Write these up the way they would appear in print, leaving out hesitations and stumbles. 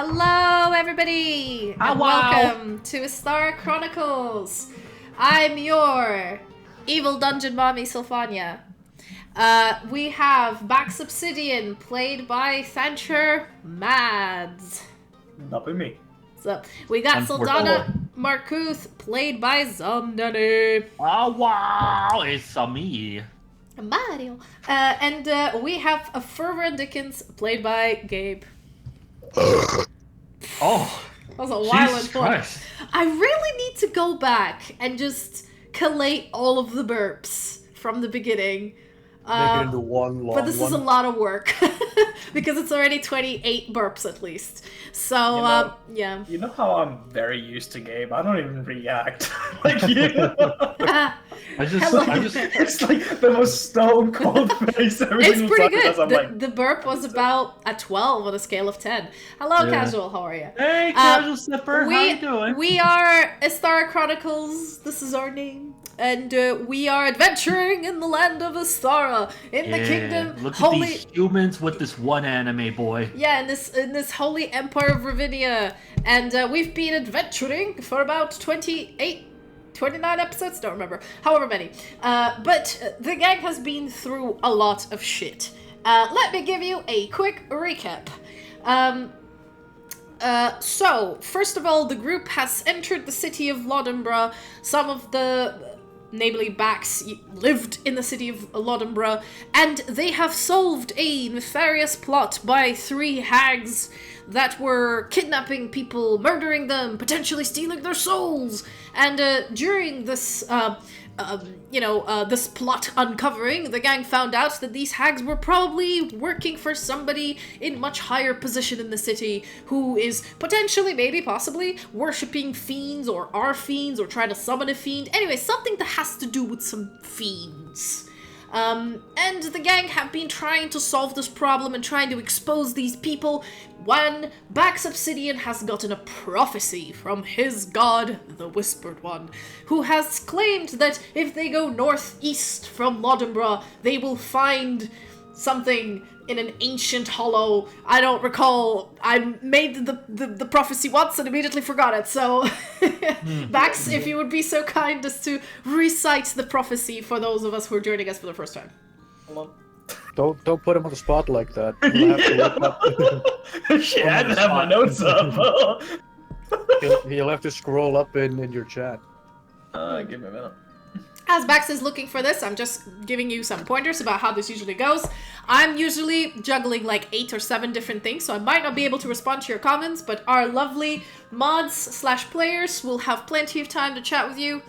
Hello, everybody, and welcome to Esthara Chronicles. I'm your evil dungeon mommy, Sylfania. We have Bax Obsidian, played by Thanture Mads. Not by me. So we got Saldana Markuth, played by Zomdani. Oh wow, it's me. Mario. And we have a Fervor Dickens, played by Gabe. Oh, that was a wild one. I really need to go back and just collate all of the burps from the beginning. Make it into one long But this is a lot of work because it's already 28 burps at least. So yeah. You know how I'm very used to Gabe? I don't even react like you. I just It's like the most stone cold face every It's single pretty time. good. The burp was about a 12 on a scale of 10. Hello, Casual. How are you? Hey, Casual Snipper. How you doing? We are Esthara Chronicles. This is our name. And we are adventuring in the land of Esthara, in the kingdom. Look at these humans with this one anime boy. Yeah, in this holy empire of Ravinia. And we've been adventuring for about 29 episodes? Don't remember. However many. But the gang has been through a lot of shit. Let me give you a quick recap. So, first of all, the group has entered the city of Lodenbra. Some of the, namely Bax, lived in the city of Lodenbra, and they have solved a nefarious plot by 3 hags that were kidnapping people, murdering them, potentially stealing their souls. And during this, this plot uncovering, the gang found out that these hags were probably working for somebody in much higher position in the city who is potentially, maybe, possibly, worshipping fiends or are fiends or trying to summon a fiend. Anyway, something that has to do with some fiends. And the gang have been trying to solve this problem and trying to expose these people when Bax Obsidian has gotten a prophecy from his god, the Whispered One, who has claimed that if they go northeast from Lodenbra, they will find something in an ancient hollow. I don't recall. I made the prophecy once and immediately forgot it, so Bax, if you would be so kind as to recite the prophecy for those of us who are joining us for the first time. Hold Don't put him on the spot like that. You'll have to look up. Shit, I didn't have my notes up. You'll have to scroll up in your chat. Give me a minute. As Bax is looking for this, I'm just giving you some pointers about how this usually goes. I'm usually juggling like 8 or 7 different things, so I might not be able to respond to your comments, but our lovely mods/players will have plenty of time to chat with you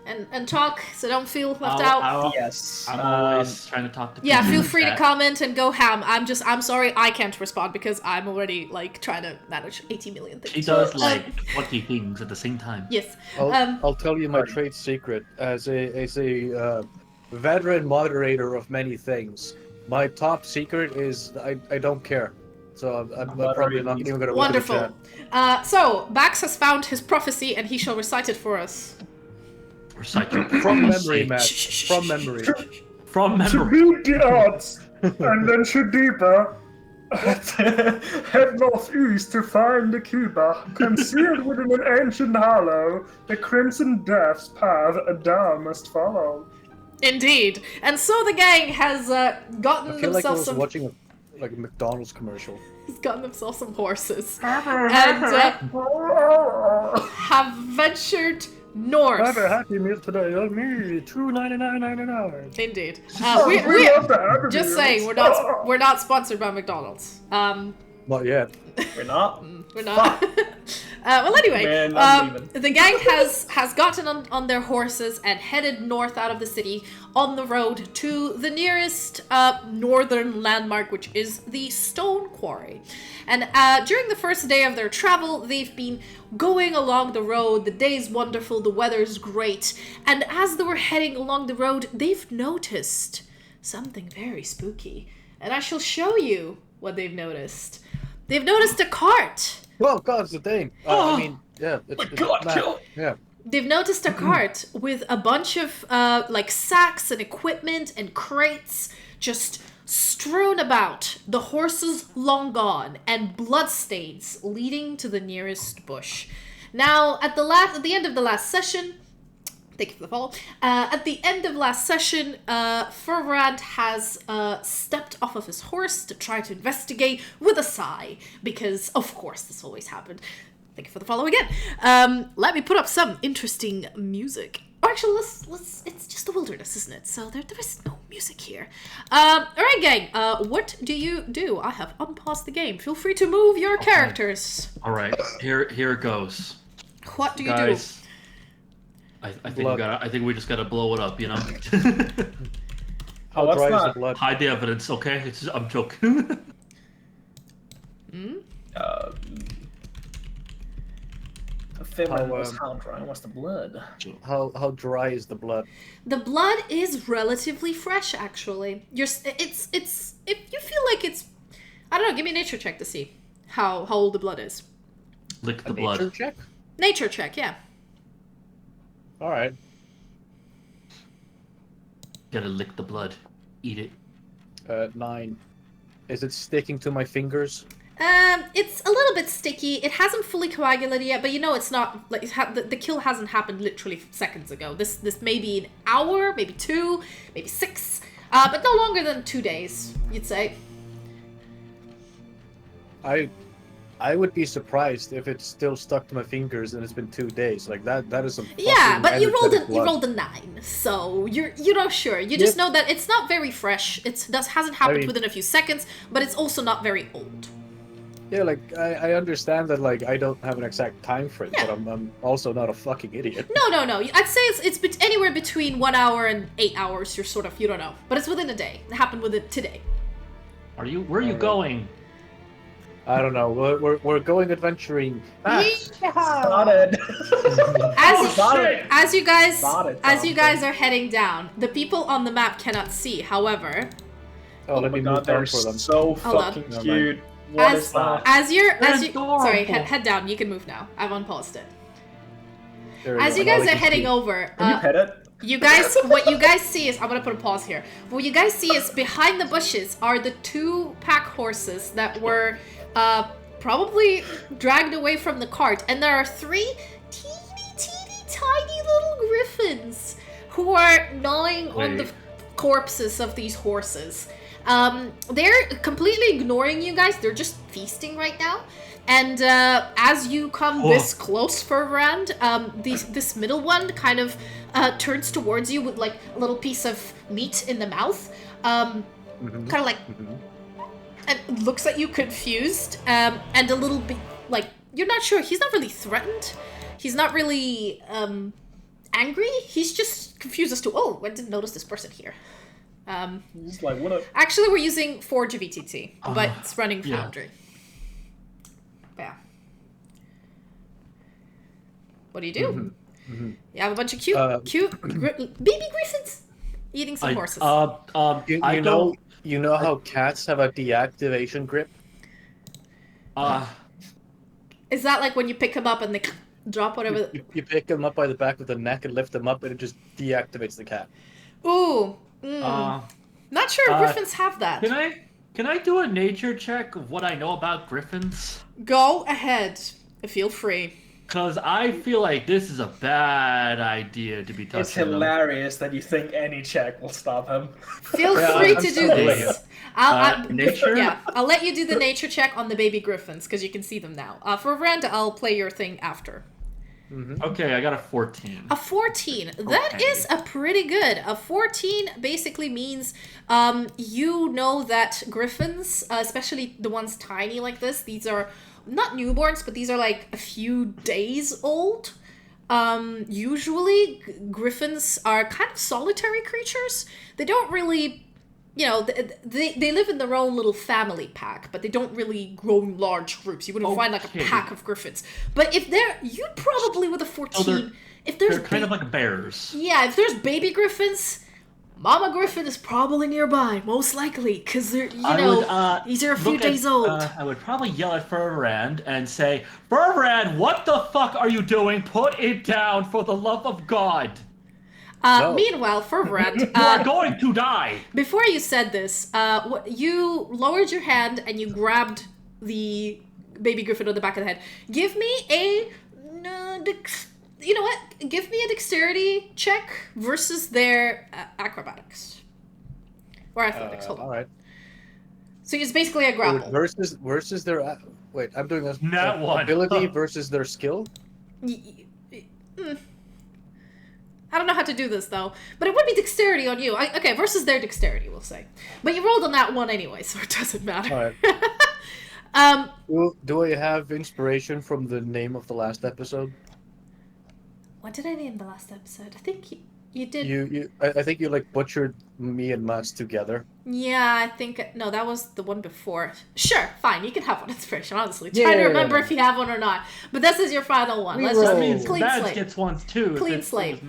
and talk, so don't feel left out. Yes. I'm always trying to talk to people. Yeah, feel free to comment and go ham. I'm sorry I can't respond because I'm already like trying to manage 80 million things. She does like 20 things at the same time. Yes. I'll tell you my trade secret as a veteran moderator of many things. My top secret is I don't care. So I'm probably not even going to look at the chat. Wonderful. So Bax has found his prophecy and he shall recite it for us. From memory, Matt. From memory. From memory. To beat the odds, and then should deeper. Head northeast to find the Cuba, concealed within an ancient hollow. The crimson death's path a thou must follow. Indeed. And so the gang has gotten I feel like I themselves was some... watching a McDonald's commercial. He's gotten themselves some horses. and have ventured north. Have a happy meal today on me, $2.99.99. Indeed. We love the Happy Just Meals. saying, we're not sponsored by McDonald's. Not yet. We're not. We're not. Well, anyway, Man, I'm leaving. the gang has gotten on their horses and headed north out of the city on the road to the nearest northern landmark, which is the Stone Quarry. And during the first day of their travel, they've been going along the road. The day's wonderful, the weather's great. And as they were heading along the road, they've noticed something very spooky. And I shall show you what they've noticed. They've noticed a cart. Well, God, it's a thing. I mean, yeah. It's God, mad. kill it. Yeah. They've noticed a cart with a bunch of like sacks and equipment and crates just strewn about, the horses long gone, and bloodstains leading to the nearest bush. Now, at the end of the last session, thank you for the follow. At the end of last session, Fervrand has stepped off of his horse to try to investigate with a sigh, because of course this always happened. Thank you for the follow again. Let me put up some interesting music. Or actually, let's. It's just the wilderness, isn't it? So there is no music here. All right, gang. What do you do? I have unpaused the game. Feel free to move your characters. All right, here it goes. What do you Guys, do? I think we just gotta blow it up, you know. How what's dry is that? the blood? Hide the evidence, okay? I'm joking. The thermal was How, how dry was the blood? How dry is the blood? The blood is relatively fresh, actually. It's if you feel like it's, I don't know. Give me a nature check to see how old the blood is. Lick the A blood. nature check? Nature check, yeah. All right. Gotta lick the blood. Eat it. 9. Is it sticking to my fingers? It's a little bit sticky. It hasn't fully coagulated yet, but you know it's not like the kill hasn't happened literally seconds ago. This may be an hour, maybe 2, maybe 6, but no longer than 2 days, you'd say. I would be surprised if it's still stuck to my fingers and it's been 2 days. Like that is some. Yeah, fucking but you energetic rolled a 9, so you're not sure. You just know that it's not very fresh. Hasn't happened within a few seconds, but it's also not very old. Yeah, like I understand that. Like I don't have an exact time frame, Yeah. but I'm also not a fucking idiot. No. I'd say it's anywhere between 1 hour and 8 hours. You're sort of, you don't know, but it's within a day. It happened within today. Where are you Alright. going? I don't know. We're going adventuring. Started. As you guys Started, are heading down, the people on the map cannot see. However, Oh, let me God, move they're down for them. so Hold on. fucking Never cute. What is that? as you adorable. sorry, head down. You can move now. I've unpaused it. There we As go. you Now guys we are can heading see. over, Can you pet it? what you guys see is, I'm gonna put a pause here. What you guys see is behind the bushes are the 2 pack horses that were probably dragged away from the cart, and there are 3 teeny tiny little griffins who are gnawing on the Wait. corpses of these horses. They're completely ignoring you guys. They're just feasting right now. And as you come this close for Rand, this middle one kind of turns towards you with like a little piece of meat in the mouth. Kind of like, and looks at you confused, and a little bit like, you're not sure. He's not really threatened. He's not really angry. He's just confused as to, oh, I didn't notice this person here. It's like, what a... Actually, we're using Forge VTT, but it's running yeah. Foundry. Yeah. What do you do? You have a bunch of cute baby griffins eating some horses. You know how cats have a deactivation grip? Is that like when you pick them up and they drop whatever? You pick them up by the back of the neck and lift them up, and it just deactivates the cat. Ooh. Not sure if griffins have that. Can I do a nature check of what I know about griffins? Go ahead. Feel free. Because I feel like this is a bad idea to be touching It's them. hilarious that you think any check will stop him. Feel Yeah, free I'm to do sorry. this. Nature? Yeah, I'll let you do the nature check on the baby griffins because you can see them now. For Randa, I'll play your thing after. Okay, I got a 14. A 14. That is a pretty good. A 14 basically means you know that griffins, especially the ones tiny like this, these are not newborns, but these are like a few days old. Usually griffins are kind of solitary creatures. They don't really, you know, they live in their own little family pack, but they don't really grow in large groups. You wouldn't find like a pack of griffins. But if you'd probably with a 14, if there's They're kind of like bears. yeah, if there's baby griffins, Mama Griffin is probably nearby, most likely, because they're, these are a few days old. I would probably yell at Furrand and say, Furrand, what the fuck are you doing? Put it down for the love of God. No. Meanwhile, Fervent, You are going to die. before you said this, you lowered your hand and you grabbed the baby griffin on the back of the head. Give me a... you know what? Give me a dexterity check versus their acrobatics. Or athletics, hold on. Alright. So it's basically a grapple. Versus their... Wait, I'm doing this. Not one. Ability versus their skill? I don't know how to do this, though. But it would be dexterity on you. Okay, versus their dexterity, we'll say. But you rolled on that one anyway, so it doesn't matter. Alright. Do I have inspiration from the name of the last episode? What did I name the last episode? I think you did... I think you, like, butchered me and Mats together. Yeah, I think... No, that was the one before. Sure, fine. You can have one inspiration, honestly. Try to remember if you have one or not. But this is your final one. Let's That just... means Clean Mads slate. gets ones too. Clean slate.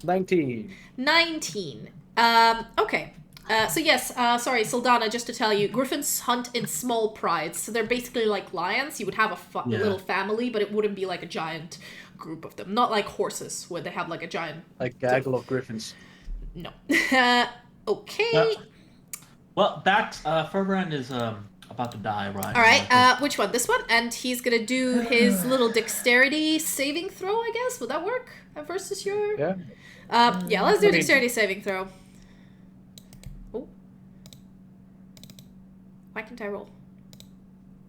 19. 19. Okay. So yes, sorry, Sylfania, just to tell you, griffins hunt in small prides. So they're basically like lions. You would have a little family, but it wouldn't be like a giant group of them. Not like horses, where they have like a giant... Like gaggle of griffins. No. Okay. Well, Ferbrand is about to die, right? Alright, which one? This one? And he's gonna do his little dexterity saving throw, I guess? Would that work? Versus your... Yeah. Yeah, let's do dexterity saving throw. Oh. Why can't I roll?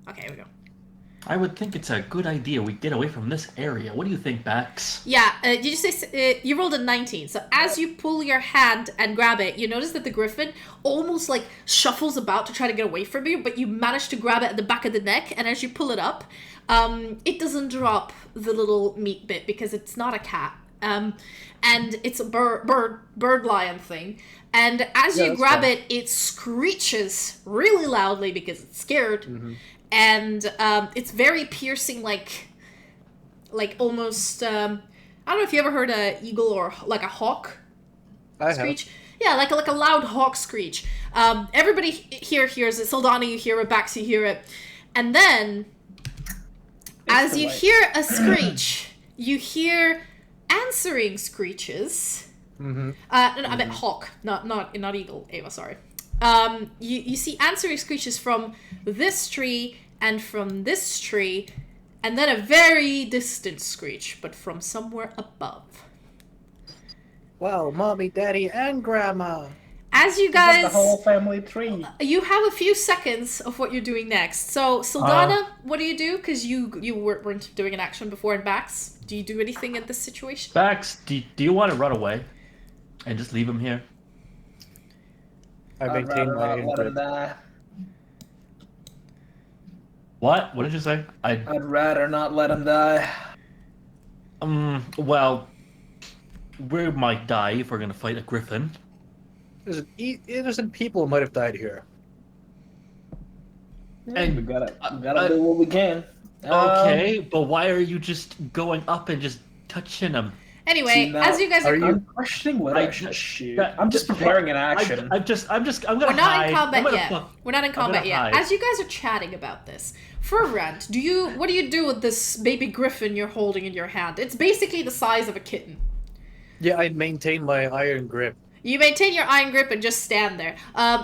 Okay, here we go. I would think it's a good idea we get away from this area. What do you think, Bax? Yeah, did you say you rolled a 19? So as you pull your hand and grab it, you notice that the griffin almost like shuffles about to try to get away from you, but you manage to grab it at the back of the neck, and as you pull it up, it doesn't drop the little meat bit because it's not a cat. And it's a bird lion thing. And as you grab it, it screeches really loudly because it's scared. Mm-hmm. And it's very piercing, like almost, I don't know if you ever heard an eagle or like a hawk screech. Yeah, like a loud hawk screech. Everybody here hears it. Sylfania, you hear it. Bax, you hear it. And then, as you hear a screech, you hear answering screeches. Mm-hmm. No, I meant hawk, not eagle, Ava, sorry. You see answering screeches from this tree and from this tree, and then a very distant screech, but from somewhere above. Wow, Mommy, Daddy, and Grandma. As you guys... The whole family tree. You have a few seconds of what you're doing next. So, Sylfania, what do you do? Because you weren't doing an action before in Bax. Do you do anything in this situation? Bax, do you want to run away and just leave him here? I maintain my die. What? What did you say? I'd rather not let him die. Well, we might die if we're gonna fight a griffin. Innocent people might have died here. And we gotta do what we can. Okay, but why are you just going up and just touching him? Anyway, See, now, as you guys are... I'm questioning whether I should shoot. I'm just preparing an action. I'm gonna We're not hide. in combat yet. We're not in combat yet. hide. As you guys are chatting about this, Fervent, what do you do with this baby griffin you're holding in your hand? It's basically the size of a kitten. Yeah, I maintain my iron grip. You maintain your iron grip and just stand there.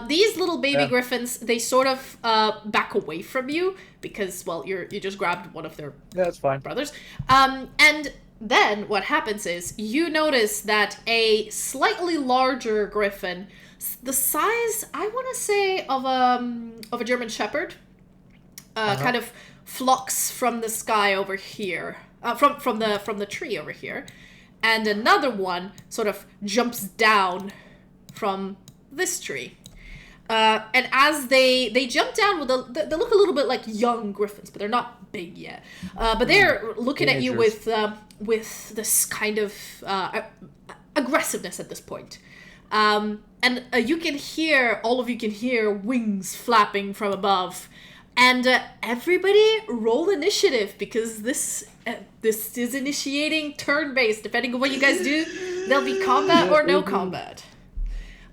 These little baby griffins, they sort of back away from you because, well, you just grabbed one of their That's fine. brothers. And then what happens is you notice that a slightly larger griffin, the size, I want to say, of a German Shepherd, kind of flocks from the sky over here, from the tree over here. And another one sort of jumps down from this tree. And as they jump down, they look a little bit like young griffins, but they're not big yet. But they're looking at you with this kind of aggressiveness at this point. And all of you can hear wings flapping from above. And everybody roll initiative because this is initiating turn-based. Depending on what you guys do, there'll be combat or no combat.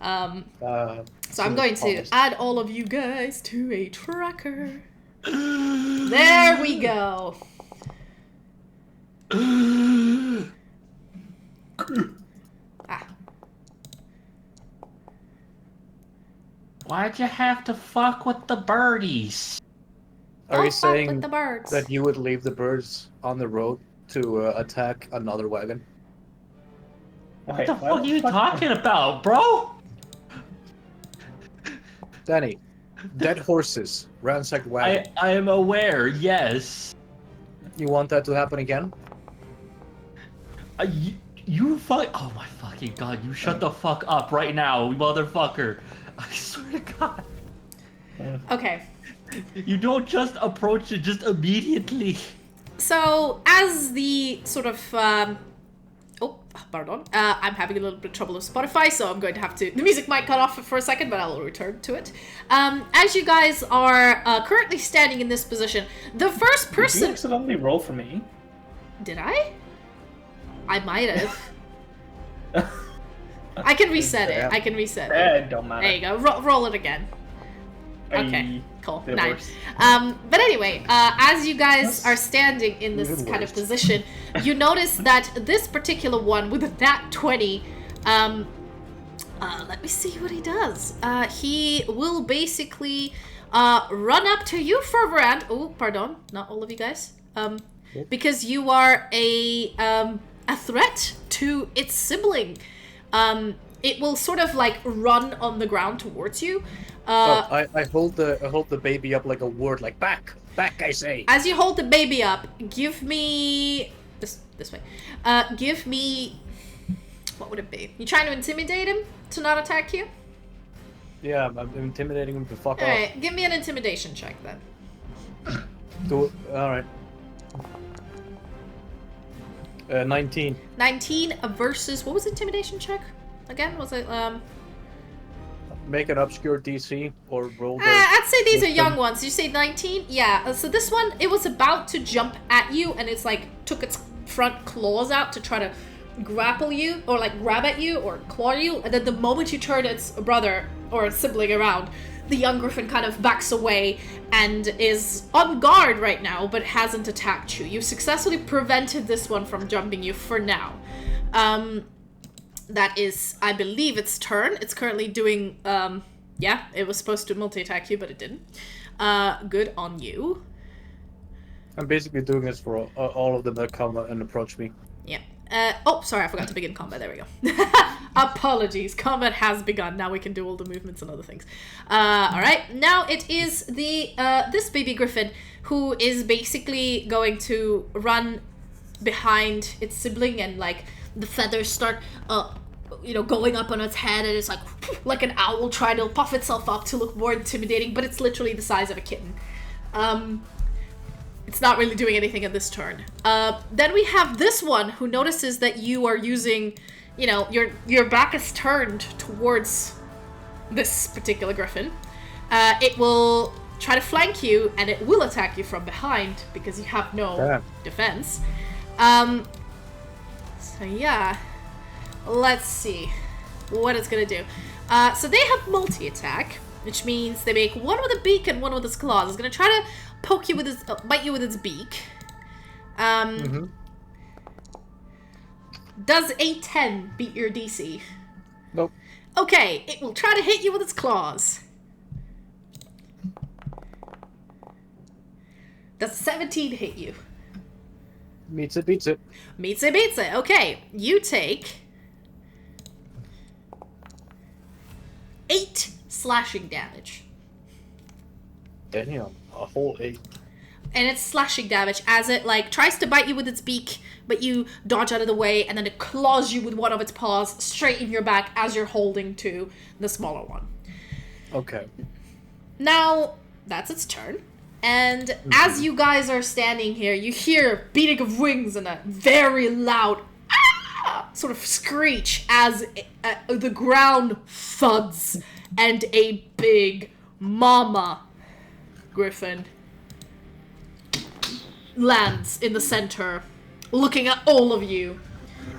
So I'm going to add all of you guys to a tracker. There we go. Why'd you have to fuck with the birdies? Are you Don't fuck with saying the birds. that you would leave the birds on the road to attack another wagon? What the fuck are you talking about, bro? Danny, dead horses, ransacked wagon. I am aware, yes. You want that to happen again? You fuck. Oh my fucking god, you shut the fuck up right now, motherfucker. I swear to god. Okay. You don't just approach it just immediately. So, as the sort of, oh, pardon. I'm having a little bit of trouble with Spotify, so I'm going to have to... The music might cut off for a second, but I'll return to it. As you guys are currently standing in this position, the first person... Did you accidentally roll for me? Did I? I might have. I can reset it. I can reset it. It don't matter. There you go. Roll it again. Okay, cool. The Nice. worst. But anyway, as you guys are standing in this kind of position, you notice that this particular one with a nat 20, let me see what he does. He will basically run up to you further and... Oh, pardon. Not all of you guys. Because you are a threat to its sibling. It will sort of like run on the ground towards you. I hold the baby up like a word, like back, I say. As you hold the baby up, give me this way. Give me, what would it be? You trying to intimidate him to not attack you? Yeah, I'm intimidating him to fuck All off. right, give me an intimidation check then. All right. 19. 19 versus what was intimidation check again? Was it Make an obscure DC or roll. I'd say these are young ones. You say 19? Yeah. So this one, it was about to jump at you, and it's like took its front claws out to try to grapple you, or like grab at you, or claw you. And then the moment you turn its brother or its sibling around, the young griffin kind of backs away and is on guard right now, but hasn't attacked you. You successfully prevented this one from jumping you for now. That is, I believe, its turn. It's currently doing, yeah, it was supposed to multi-attack you, but it didn't. Good on you. I'm basically doing this for all of them that come and approach me. Yeah. Oh, sorry, I forgot to begin combat. There we go. Apologies. Combat has begun. Now we can do all the movements and other things. All right. Now it is the this baby griffin who is basically going to run behind its sibling, and like the feathers start going up on its head, and it's like an owl trying to puff itself up to look more intimidating, but it's literally the size of a kitten. It's not really doing anything in this turn. Then we have this one who notices that you are using, your back is turned towards this particular griffin. It will try to flank you, and it will attack you from behind because you have no defense. So yeah, let's see what it's gonna do. So they have multi-attack, which means they make one with a beak and one with its claws. It's gonna try to poke you with its, bite you with its beak. Does a 10 beat your DC? Nope. Okay, it will try to hit you with its claws. Does 17 hit you? Meets it, beats it. Meets it, beats it. Okay, you take 8 slashing damage. Damn, a whole 8. And it's slashing damage as it tries to bite you with its beak, but you dodge out of the way, and then it claws you with one of its paws straight in your back as you're holding to the smaller one. Okay. Now, that's its turn. And as you guys are standing here, you hear beating of wings and a very loud sort of screech as the ground thuds, and a big mama griffin lands in the center, looking at all of you,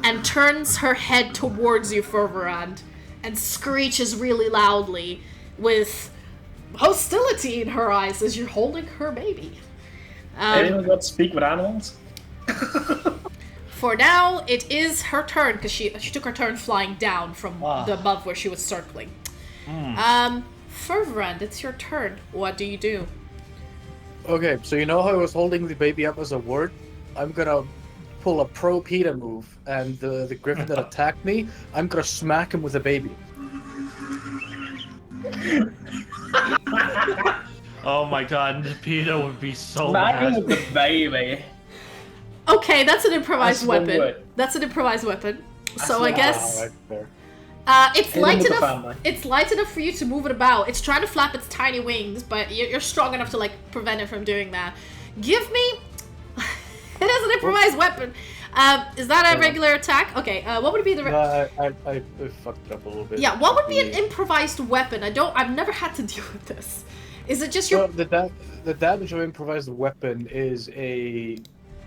and turns her head towards you, Fervorand, and screeches really loudly with hostility in her eyes as you're holding her baby. Anyone got to speak with animals? For now, it is her turn, because she took her turn flying down from the above where she was circling. Fervent, it's your turn. What do you do? Okay, so you know how I was holding the baby up as a ward? I'm gonna pull a pro PETA move, and the griffin that attacked me, I'm gonna smack him with a baby. Oh my god, Peter would be so Smacking mad. with the baby. Okay, that's an improvised That's one weapon. wood. That's an improvised weapon. So one. I guess Alright, fair. it's Hit him light with the enough. family. It's light enough for you to move it about. It's trying to flap its tiny wings, but you're strong enough to like prevent it from doing that. Give me. It has an improvised weapon. Is that a regular attack? Okay. What would be the? I fucked it up a little bit. Yeah. What would be an improvised weapon? I've never had to deal with this. Is it just your? So the damage of improvised weapon is a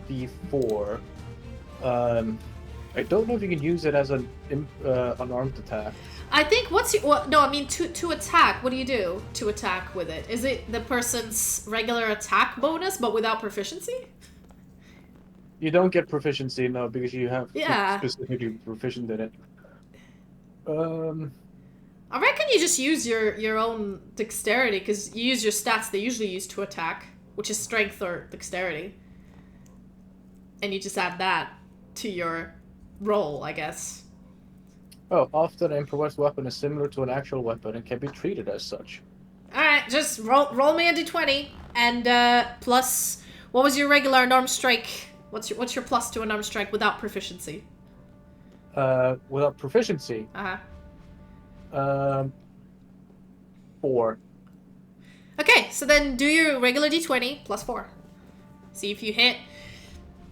D4. I don't know if you can use it as an unarmed attack. I think what's your? Well, no, I mean to attack. What do you do to attack with it? Is it the person's regular attack bonus but without proficiency? You don't get proficiency, no, because you have Yeah. specifically proficient in it. I reckon you just use your own dexterity because you use your stats they usually use to attack, which is strength or dexterity, and you just add that to your roll, I guess. Oh, often an improvised weapon is similar to an actual weapon and can be treated as such. All right, just roll me a d20 and plus what was your regular unarmed strike? What's your plus to unarmed strike without proficiency? Without proficiency, 4. Okay, so then do your regular d20 plus 4. See if you hit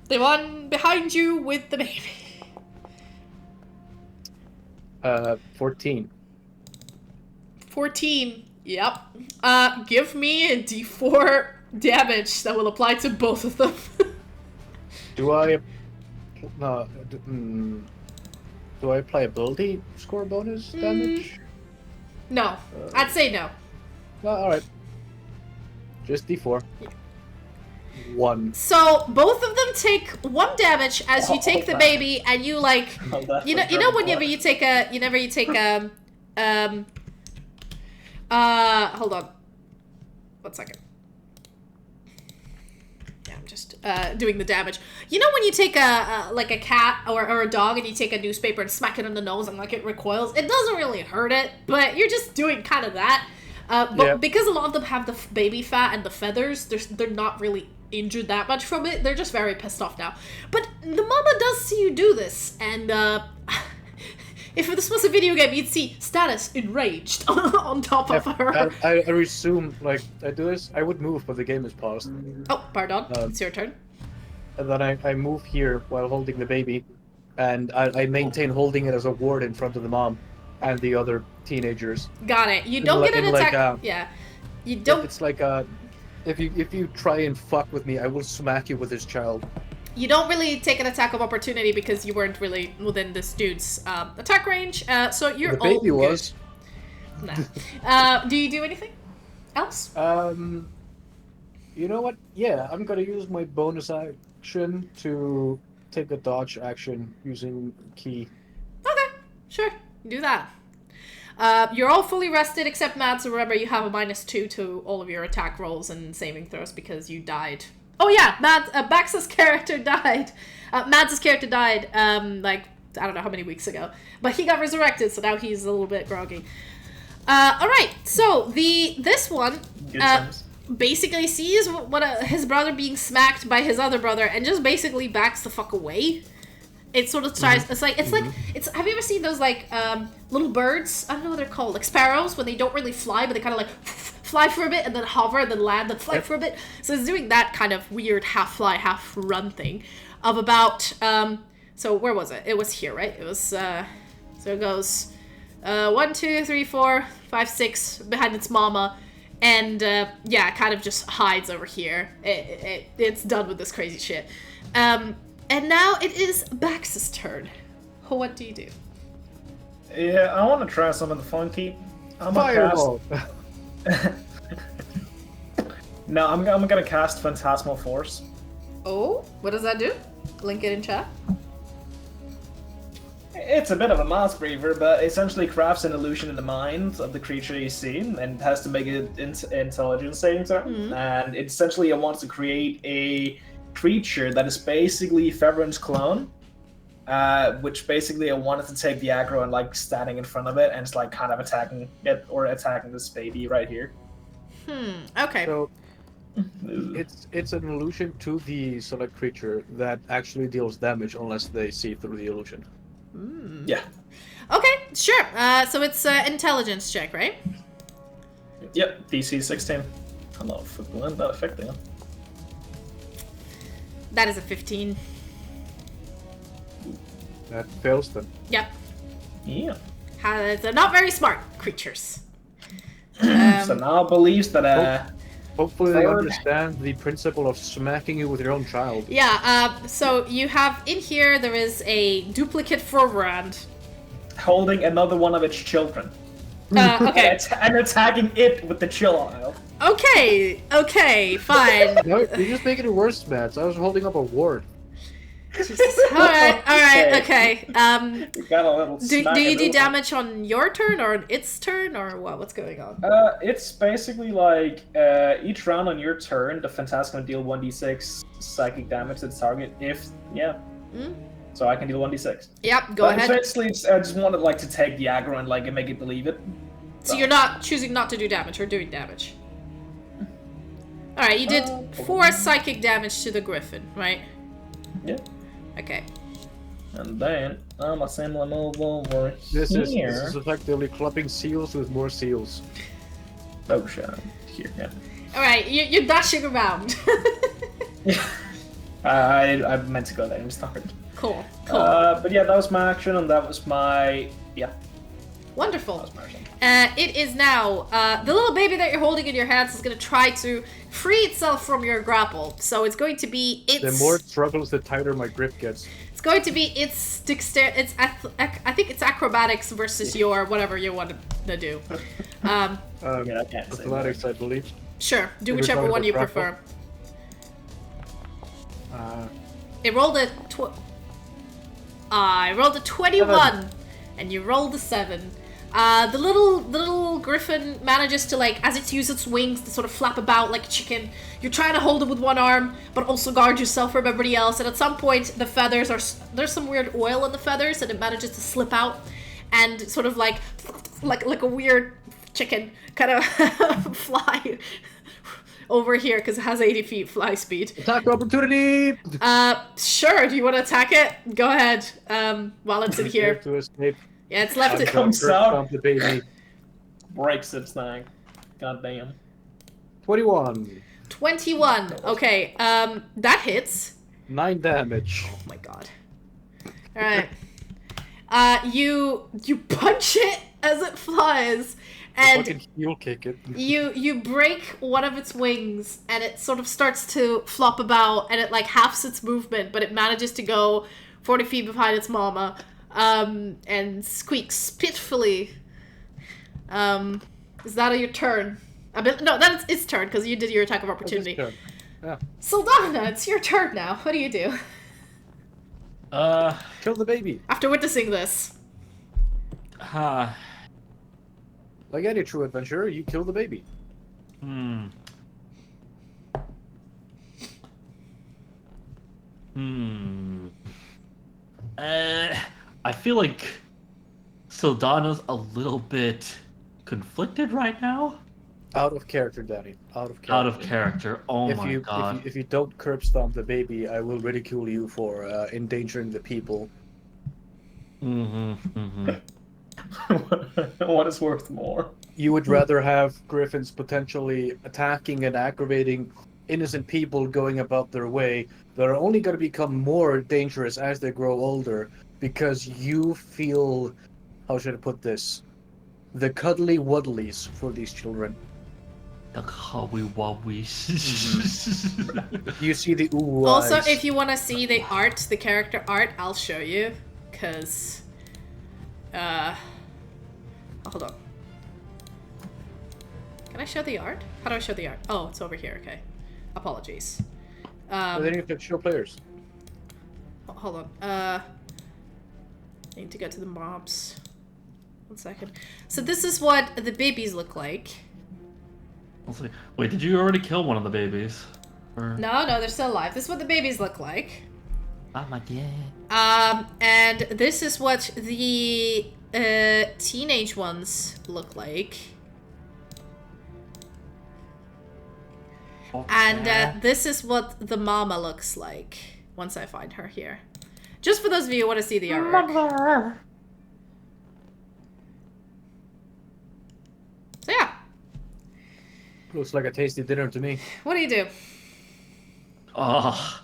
the one behind you with the baby. 14. 14. Yep. Give me a d4 damage that will apply to both of them. Do I? No. Do I apply ability score bonus damage? No, I'd say no. No, all right. Just D4. 1. So both of them take 1 damage as you take the wow. baby, and you like, Oh, that's you a know terrible whenever one. you take hold on, 1 second. Yeah, I'm just doing the damage. You know when you take like a cat or a dog and you take a newspaper and smack it on the nose and like it recoils? It doesn't really hurt it, but you're just doing kind of that. But Yeah. because a lot of them have the baby fat and the feathers, they're not really injured that much from it. They're just very pissed off now. But the mama does see you do this, and if this was a video game, you'd see status enraged on top of her. I assume, like, I do this, I would move, but the game is paused. Oh, pardon. It's your turn. And then I move here while holding the baby, and I maintain holding it as a ward in front of the mom and the other teenagers. Got it. You don't like- get an in like, attack. Yeah. You don't. It's like, if you try and fuck with me, I will smack you with this child. You don't really take an attack of opportunity because you weren't really within this dude's attack range. So you're The baby all good. was. Nah. Do you do anything else? You know what? Yeah, I'm gonna use my bonus action to take a dodge action using key. Okay, sure. Do that. You're all fully rested except Matt, so remember you have a -2 to all of your attack rolls and saving throws because you died. Oh yeah, Matt, Bax's character died. Mads' character died, like, I don't know how many weeks ago. But he got resurrected, so now he's a little bit groggy. Alright, so this one Good times. basically sees his brother being smacked by his other brother and just basically backs the fuck away. It sort of tries. It's like Have you ever seen those like little birds? I don't know what they're called, like sparrows, when they don't really fly, but they kind of like fly for a bit and then hover and then land and fly for a bit. So it's doing that kind of weird half fly, half run thing, of about. So where was it? It was here, right? It was. So it goes 1, 2, 3, 4, 5, 6 behind its mama, and yeah, it kind of just hides over here. It's done with this crazy shit. And now it is Bax's turn. What do you do? Yeah, I want to try something funky. I'm Fireball! No, I'm gonna cast Phantasmal Force. Oh, what does that do? Link it in chat. It's a bit of a mask breather, but essentially crafts an illusion in the mind of the creature you see, and has to make it intelligence saving throw. And it essentially wants to create a creature that is basically Feverin's clone, which basically I wanted to take the aggro and like standing in front of it, and it's like kind of attacking it or attacking this baby right here. Okay. So it's an illusion to the select creature that actually deals damage unless they see through the illusion. Yeah. Okay, sure. So it's intelligence check, right? Yep. DC 16. I'm not affecting. That is a 15. That fails them. Yep. Yeah. They're not very smart creatures. So now believes that Hopefully they Third. understand the principle of smacking you with your own child. Yeah, so you have in here, there is a duplicate Forbrand. holding another one of its children. Okay. And attacking it with the child. Okay, fine. No, you're just making it worse, Matt. I was holding up a ward. Jesus. Alright, okay. We got a little Do you do damage on your turn or its turn or what? What's going on? It's basically like each round on your turn, the Phantasm will deal 1d6 psychic damage to the target. So I can deal 1d6. Yep, go ahead. Essentially, I just wanted like to take the aggro and like make it believe it. So you're not choosing not to do damage or doing damage. Alright, you did 4 psychic damage to the griffin, right? Yeah. Okay. And then I'm assembling over This is here. effectively clubbing seals with more seals. Oh shit. Here, yeah. Alright, you're dashing around. I meant to go there and start. Cool. But yeah, that was my action, and that was my Wonderful. that was my action. It is now, the little baby that you're holding in your hands is going to try to free itself from your grapple. So it's going to be its... The more it struggles, the tighter my grip gets. It's going to be its I think it's acrobatics versus your whatever you want to do. Yeah, I can't say Athletics, I believe. Sure, do We're whichever talking one about you grapple? prefer. It rolled a I rolled a 21, and you rolled a 7. The little griffin manages to, like, as it uses its wings to sort of flap about like a chicken. You're trying to hold it with one arm, but also guard yourself from everybody else. And at some point, the feathers there's some weird oil in the feathers, and it manages to slip out, and sort of like a weird chicken kind of fly over here because it has 80 feet fly speed. Attack opportunity! Sure. Do you want to attack it? Go ahead. While it's in here. To escape. Yeah, it's left. It comes out. The baby. Breaks its thing. God damn. 21. 21. Okay. That hits. 9 damage. Oh my god. All right. You punch it as it flies, and Fucking heel kick it. you break one of its wings, and it sort of starts to flop about, and it like halves its movement, but it manages to go 40 feet behind its mama, and squeaks pitifully. Is that your turn? No, that's its turn because you did your attack of opportunity. Turn. Yeah. Sylfania, it's your turn now. What do you do Kill the baby. after witnessing this? Like any true adventurer, you kill the baby. I feel like Sylfania's a little bit conflicted right now. Out of character, Danny. Out of character. Out of character. Oh my god. If you don't curb stomp the baby, I will ridicule you for endangering the people. What is worth more? You would rather have griffins potentially attacking and aggravating innocent people going about their way that are only going to become more dangerous as they grow older because you feel, how should I put this, the cuddly wuddlies for these children. The Kawi Wabis. You see the ooh Also, eyes. if you want to see the art, the character art, I'll show you. Because, hold on. Can I show the art? How do I show the art? Oh, it's over here. Okay. Apologies. But then you have to show players. Hold on. I need to go to the mobs. 1 second. So this is what the babies look like. Let's see. Wait, did you already kill one of the babies? Or... No, they're still alive. This is what the babies look like. Oh my god. And this is what the teenage ones look like. Okay. And this is what the mama looks like once I find her here. Just for those of you who want to see the artwork. So yeah. Looks like a tasty dinner to me. What do you do? Oh,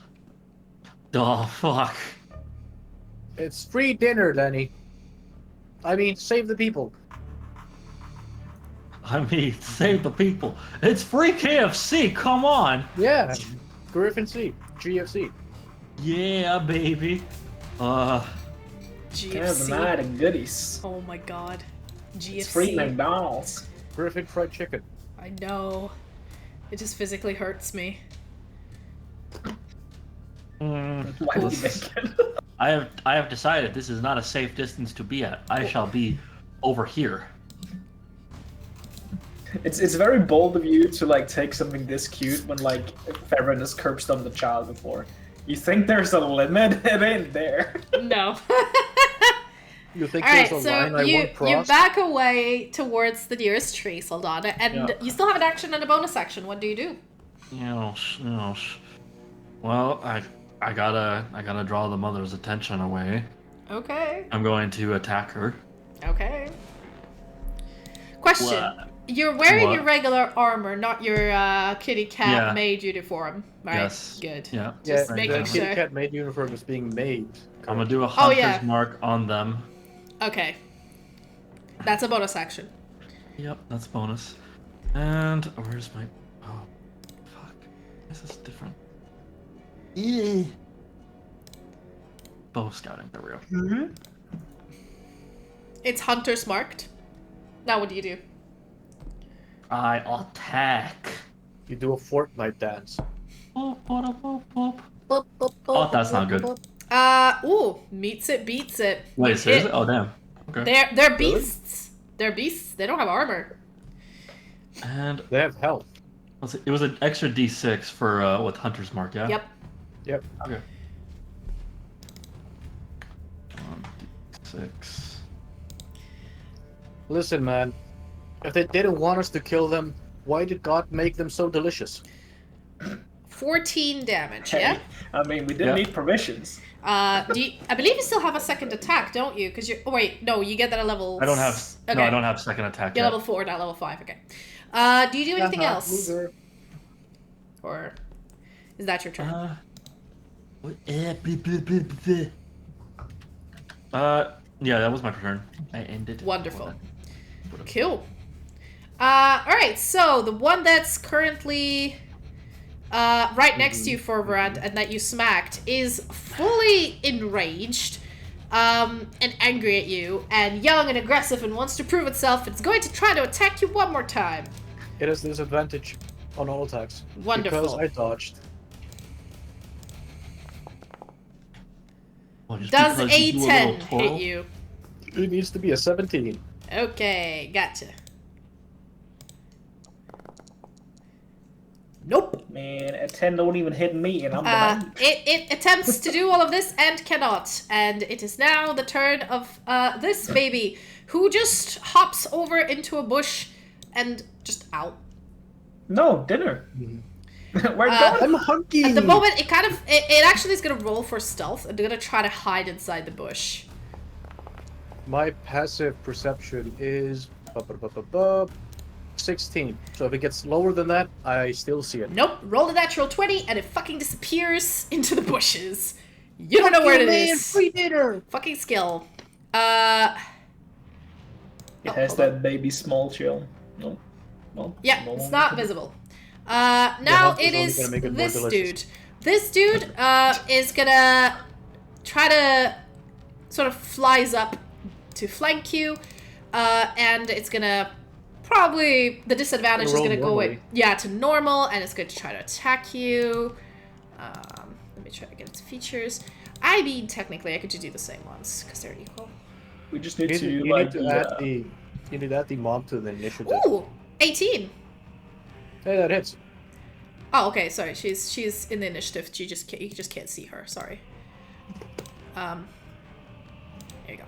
fuck. It's free dinner, Danny. I mean, save the people. I mean, save the people. It's free KFC, come on. Yeah. Griffin C. GFC. Yeah, baby. Kind of GFC. the night of goodies. Oh my god. GFC. It's free McDonald's. Griffin fried chicken. I know. It just physically hurts me. Why do you make it? I have decided this is not a safe distance to be at. I shall be over here. It's very bold of you to like take something this cute when like Farron has curb stomped the child before. You think there's a limit? It ain't there. No. You think Alright, there's a line so I you won't cross? back away towards the nearest tree, Soldana, and Yeah. you still have an action and a bonus action. What do you do? Well, I gotta draw the mother's attention away. Okay. I'm going to attack her. Okay. Question. What? You're wearing What? your regular armor, not your kitty cat Yeah. maid uniform, right? Yes. Good. Yeah. Yeah, Just the making kitty sure. cat maid uniform is being made. I'm gonna do a hunter's yeah. mark on them. Okay. That's a bonus action. Yep, that's bonus. And where's my... Oh, fuck. This is different. Yeah. Bow scouting, there we go. It's hunter's marked. Now what do you do? I attack. You do a Fortnite dance. Oh, that's not good. Ooh, meets it, beats it. Wait, seriously? Oh, damn. Okay. They're beasts. They're beasts. They don't have armor. And They have health. let's see, it was an extra D6 for with hunter's mark, yeah? Yep. Yep. Okay. 1d6. Listen, man. If they didn't want us to kill them, why did God make them so delicious? 14 damage, yeah? I mean, we didn't Yeah. need permissions. I believe you still have a second attack, don't you? Because you're... Oh, wait. No, you get that at level... I don't have... Okay. No, I don't have second attack You're yet. level 4, not level 5. Okay. Do you do anything else? Loser. Or is that your turn? Yeah, that was my turn. I ended. Wonderful. Cool. Alright, so the one that's currently right next to you, Forvrand, and that you smacked, is fully enraged and angry at you, and young and aggressive and wants to prove itself. It's going to try to attack you one more time. It has disadvantage on all attacks. Wonderful. Because I dodged. Well, just Does because a you do 10 little twirl? hit you? It needs to be a 17. Okay, gotcha. Nope. Man, a 10 don't even hit me, and I'm the man. It attempts to do all of this and cannot. And it is now the turn of this baby, who just hops over into a bush and just out. No, dinner. We're going. I'm hungry. At the moment, it actually is gonna roll for stealth and gonna try to hide inside the bush. My passive perception is 16. So if it gets lower than that, I still see it. Nope. Roll a natural 20 and it fucking disappears into the bushes. You don't know where it is. Free dinner. Fucking skill. It has hold that baby small chill. No. No. Yeah, no it's longer. not visible. Now hunt is it only is gonna make it more this delicious. dude. This dude is gonna try to sort of flies up to flank you, and it's gonna probably the disadvantage is Roll gonna go normally. to normal, and it's going to try to attack you. Let me try to get its features. I mean, technically, I could just do the same ones because they're equal. We just need You to need to add the mom to the initiative. Ooh, 18. Hey, that hits. Oh, okay. Sorry, she's in the initiative. You just can't see her. Sorry. There you go.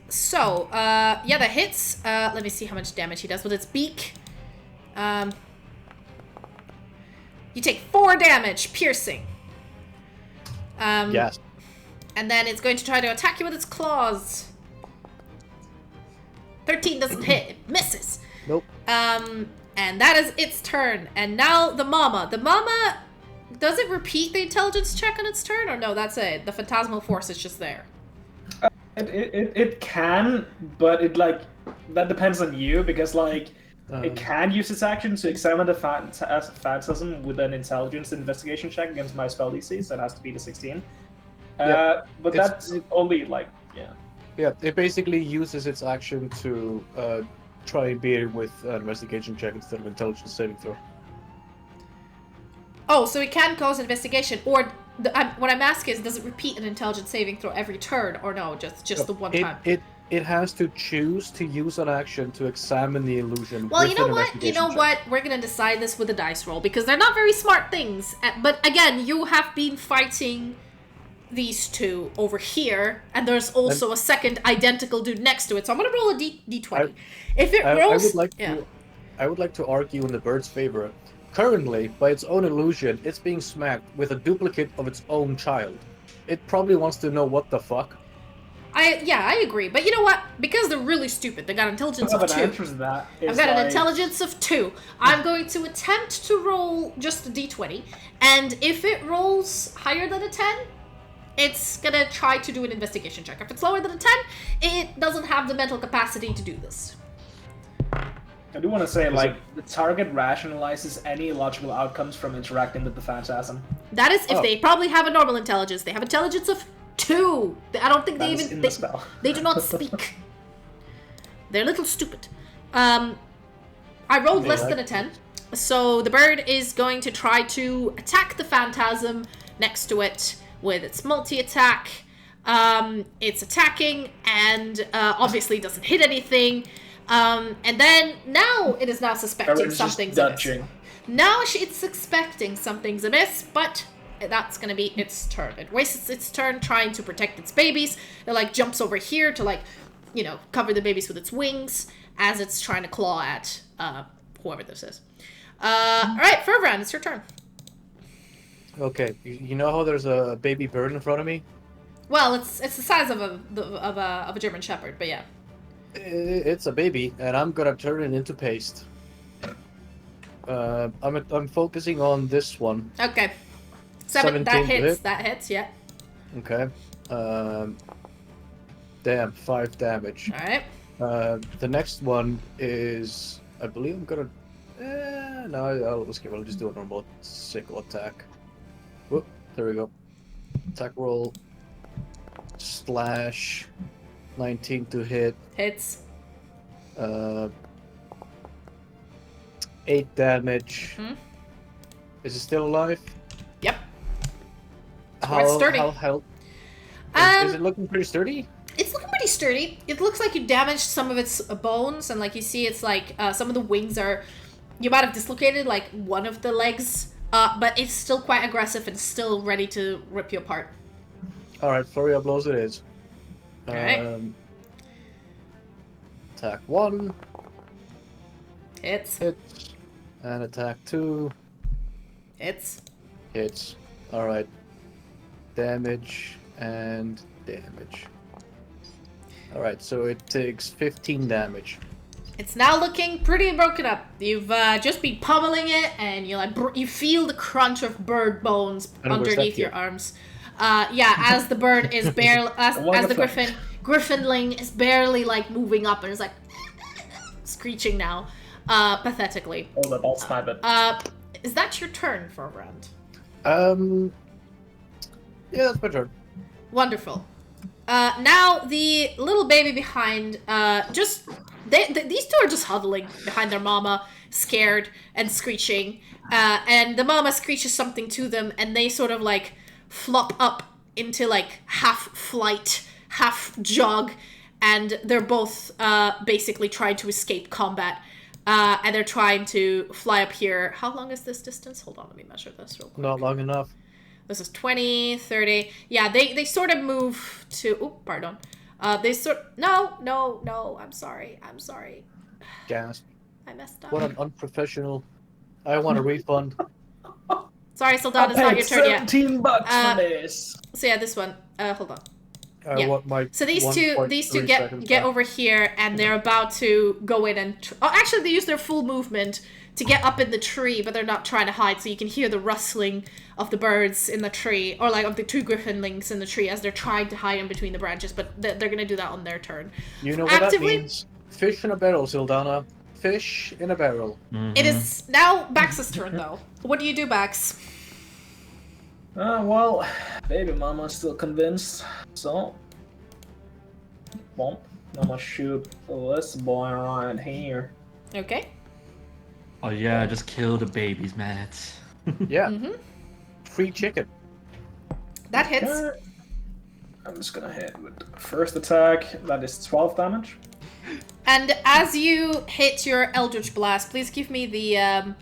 So, yeah, that hits. Let me see how much damage he does with its beak. You take 4 damage, piercing. Yes. And then it's going to try to attack you with its claws. 13 doesn't hit. It misses. Nope. And that is its turn. And now the mama. The mama, does it repeat the intelligence check on its turn? Or no, that's it. The phantasmal force is just there. It can, but that depends on you, because it can use its action to examine the phantasm with an intelligence investigation check against my spell DC, so it has to be the 16. But that's only Yeah, it basically uses its action to try and beat it with an investigation check instead of intelligence saving throw. Oh, so it can cause investigation, or what I'm asking is, does it repeat an intelligence saving throw every turn, or no, just the one time? It has to choose to use an action to examine the illusion. Well, with you know an what? You investigation know check. what? We're gonna decide this with a dice roll, because they're not very smart things. But again, you have been fighting these two over here, and there's also a second identical dude next to it. So I'm gonna roll a d20. If it rolls, I would like to argue in the bird's favor. Currently, by its own illusion, it's being smacked with a duplicate of its own child. It probably wants to know what the fuck. I agree. But you know what? Because they're really stupid, they got intelligence of 2. I've got an intelligence of 2. I'm going to attempt to roll just a d20, and if it rolls higher than a 10, it's gonna try to do an investigation check. If it's lower than a 10, it doesn't have the mental capacity to do this. I do want to say, the target rationalizes any logical outcomes from interacting with the phantasm. That is if they probably have a normal intelligence. They have intelligence of 2. I don't think they do not speak. They're a little stupid. I rolled less than a 10, so the bird is going to try to attack the phantasm next to it with its multi-attack. It's attacking and obviously doesn't hit anything. And then now it is now suspecting something's amiss. Now it's suspecting something's amiss, but that's gonna be its turn. It wastes its turn trying to protect its babies. It jumps over here to cover the babies with its wings as it's trying to claw at whoever this is. Alright, Fervran, it's your turn. Okay, you know how there's a baby bird in front of me? Well, it's the size of a German Shepherd, but yeah. It's a baby, and I'm gonna turn it into paste. I'm focusing on this one. Okay. 7, that hits. That hits, yeah. Okay. Damn, 5 damage. Alright. The next one is, I believe I'm gonna. I'll just do a normal sickle attack. Whoop, there we go. Attack roll. Slash. 19 to hit. Hits. 8 damage. Is it still alive? Yep. How sturdy. Is it looking pretty sturdy? It's looking pretty sturdy. It looks like you damaged some of its bones, and you see it's some of the wings are, you might have dislocated one of the legs, but it's still quite aggressive and still ready to rip you apart. Alright, flurry of blows it is. Alright. Attack 1. Hits. Hits. And attack 2. Hits. Hits. Alright. Damage and damage. Alright, so it takes 15 damage. It's now looking pretty broken up. You've just been pummeling it, and you feel the crunch of bird bones underneath your arms. As the bird is barely, as the griffinling is barely moving up and is screeching now, pathetically. Hold up, I'll snipe it. Is that your turn for a round? Yeah, that's my turn. Wonderful. Now the little baby behind, these two are just huddling behind their mama, scared and screeching, and the mama screeches something to them, and they sort of flop up into half flight, half jog, and they're both basically trying to escape combat. And they're trying to fly up here. How long is this distance? Hold on, let me measure this real quick. Not long enough. This is 20, 30. Yeah, they sort of move to... Oh, pardon. No, I'm sorry. Gasp. I messed up. What an unprofessional. I want a refund. Sorry, Soldat, it's not your turn yet. $17 for this. So yeah, this one. Hold on. I Yeah. want my So these two 1.3 get seconds back. over here, and they're about to go in and... actually, they use their full movement to get up in the tree, but they're not trying to hide, so you can hear the rustling of the birds in the tree, or like of the two griffinlings in the tree as they're trying to hide in between the branches, but they're gonna do that on their turn. You know what that means? Fish in a barrel, Sildana. Fish in a barrel. It is now Bax's turn, though. What do you do, Bax? Well, baby mama's still convinced, so... Bump. I'm gonna shoot this boy right here. Okay. Oh yeah, just kill the babies, man. Yeah. Mm-hmm. Free chicken. That hits. Okay. I'm just gonna hit with the first attack. That is 12 damage. And as you hit your Eldritch Blast, please give me the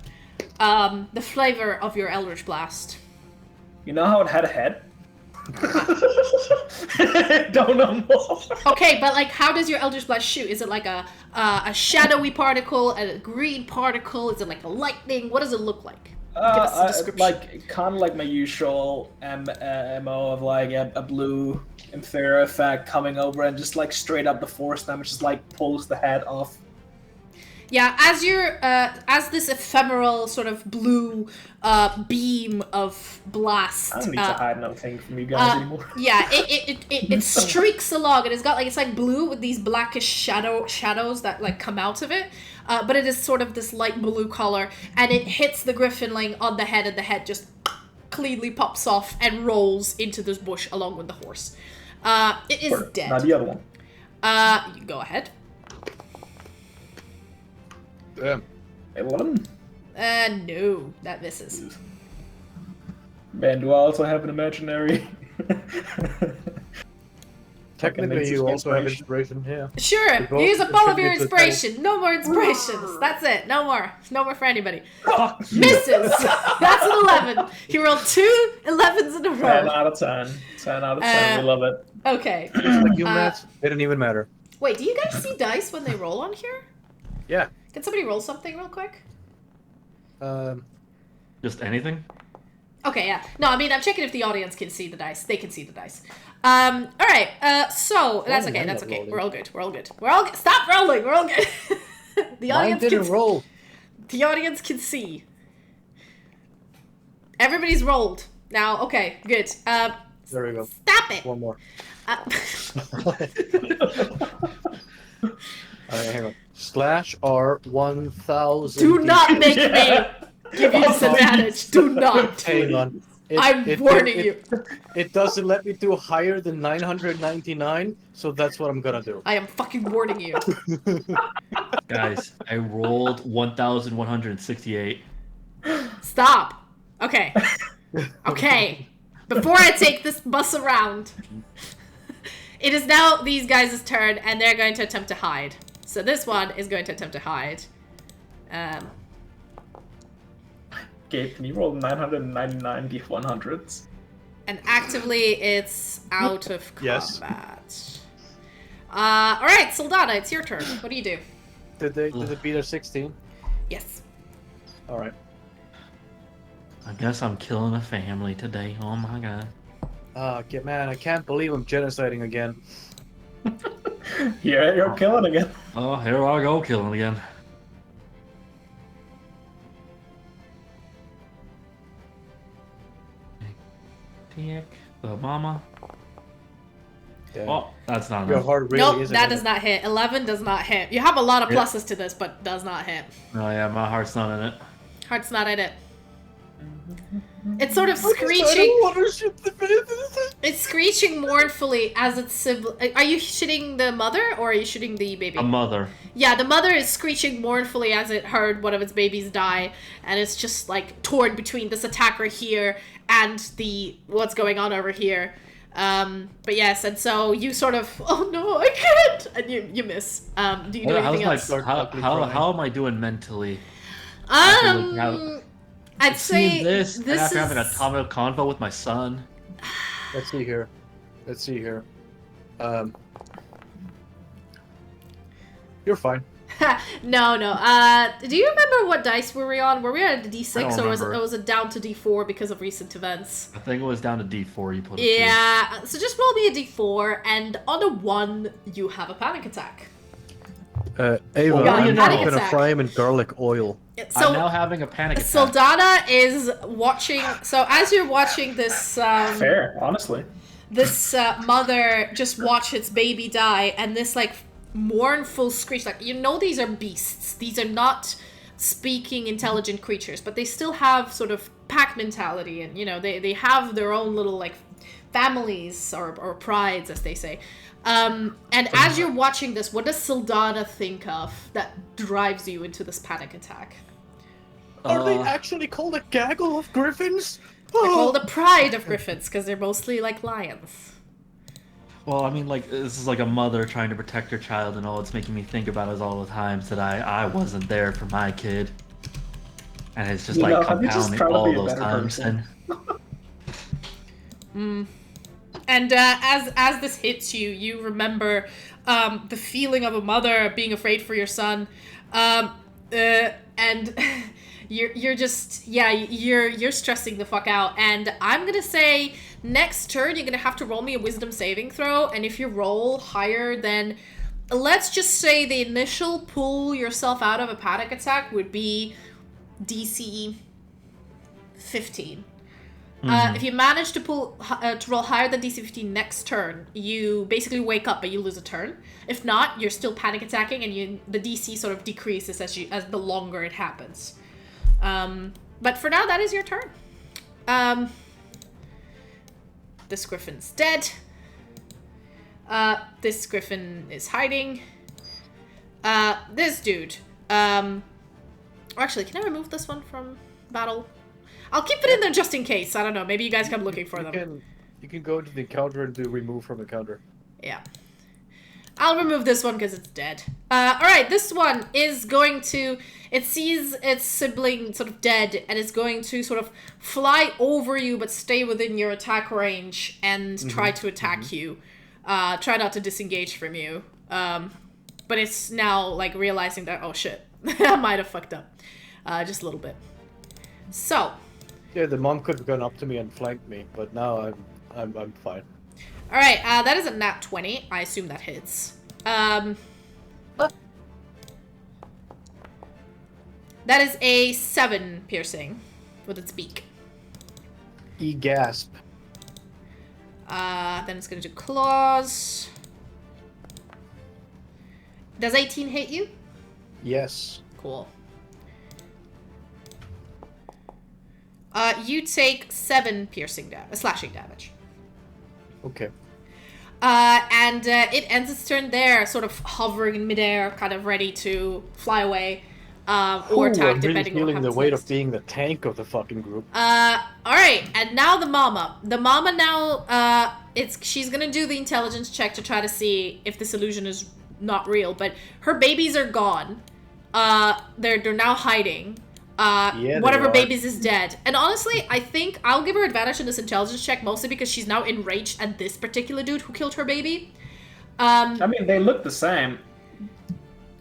flavor of your Eldritch Blast. You know how it had a head? Don't know more. Okay, but like, how does your Eldritch Blast shoot? Is it like a shadowy particle, a green particle? Is it like a lightning? What does it look like? Give us a description. Like kind of like my usual MO of like a blue Esthara effect coming over and just like straight up the force damage, just like pulls the head off. Yeah, as this ephemeral sort of blue beam of blast. I don't need to hide nothing from you guys anymore. Yeah, it streaks along, and it's like blue with these blackish shadows that like come out of it. But it is sort of this light blue color, and it hits the griffinling on the head, and the head just cleanly pops off and rolls into this bush along with the horse. It is dead. Now the other one. You go ahead. Damn. 11. No, that misses. Man, do I also have an imaginary? Technically, you also have inspiration here. Sure, both use up all of your contribute to inspiration. No more inspirations. That's it. No more. No more for anybody. Fuck you. Misses. That's an 11. He rolled 2 11s in a 10 row. out of 10. 10 out of 10. We love it. Okay. Like you, Matt, it didn't even matter. Wait, do you guys see dice when they roll on here? Yeah. Can somebody roll something real quick? Just anything? Okay, yeah. No, I mean, I'm checking if the audience can see the dice. They can see the dice. Alright, so, that's okay, that's okay. We're all good, we're all good. Stop rolling, we're all good. The Mine audience didn't can roll. The audience can see. Everybody's rolled. Now, okay, good. There we go. Stop it! One more. Alright, hang on. /R 1000. Do not make me give you disadvantage. Do not. Hang on. I'm warning you. It doesn't let me do higher than 999, so that's what I'm gonna do. I am fucking warning you. Guys, I rolled 1,168. Stop. Okay. Okay. Before I take this bus around, it is now these guys' turn, and they're going to attempt to hide. So this one is going to attempt to hide. Gabe, can you roll 999 D100s? And actively, it's out of Yes. combat. Alright, Soldana, it's your turn. What do you do? Did it beat a 16? Yes. Alright. I guess I'm killing a family today. Oh my god. Man, I can't believe I'm genociding again. Yeah, you're killing again. Oh, here I go killing again. Tick, the mama. Yeah. Oh, that's not Your enough. heart really Nope, isn't that in does it. not hit. 11 does not hit. You have a lot of Yeah. pluses to this, but does not hit. Oh yeah, my heart's not in it. Heart's not in it. It's sort of I screeching. don't want to shoot the bed. It's screeching mournfully as its sibling. Are you shooting the mother or are you shooting the baby? A mother. Yeah, the mother is screeching mournfully as it heard one of its babies die, and it's just like torn between this attacker here and the what's going on over here. But yes, and so you sort of, oh no, I can't, and you miss. Do you do anything else? How am I doing mentally? I'd say this this after is... having a atomic convo with my son. Let's see here. You're fine. No. Do you remember what dice were we on? Were we at a D6 or was it down to D4 because of recent events? I think it was down to D4 you put it Yeah, so just roll me a D4, and on a 1, you have a panic attack. Ava, I'm gonna fry him in garlic oil. So, I'm now having a panic attack. Sildana is watching, so as you're watching this... Fair, honestly. This mother just watch its baby die, and this, like, mournful screech, like, you know these are beasts. These are not speaking intelligent creatures, but they still have sort of pack mentality, and, you know, they have their own little, like, families or prides, as they say. And as you're watching this, what does Sildana think of that drives you into this panic attack? Are they actually called a gaggle of griffins? They're called a pride of griffins, because they're mostly like lions. Well, I mean, like, this is like a mother trying to protect her child, and all it's making me think about is all the times that I wasn't there for my kid. And it's just, like, compounding all those times. And as this hits you, you remember the feeling of a mother being afraid for your son, and you're just you're stressing the fuck out. And I'm gonna say next turn you're gonna have to roll me a wisdom saving throw, and if you roll higher than, let's just say the initial pull yourself out of a panic attack would be DC 15. If you manage to roll higher than DC 15 next turn, you basically wake up, but you lose a turn. If not, you're still panic attacking, and the DC sort of decreases as the longer it happens. But for now, that is your turn. This griffin's dead. This griffin is hiding. This dude. Actually, can I remove this one from battle? I'll keep it in there just in case. I don't know. Maybe you guys come looking for them. You can go to the counter and do remove from the counter. Yeah. I'll remove this one because it's dead. Alright, this one is going to... It sees its sibling sort of dead, and it's going to sort of fly over you but stay within your attack range and try to attack you. Try not to disengage from you. But it's now, like, realizing that, oh shit, I might have fucked up. Just a little bit. So... Yeah, the mom could have gone up to me and flanked me, but now I'm fine. All right, that is a nat 20. I assume that hits. That is a 7 piercing with its beak. E-gasp. Then it's gonna do claws. Does 18 hit you? Yes. Cool. You take 7 slashing damage. Okay. And it ends its turn there, sort of hovering in midair, kind of ready to fly away, or attack, depending on what happens. I'm really feeling the weight next. of being the tank of the fucking group. Alright, and now the mama. The mama now, she's gonna do the intelligence check to try to see if this illusion is not real, but her babies are gone. They're now hiding. One of her babies is dead. And honestly, I think I'll give her advantage in this intelligence check, mostly because she's now enraged at this particular dude who killed her baby. I mean, they look the same.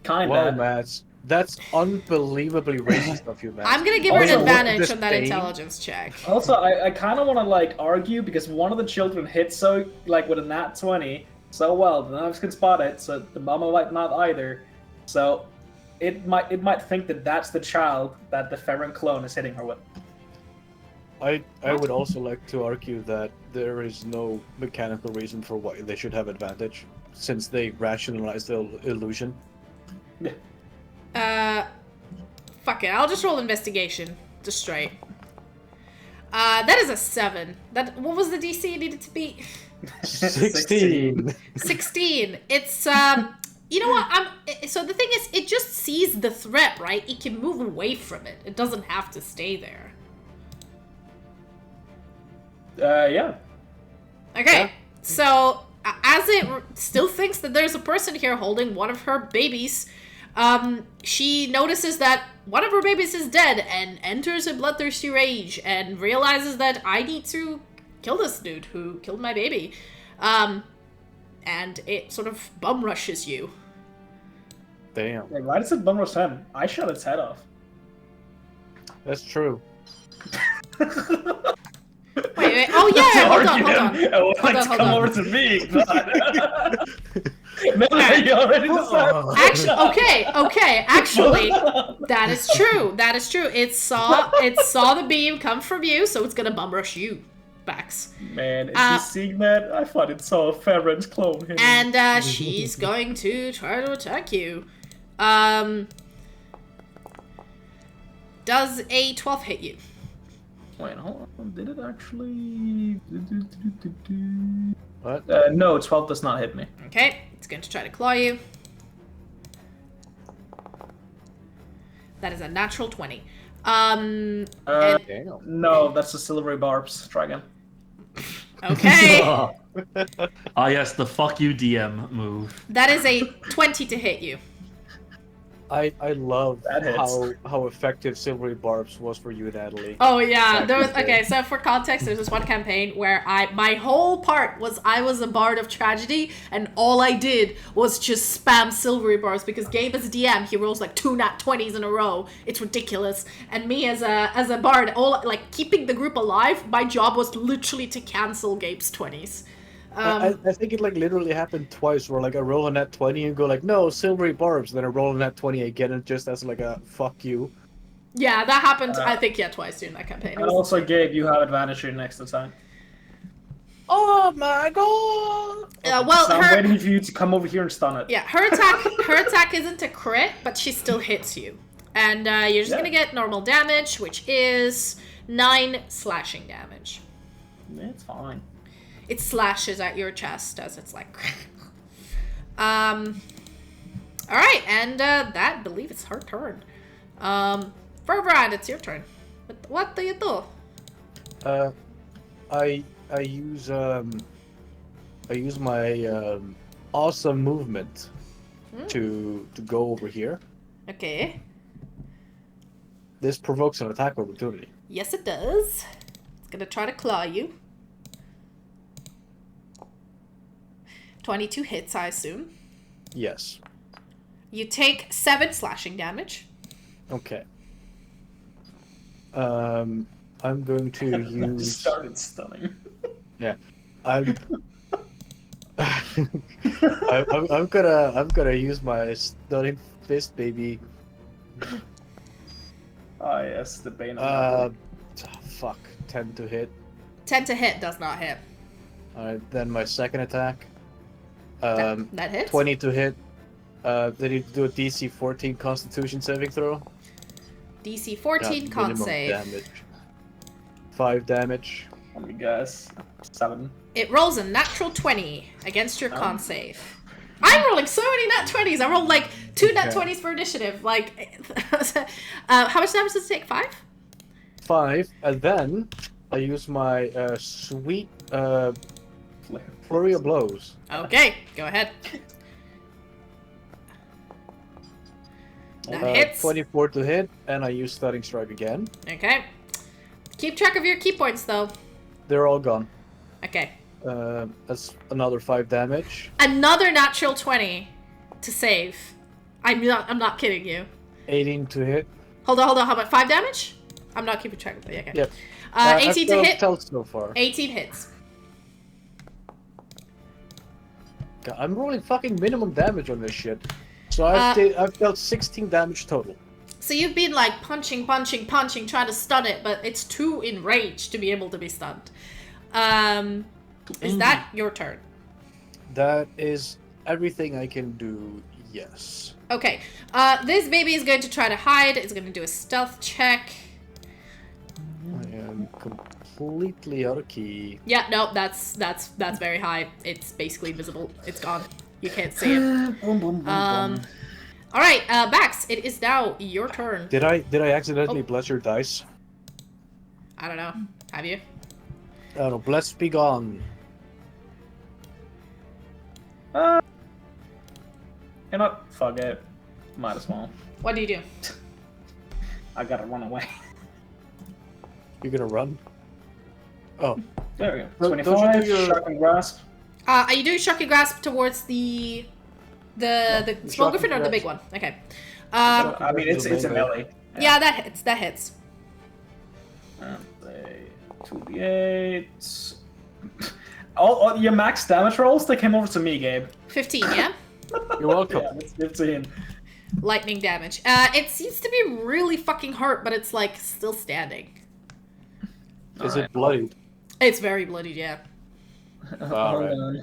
Kinda. Well, Matt, that's unbelievably racist of you, Matt. I'm gonna give her an advantage on that intelligence check. Also, I kind of want to, like, argue, because one of the children hit so, like, with a nat 20 so well, the others can spot it, so the mama might not either. So... It might think that that's the child that the Ferran clone is hitting her with. I would also like to argue that there is no mechanical reason for why they should have advantage, since they rationalize the illusion. Fuck it, I'll just roll investigation, just straight. That is a 7. What was the DC it needed to be? 16. 16. It's you know what? So the thing is, it just sees the threat, right? It can move away from it. It doesn't have to stay there. Yeah. Okay. So, as it still thinks that there's a person here holding one of her babies, she notices that one of her babies is dead and enters a bloodthirsty rage and realizes that I need to kill this dude who killed my baby. And it sort of bum rushes you. Damn. Wait, why does it bum rush him? I shot its head off. That's true. Wait. Oh yeah, hold on. It would like to come over to me, but... Maybe you already decided. Okay. Actually, that is true. It saw the beam come from you, so it's gonna bum rush you, Bax. Man, is she seeing that? I thought it saw a Ferent's clone here. And she's going to try to attack you. Does a 12 hit you? Wait, hold on. Did it actually? What? No, 12 does not hit me. Okay, it's going to try to claw you. That is a natural 20. Damn. No, that's the silvery barbs. Try again. Okay. Ah, yes, the fuck you DM move. That is a 20 to hit you. I love That hits. how effective Silvery Barbs was for you, Natalie. Oh yeah, okay, so for context, there's this one campaign where my whole part was I was a bard of tragedy, and all I did was just spam silvery bars because Gabe as a DM, he rolls like 2 nat 20s in a row. It's ridiculous. And me as a bard, keeping the group alive, my job was literally to cancel Gabe's 20s. I think it like literally happened twice where like I roll a nat 20 and go like, no, Silvery Barbs, then I roll a nat 20 again and just as like a fuck you. Yeah, that happened, I think, twice during that campaign. And also, Gabe, you have advantage here next time. Oh my god! Well, So I'm waiting for you to come over here and stun it. Yeah, her attack isn't a crit, but she still hits you. And you're just gonna get normal damage, which is 9 slashing damage. Yeah, it's fine. It slashes at your chest as it's like... Alright, and that, I believe it's her turn. Furbrand, it's your turn. What do you do? I use my awesome movement to go over here. Okay. This provokes an attack opportunity. Yes, it does. It's gonna try to claw you. 22 hits, I assume. Yes. You take 7 slashing damage. Okay. I'm going to Just use. started stunning. Yeah. I'm gonna use my stunning fist, baby. Ah, yes, the bane of Fuck. 10 to hit. 10 to hit does not hit. Alright, then my second attack. That hits? 20 to hit. Then you do a DC 14 Constitution saving throw. DC 14 Got con minimum save. Damage. 5 damage. Let me guess. 7. It rolls a natural 20 against your con save. I'm rolling so many nat 20s. I rolled like 2 nat 20s for initiative. Like, how much damage does it take? 5? 5, and then I use my sweet flurry of blows. Okay, go ahead. That hits. 24 to hit, and I use Stunning Strike again. Okay. Keep track of your key points, though. They're all gone. Okay. That's another 5 damage. Another natural 20 to save. I'm not kidding you. 18 to hit. Hold on. How about 5 damage? I'm not keeping track of it. Okay. Yep. 18 to hit. So far. 18 hits. God, I'm rolling fucking minimum damage on this shit. So I've dealt 16 damage total. So you've been like punching, trying to stun it, but it's too enraged to be able to be stunned. Is that your turn? That is everything I can do, yes. Okay. This baby is going to try to hide. It's going to do a stealth check. I am completely out of key. Yeah, no, that's very high. It's basically invisible. It's gone. You can't see it. All right, Bax, it is now your turn. Did I accidentally bless your dice? I don't know. Have you? I don't know. Bless be gone. You know what? Fuck it. Might as well. What do you do? I gotta run away. You're gonna run? Oh. There we Don't- go. don't you 25, do your- shocking grasp. Are you doing shocking grasp towards the small shocking griffin or the grasp. big one? Okay. I mean, it's a melee. Yeah, that hits. That hits. 2d8. All your max damage rolls, they came over to me, Gabe. 15. Yeah. You're welcome. Yeah, that's 15. Lightning damage. It seems to be really fucking hurt, but it's like still standing. Is Alright. it bloodied? It's very bloodied. Yeah. Hold Alright. on.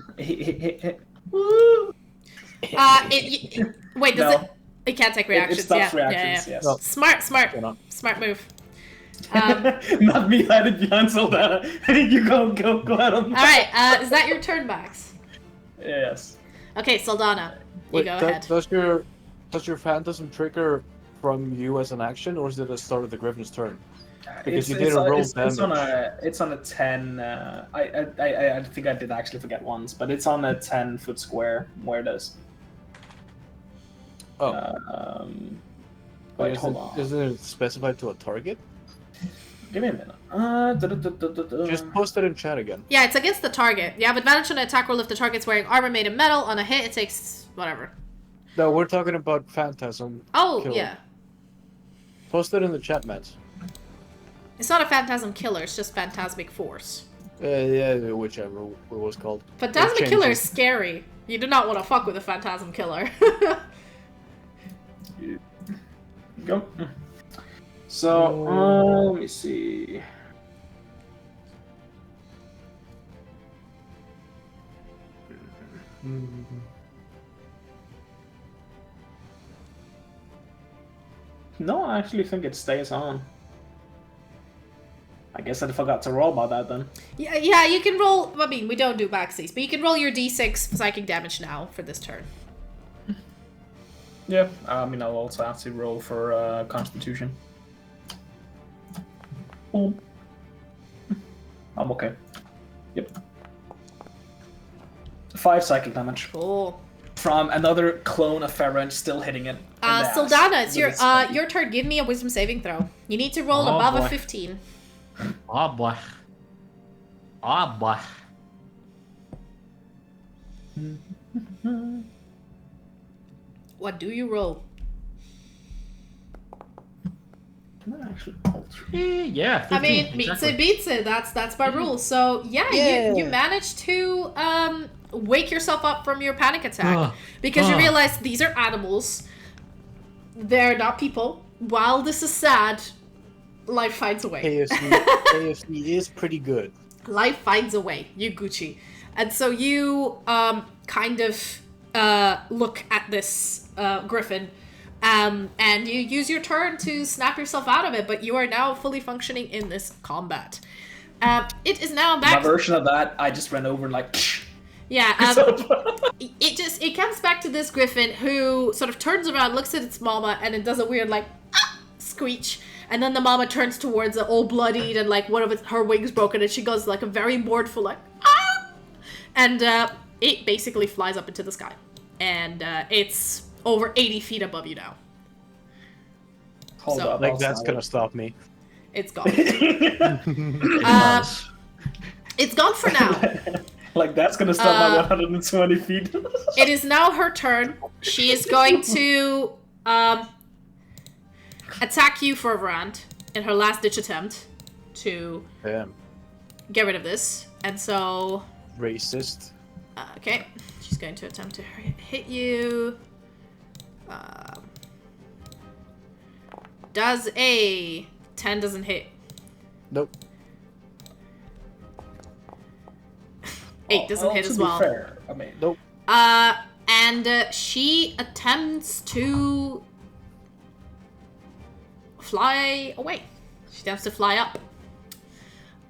Wait. Does No. it can't take reactions. It stops yeah. reactions, Yeah. yes. No. Smart Cannot. move. Not me hiding behind Saldana. You go ahead on. All right. Is that your turn, Max? Yes. Okay, Saldana, you go ahead. Does your phantasm trigger from you as an action, or is it the start of the griffin's turn? Because you didn't roll it's on damage. it's on a 10. I think I did actually forget once, but it's on a 10-foot square where it is. Oh, Wait, hold on. Isn't it specified to a target? Give me a minute. Just post it in chat again. Yeah, it's against the target. You have advantage on an attack roll if the target's wearing armor made of metal. On a hit, it takes whatever. No, we're talking about phantasm. Oh, Kill. yeah. Post it in the chat, Matt. It's not a phantasm killer, it's just phantasmic force. Yeah, whichever it was called. Phantasmic It killer is changes. scary. You do not want to fuck with a phantasm killer. Go. So, let me see. No, I actually think it stays on. I guess I forgot to roll about that then. yeah, you can roll. I mean, we don't do backsies, but you can roll your d6 psychic damage now for this turn. Yeah, I mean, I'll also have to roll for Constitution. Boom. I'm okay. Yep. 5 psychic damage Cool. from another clone of Ferrant still hitting it. in the ass Saldana, it's with your its spike. your turn. Give me a wisdom saving throw. You need to roll Oh, above boy. a 15. Oh boy. Oh boy. What do you roll? Can I actually alter? Yeah. 15, I mean, exactly. beats it. That's by rule. So yeah, you managed to wake yourself up from your panic attack because you realize these are animals. They're not people. While this is sad, life finds a way. KFC is pretty good. Life finds a way. You Gucci. And so you kind of look at this griffin. And you use your turn to snap yourself out of it, but you are now fully functioning in this combat. It is now My back. version of that, I just ran over and like. Yeah, it comes back to this griffin who sort of turns around, looks at its mama, and it does a weird like screech. And then the mama turns towards it, all bloodied, and like one of her wings broken, and she goes like a very mournful like ah, and it basically flies up into the sky, and it's over 80 feet above you now. Hold So- up. Like I'll that's stop gonna it. stop me. It's gone. It Uh, was. It's gone for now. Like that's gonna stop my 120 feet. It is now her turn. She is going to attack you for a round in her last ditch attempt to Damn. get rid of this. And so, Racist. okay, she's going to attempt to hit you. Does a 10 doesn't hit. Nope. 8 doesn't hit to as be well. Fair, I mean, Nope. And she attempts to fly away. She attempts to fly up.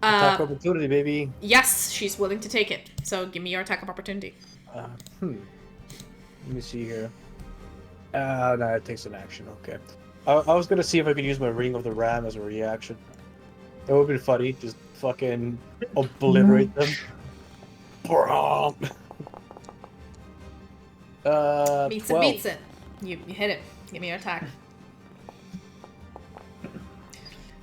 Attack opportunity, baby. Yes, she's willing to take it. So give me your attack of opportunity. Let me see here. No, it takes an action. Okay. I was gonna see if I could use my Ring of the Ram as a reaction. That would be funny. Just fucking obliterate them. Meets 12. it, beats it. You hit it. Give me your attack.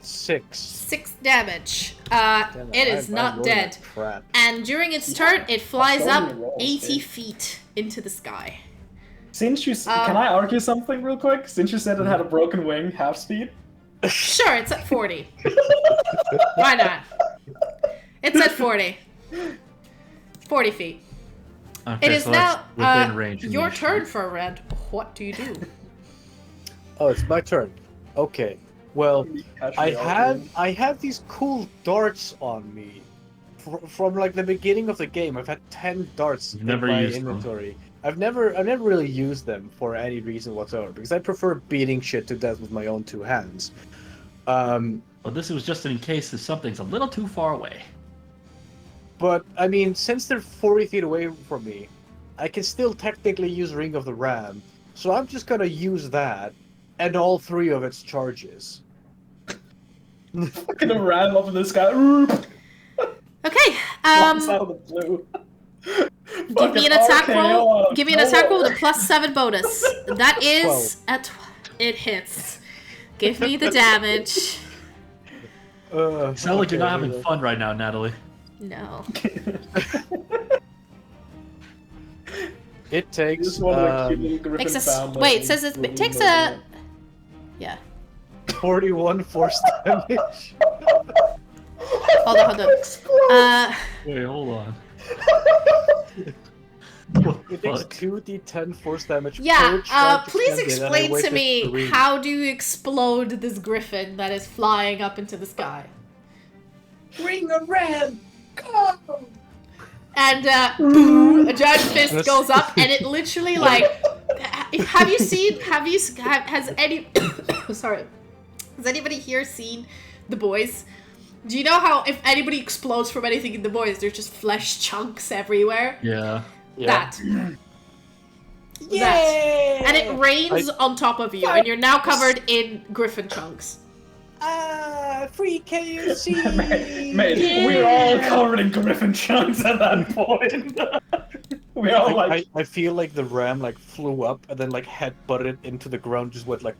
6. 6 damage. Damn It is I'm not rolling dead. like crap. And during its turn, it flies so up many rolls, 80 dude. feet into the sky. Since you can I argue something real quick? Since you said it had a broken wing, half speed. Sure, it's at 40. Why not? It's at 40. 40 feet. Okay, It is so now that's within range of your me. turn for Red. What do you do? Oh, it's my turn. Okay. Well, I have these cool darts on me. From like the beginning of the game, I've had 10 darts You've in never my used them. inventory. I've never really used them for any reason whatsoever because I prefer beating shit to death with my own 2 hands. Well, this was just in case if something's a little too far away. But I mean, since they're 40 feet away from me, I can still technically use Ring of the Ram. So I'm just gonna use that and all 3 of its charges. Fucking ram up in the sky. Okay. Flies out of the blue. Give me an attack roll. Give me an attack roll with a +7 bonus. That is at it hits. Give me the damage. You sound like you're not having fun right now, Natalie. No. It takes Just one of the cute little griffin Makes a families. wait. It says it takes a. Yeah. 41 force damage. Hold on. Wait, hold on. It takes 2d10 force damage. Yeah. per charge Please expended, and I explain to wasted me 3. how do you explode this griffin that is flying up into the sky? Ring of Ram! Go! And boom, a giant fist goes up, and it literally like. Has any? Sorry. Has anybody here seen The Boys? Do you know how if anybody explodes from anything in The Boys, there's just flesh chunks everywhere? Yeah. That. Yay! That. And it rains on top of you, and you're now covered in griffin chunks. Free KFC! Mate, we're all covered in griffin chunks at that point. We all like. I feel like the ram like flew up and then like head butted into the ground, just went like.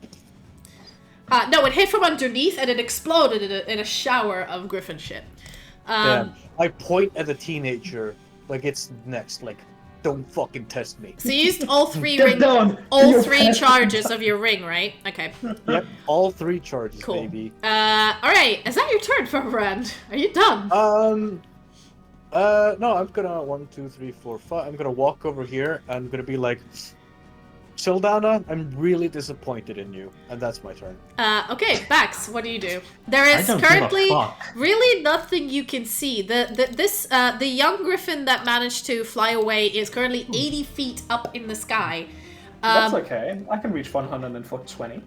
No, it hit from underneath, and it exploded in a shower of griffin shit. Damn. I point at the teenager like it's next. Like, don't fucking test me. So you used all 3 Get down. all 3 charges of your ring, right? Okay. Yep, all 3 charges, Cool. baby. Alright, is that your turn for Rand? Are you done? No, I'm gonna 1, 2, 3, 4, 5. I'm gonna walk over here. I'm gonna be like, Sildana, I'm really disappointed in you, and that's my turn. Okay, Bax, what do you do? There is I don't give a currently fuck. really nothing you can see. The young griffin that managed to fly away is currently 80 feet up in the sky. That's okay. I can reach 120.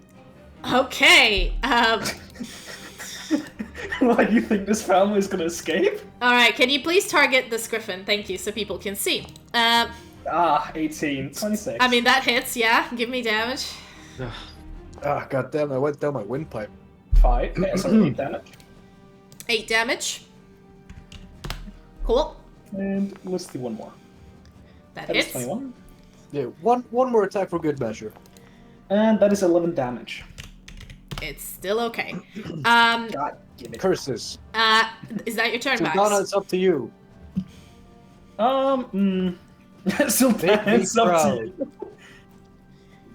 Okay. Why do you think this family is gonna escape? Alright, can you please target this griffin? Thank you, so people can see. 18, 26. I mean, that hits, yeah. Give me damage. Ah, goddamn! I went down my windpipe. 5. Yeah, so 8 damage. 8 damage. Cool. And let's do one more. That That is hits. 21. Yeah, one more attack for good measure. And that is 11 damage. It's still okay. God damn it. Curses. Is that your turn, Sildana, Max? it's up to you. So Make me it's up to proud. you.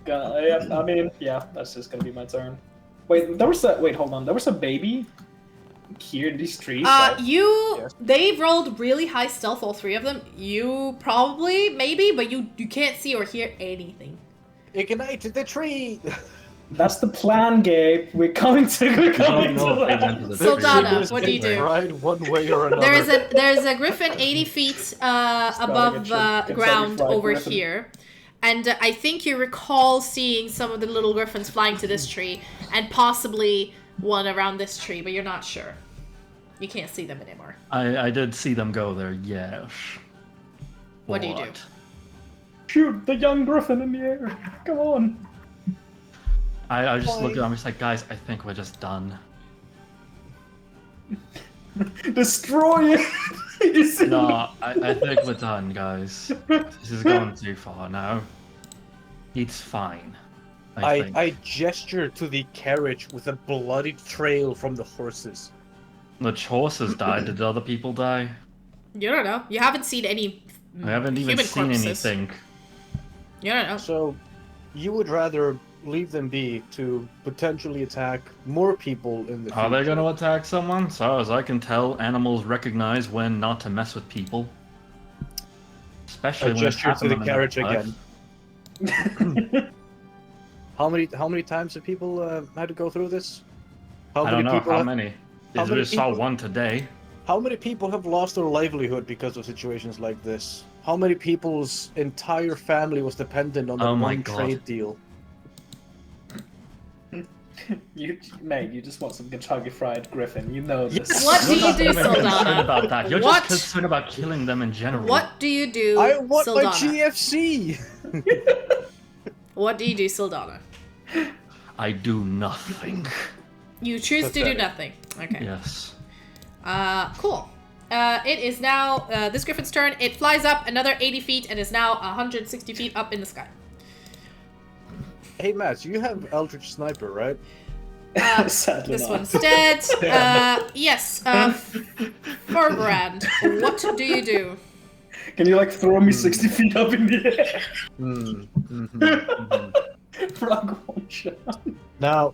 Yeah, I mean, yeah, that's just gonna be my turn. Wait, hold on. There was a baby here in these trees. right? Yes. They've rolled really high stealth, all 3 of them. You probably, maybe, but you can't see or hear anything. Ignite the tree! That's the plan, Gabe. We're coming to I don't to know if they that. went to the Sildana, tree. what do you do? Tried one way or another. There's a griffin 80 feet above get ground fried over griffin. here. And I think you recall seeing some of the little griffins flying to this tree, and possibly one around this tree, but you're not sure. You can't see them anymore. I did see them go there, yes. What do you do? Shoot the young griffin in the air. Come on. I just look at them, I'm just like, guys, I think we're just done. Destroy it. You see? No, I think we're done, guys. This is going too far now. It's fine. I think. I gesture to the carriage with a bloody trail from the horses. The horses died. Did other people die? You don't know. You haven't seen any I haven't even human seen corpses. anything. You don't know. So, you would rather leave them be to potentially attack more people in the future. Are they going to attack someone? So as I can tell, animals recognize when not to mess with people. Especially I when it's gesture to the happened in carriage their again. How many times have people had to go through this? I don't know how many. how I many just saw people- one today. How many people have lost their livelihood because of situations like this? How many people's entire family was dependent on the Oh my one God. trade deal? Mate, you just want some Kentucky Fried Griffin. You know this. What do You're you not do, even concerned Saldana? about that. You're What? just concerned about killing them in general. What do you do, I want my Saldana? GFC! What do you do, Saldana? I do nothing. You choose to do Pathetic. nothing. Okay. Yes. Cool. It is now this griffin's turn. It flies up another 80 feet and is now 160 feet up in the sky. Hey Matt, you have Eldritch Sniper, right? Sadly This not. one's dead. Yes. Farbrand, what do you do? Can you like throw me 60 feet up in the air? Frog one shot. Now,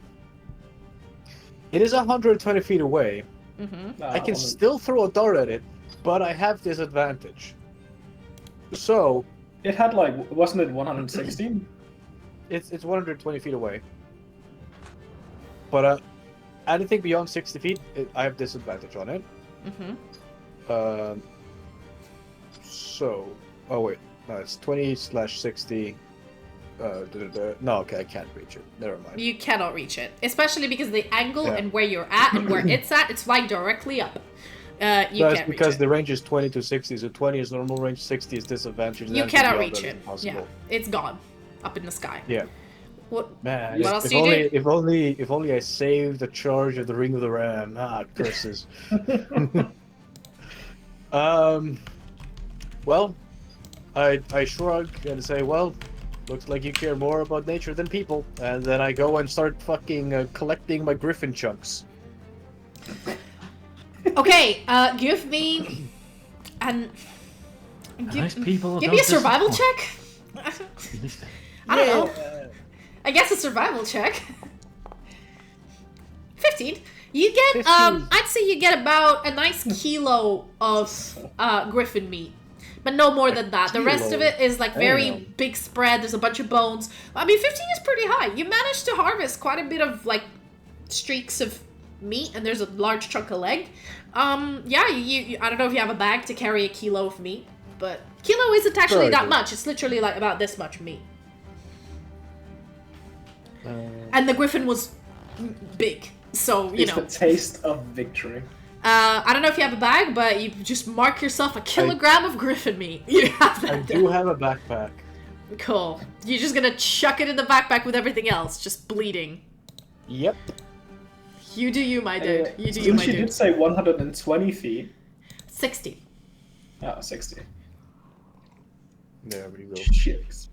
it is 120 feet away. Mm-hmm. I can still throw a dart at it, but I have disadvantage. So, It had like, wasn't it 116? it's 120 feet away. But anything beyond 60 feet, I have disadvantage on it. Mm-hmm. So, oh wait, no, it's 20/60. No, okay, I can't reach it. Never mind. You cannot reach it, especially because the angle Yeah. and where you're at and where it's at, it's flying directly up. You That's can't because reach it. the range is 20 to 60, so 20 is normal range, 60 is disadvantage. and You anything cannot beyond reach that is it. impossible. Yeah, it's gone, up in the sky. Yeah. What? Man, What else if do you only, do? if only I saved the charge of the Ring of the Ram. Ah, curses. Well, I shrug and say, well, looks like you care more about nature than people. And then I go and start fucking collecting my griffin chunks. Okay, give me an. Nice people. Give me a don't survival disappoint. check. I don't know. I guess a survival check. 15. You get 15. I'd say you get about a nice kilo of griffin meat. But no more than that. The rest of Kilo? it is like very Damn. big spread. There's a bunch of bones. I mean, 15 is pretty high. You managed to harvest quite a bit of like streaks of meat, and there's a large chunk of leg. Yeah, you I don't know if you have a bag to carry a kilo of meat, but kilo isn't actually Very that good. much. It's literally like about this much meat. And the griffin was big, so you It's know. the taste of victory. I don't know if you have a bag, but you just mark yourself a kilogram of griffin meat. You have I that. do have a backpack. Cool. You're just gonna chuck it in the backpack with everything else, just bleeding. Yep. You do you, my dude. You do you, my She dude. did say 120 feet. 60. Oh, 60. There we go. Chicks.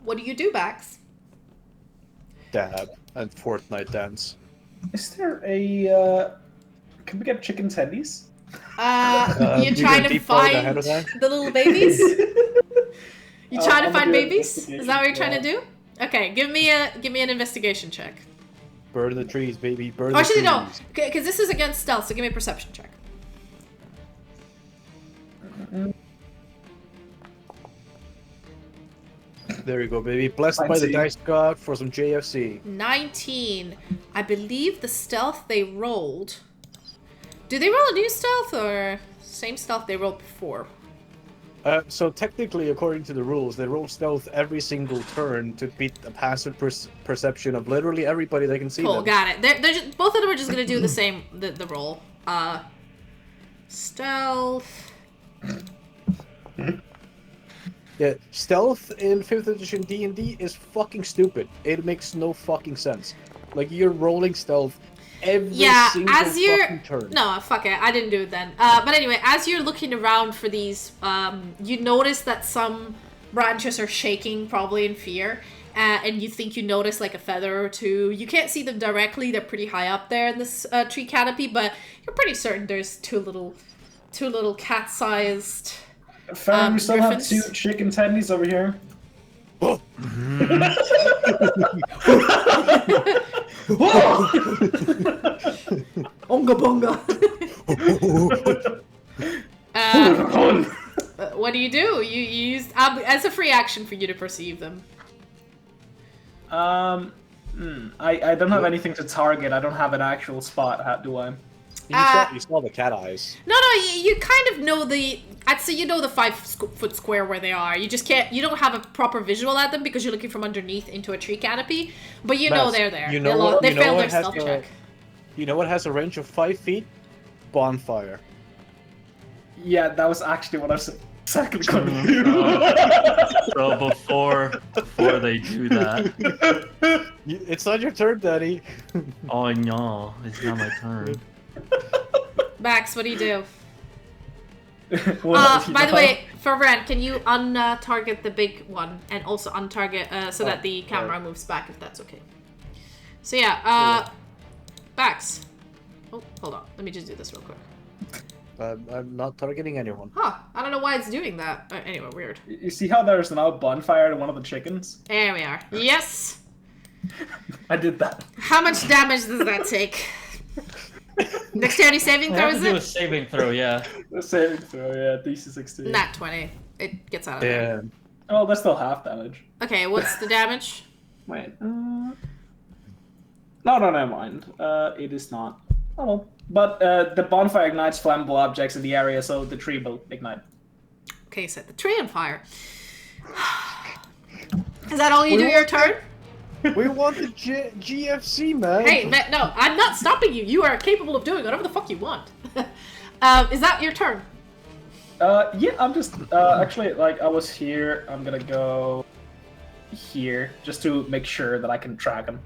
What do you do, Bax? Dab and Fortnite dance. Is there a, can we get chicken tendies? You're you trying gonna to deep fry the find head of that? the little babies? You trying to I'm find gonna do an babies? Is that what you're investigation, trying to do? Okay, give me an investigation check. Burn the trees, baby. Burn Oh, the actually, trees. no, because this is against stealth, so give me a perception check. There you go, baby. Blessed by the 19. dice god for some JFC. 19. I believe the stealth they rolled. Do they roll a new stealth or same stealth they rolled before? So technically, according to the rules, they roll stealth every single turn to beat a passive perception of literally everybody that can see Cool, them. got it. They're just, both of them are just gonna do the same the roll. Stealth. Yeah, stealth in 5th edition D&D is fucking stupid. It makes no fucking sense. Like, you're rolling stealth every single as you're fucking turn. no, fuck it, I didn't do it then. But anyway, as you're looking around for these, you notice that some branches are shaking, probably in fear. And you think you notice like a feather or two. You can't see them directly; they're pretty high up there in this tree canopy. But you're pretty certain there's two little cat-sized. Fam, we still have griffins. 2 chicken tendies over here. Onga bonga. What do? You use as a free action for you to perceive them. I don't have anything to target. I don't have an actual spot. How do I? You saw the cat eyes. No, you kind of know I'd say you know the 5-foot square where they are. You just can't. You don't have a proper visual at them because you're looking from underneath into a tree canopy. But you know they're there. They failed their stealth check. You know what has a range of 5 feet? Bonfire. Yeah, that was actually what I was exactly going to do. So before they do that, It's not your turn, Daddy. oh no, it's not my turn. Max, what do you do? Well, By the way, for Ren, can you target the big one and also untarget so that the camera moves back if that's okay? So yeah, Max. Oh, hold on. Let me just do this real quick. I'm not targeting anyone. Huh, I don't know why it's doing that. Anyway, weird. You see how there's now a bonfire to one of the chickens? There we are. Yes! I did that. How much damage does that take? Dexterity saving I throw, have is to do a it? saving throw, yeah. The saving throw, yeah, DC 16. Nat 20. It gets out of there. Oh, that's still half damage. Okay, what's the damage? Wait, No, never mind. It is not. Oh well. But the bonfire ignites flammable objects in the area, so the tree will ignite. Okay, set the tree on fire. Is that all you do your turn? We want the GFC, man. Hey, no, I'm not stopping you. You are capable of doing whatever the fuck you want. Is that your turn? Yeah, I'm just actually like I was here. I'm gonna go here just to make sure that I can track him.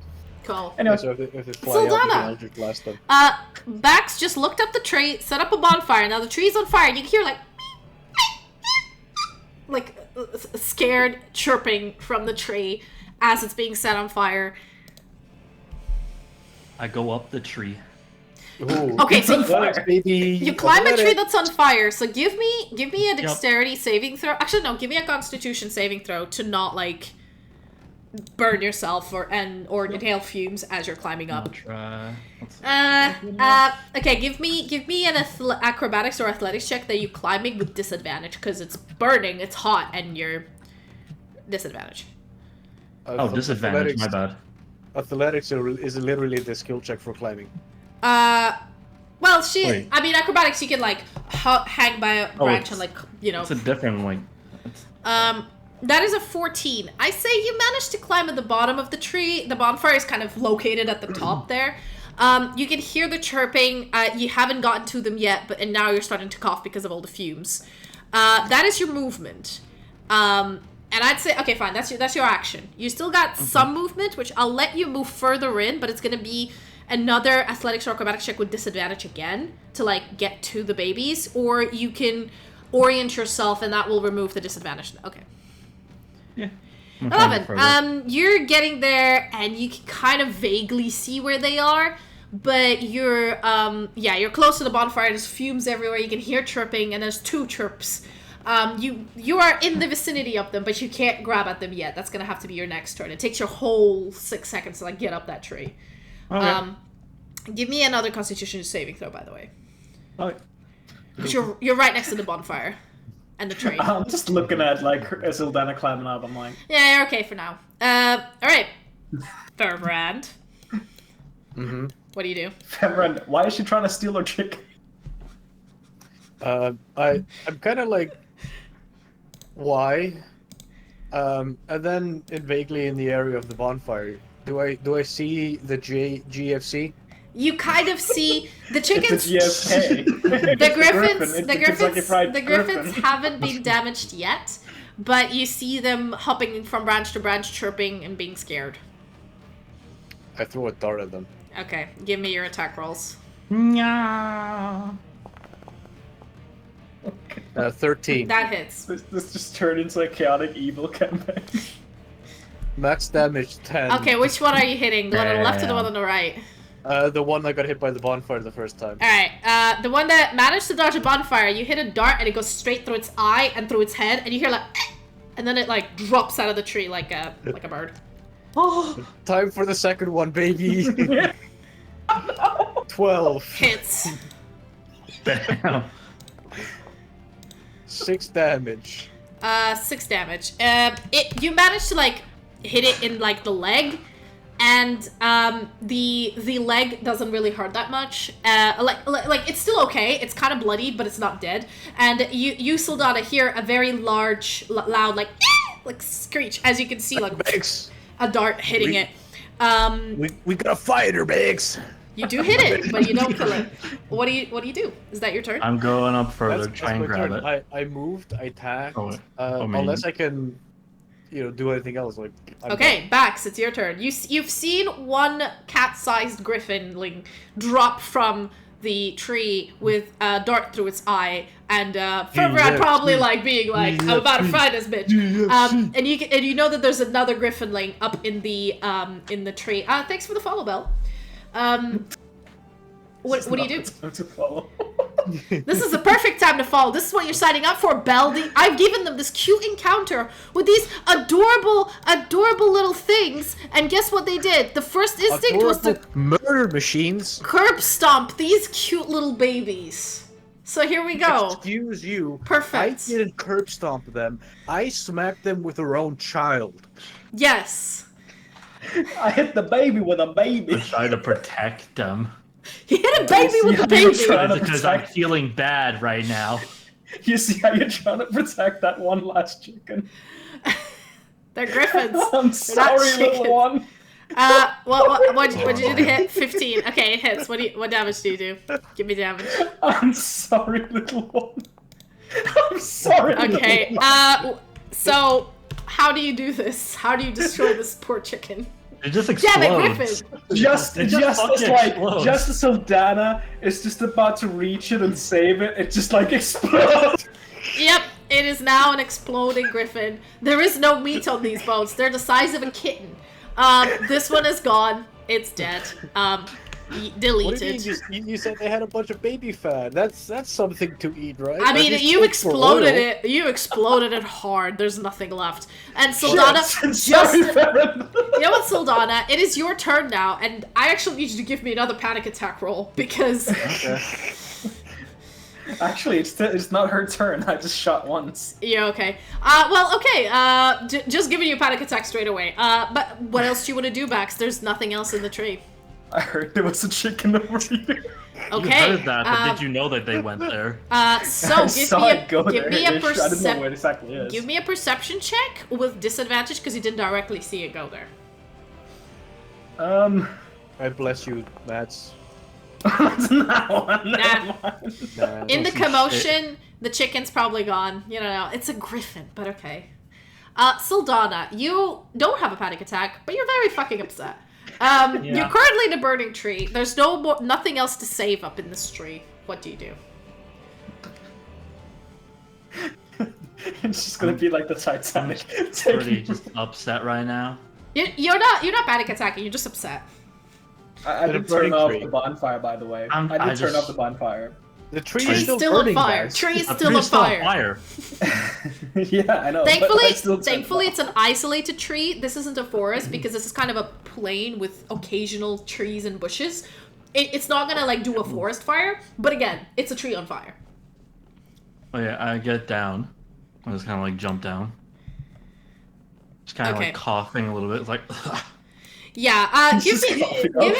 Cool. Anyway, So if they fly out, you can Eldritch Blast them. Bax just looked up the tree, set up a bonfire. Now the tree's on fire, and you can hear like scared chirping from the tree as it's being set on fire. I go up the tree. Ooh. Okay, so you climb a tree that's on fire. So give me a dexterity saving throw. Actually, no, give me a Constitution saving throw to not like burn yourself or inhale fumes as you're climbing up. Try. Okay, give me an acrobatics or athletics check that you climbing with disadvantage because it's burning, it's hot, and you're disadvantage. Disadvantage. My bad. Athletics is literally the skill check for climbing. Well, Wait. I mean, acrobatics you can like hang by a branch and like It's a different like. That is a 14. I say you managed to climb at the bottom of the tree. The bonfire is kind of located at the top there. You can hear the chirping. You haven't gotten to them yet, and now you're starting to cough because of all the fumes. That is your movement. And I'd say, okay, fine, that's your action. You still got some movement, which I'll let you move further in, but it's going to be another athletics or acrobatics check with disadvantage again to like get to the babies, or you can orient yourself and that will remove the disadvantage. Okay. Yeah. 11. You're getting there and you can kind of vaguely see where they are, but you're close to the bonfire. There's fumes everywhere. You can hear chirping, and there's 2 chirps. You are in the vicinity of them, but you can't grab at them yet. That's gonna have to be your next turn. It takes your whole 6 seconds to like get up that tree. Okay. Give me another Constitution saving throw, by the way. Okay. Because you're right next to the bonfire and the tree. I'm just looking at like Sylfania climbing up. I'm like, Yeah, you're okay for now. All right, Thurbrand. Mm-hmm. What do you do? Cameron, why is she trying to steal our chicken? I'm kind of like, why? And then vaguely in the area of the bonfire, do I see the GFC? You kind of see the chickens. It's a GFK. The griffins haven't been damaged yet, but you see them hopping from branch to branch, chirping and being scared. I throw a dart at them. Okay, give me your attack rolls. Yeah. Okay. 13. That hits. This just turned into a chaotic evil campaign. Max damage 10. Okay, which one are you hitting? The one on the left or the one on the right? The one that got hit by the bonfire the first time. Alright, the one that managed to dodge a bonfire, you hit a dart and it goes straight through its eye and through its head, and you hear like, and then it like drops out of the tree like a bird. Oh, time for the second one, baby. 12. Hits. Damn. 6 damage. 6 damage. You managed to like hit it in like the leg, and the leg doesn't really hurt that much. Like it's still okay. It's kind of bloodied, but it's not dead. And you Sylfania, hear a very large, loud like screech, as you can see like a dart hitting it. We got a fighter, Biggs. You do hit it, but you don't kill it. What do you do? Is that your turn? I'm going up further, try and grab it. I moved, I attacked. I mean- Unless I can, do anything else. Like Okay, Bax, it's your turn. You've seen one cat-sized griffinling drop from the tree with a dart through its eye, and Fervran probably like being like, I'm about to find this bitch. And you know that there's another griffinling up in the tree. Thanks for the follow, Bell. What do you do? Time to follow. This is the perfect time to follow. This is what you're signing up for, Belle. I've given them this cute encounter with these adorable little things, and guess what they did? The first instinct was to murder machines. curb stomp these cute little babies. So here we go. Excuse you. Perfect. I didn't curb stomp them. I smacked them with their own child. Yes. I hit the baby with a baby. I'm trying to protect them. You hit a baby with a baby. Because I'm feeling bad right now. You see how you're trying to protect that one last chicken? They're griffins. I'm sorry, little one. What did you hit? 15. Okay, it hits. What damage do you do? Give me damage. I'm sorry, little one. I'm sorry. Okay. Little one. So how do you do this? How do you destroy this poor chicken? It just Damn explodes. it, Griffin! Just It as Sylfania is just about to reach it and save it, it just like explodes. Yep, it is now an exploding griffin. There is no meat on these bones. They're the size of a kitten. This one is gone. It's dead. Deleted. What do you mean? You said they had a bunch of baby fat. That's something to eat, right? I mean, you exploded it. You exploded it hard. There's nothing left. And Sylfania, you know what, Sylfania? It is your turn now, and I actually need you to give me another panic attack roll because. Okay. Actually, it's not her turn. I just shot once. Yeah. Okay. Just giving you a panic attack straight away. But what else do you want to do, Bax? There's nothing else in the tree. I heard there was a chicken over here. Okay. You heard that, but did you know that they went there? So give me a perception. Give me a perception check with disadvantage because you didn't directly see it go there. I bless you, Mads. Nah. In the commotion, the chicken's probably gone. You know, it's a griffin, but okay. Sylfania, you don't have a panic attack, but you're very fucking upset. You're currently in a burning tree. There's nothing else to save up in this tree. What do you do? It's just gonna be like the Titanic. Pretty just upset right now. You're not panic attacking. You're just upset. I did turn off the bonfire, by the way. I did turn off the bonfire. The tree Tree's is still on fire. Tree is still on fire. Yeah, I know. Thankfully, it's an isolated tree. This isn't a forest because this is kind of a plain with occasional trees and bushes. It's not gonna like do a forest fire, but again, it's a tree on fire. Oh yeah, I get down. I just kind of like jump down. Just kind of like coughing a little bit. It's like. Yeah. Give me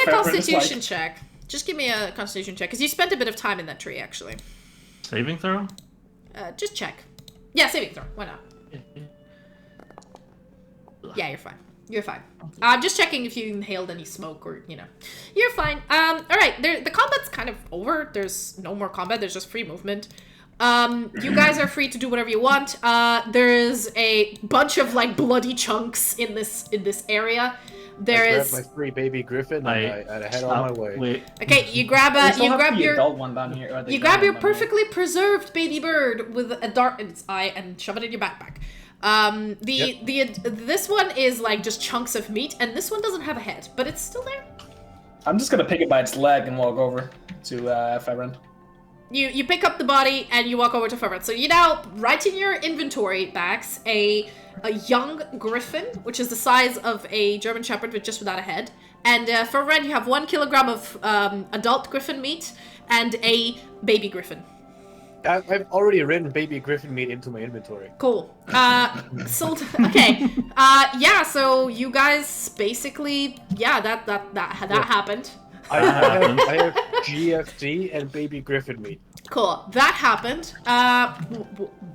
a Constitution check. Just give me a Constitution check, because you spent a bit of time in that tree, actually. Saving throw? Just check. Yeah, saving throw. Why not? Yeah, you're fine. You're fine. I'm just checking if you inhaled any smoke or, You're fine. Alright, the combat's kind of over. There's no more combat. There's just free movement. You guys are free to do whatever you want. There's a bunch of, like, bloody chunks in this area. There I is. grabbed my 3 baby griffin and I head on my way. Wait. Okay, you grab your adult one down here. Or the you grab young your one down here. perfectly preserved baby bird with a dart in its eye and shove it in your backpack. This one is like just chunks of meat, and this one doesn't have a head, but it's still there. I'm just gonna pick it by its leg and walk over to Ferren. You pick up the body and you walk over to Ferren. So you now write in your inventory bags a young griffin, which is the size of a German Shepherd with just without a head. And for Ren, you have 1 kilogram of adult griffin meat and a baby griffin. I've already written baby griffin meat into my inventory. Cool. Okay. So you guys basically, that happened. I have GFC and baby griffin meat. Cool. That happened.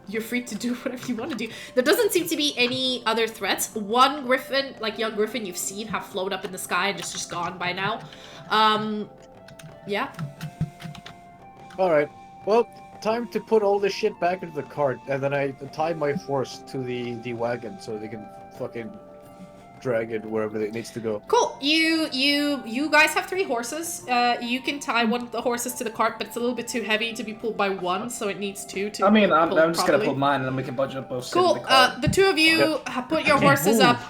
You're free to do whatever you want to do. There doesn't seem to be any other threats. One griffin, like young griffin you've seen, have flown up in the sky and just gone by now. Yeah. Alright. Well, time to put all this shit back into the cart, and then I tie my horse to the wagon so they can fucking drag it wherever it needs to go. Cool. You guys have 3 horses. You can tie one of the horses to the cart, but it's a little bit too heavy to be pulled by one, so it needs 2 to. I mean, I'm pull just gonna pull mine, and then we can budget both. Cool. The cart. The 2 of you have put your horses up.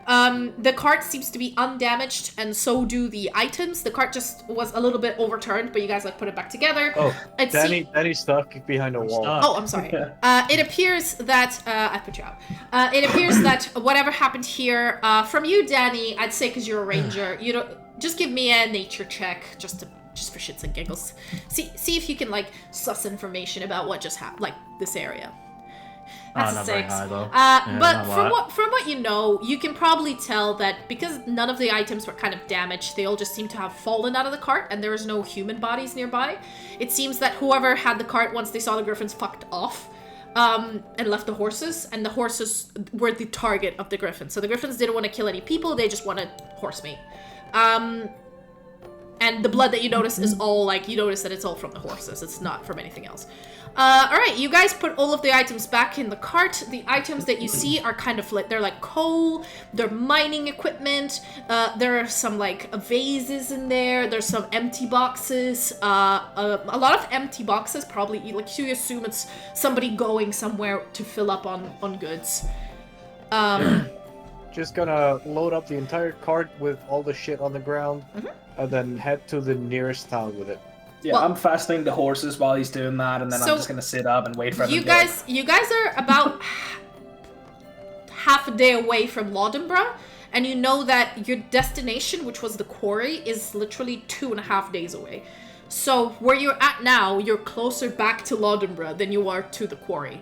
The cart seems to be undamaged, and so do the items. The cart just was a little bit overturned, but you guys put it back together. Oh, Danny's stuck behind a wall. Oh, I'm sorry. It appears that I put you out. It appears that whatever happened here, from you, Danny, I'd say because you're a ranger, you don't just give me a nature check, just for shits and giggles. See if you can like suss information about what just happened, like this area. That's a 6. Very high, though. But from what you know, you can probably tell that because none of the items were kind of damaged, they all just seem to have fallen out of the cart, and there is no human bodies nearby. It seems that whoever had the cart, once they saw the griffins, fucked off, and left the horses, and the horses were the target of the griffins. So the griffins didn't want to kill any people; they just wanted horse meat. And the blood that you notice is all like you notice that it's all from the horses. It's not from anything else. Alright, you guys put all of the items back in the cart. The items that you see are kind of like, they're like coal, they're mining equipment, there are some like vases in there, there's some empty boxes, a lot of empty boxes, probably, like you assume it's somebody going somewhere to fill up on goods. Just gonna load up the entire cart with all the shit on the ground, and then head to the nearest town with it. Yeah, I'm fastening the horses while he's doing that, and then I'm just gonna sit up and wait for him to go. You guys are about half a day away from Laudenborough, and you know that your destination, which was the quarry, is literally 2.5 days away. So where you're at now, you're closer back to Laudenborough than you are to the quarry.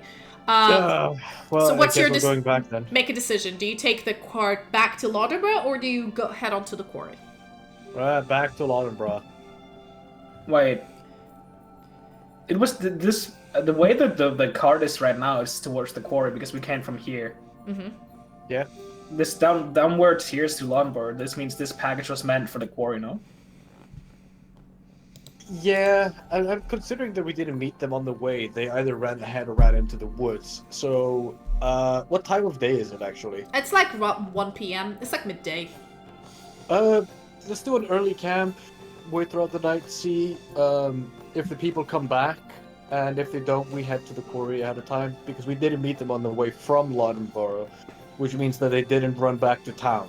Well, so what's I your guess we're going back then. Make a decision. Do you take the cart back to Laudenborough, or do you head on to the quarry? Back to Laudenborough. Wait. It was the way that the cart is right now is towards the quarry because we came from here. Yeah. This downwards here is to Laudenborough. This means this package was meant for the quarry, no? Yeah, I'm considering that we didn't meet them on the way. They either ran ahead or ran into the woods. So, what time of day is it actually? It's like 1 p.m. It's like midday. Let's do an early camp. Wait throughout the night, see if the people come back, and if they don't, we head to the quarry ahead of time, because we didn't meet them on the way from Laudenborough, which means that they didn't run back to town.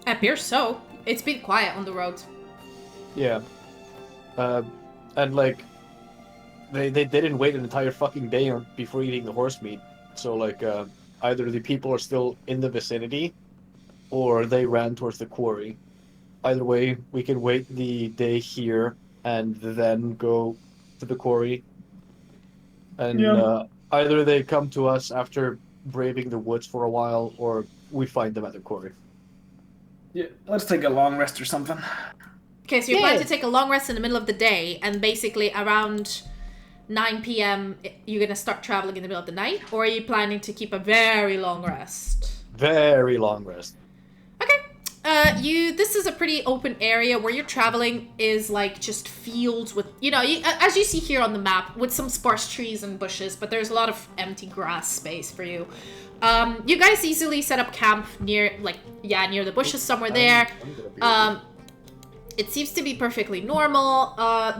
It appears so. It's been quiet on the road. Yeah. And like, they didn't wait an entire fucking day before eating the horse meat, so like, either the people are still in the vicinity, or they ran towards the quarry. Either way, we can wait the day here and then go to the quarry. And either they come to us after braving the woods for a while, or we find them at the quarry. Yeah, let's take a long rest or something. Okay, so you're planning to take a long rest in the middle of the day, and basically around 9 p.m. you're going to start traveling in the middle of the night, or are you planning to keep a very long rest? Very long rest. Okay. this is a pretty open area. Where you're traveling is like just fields with, as you see here on the map, with some sparse trees and bushes, but there's a lot of empty grass space for you. You guys easily set up camp near the bushes somewhere there. It seems to be perfectly normal.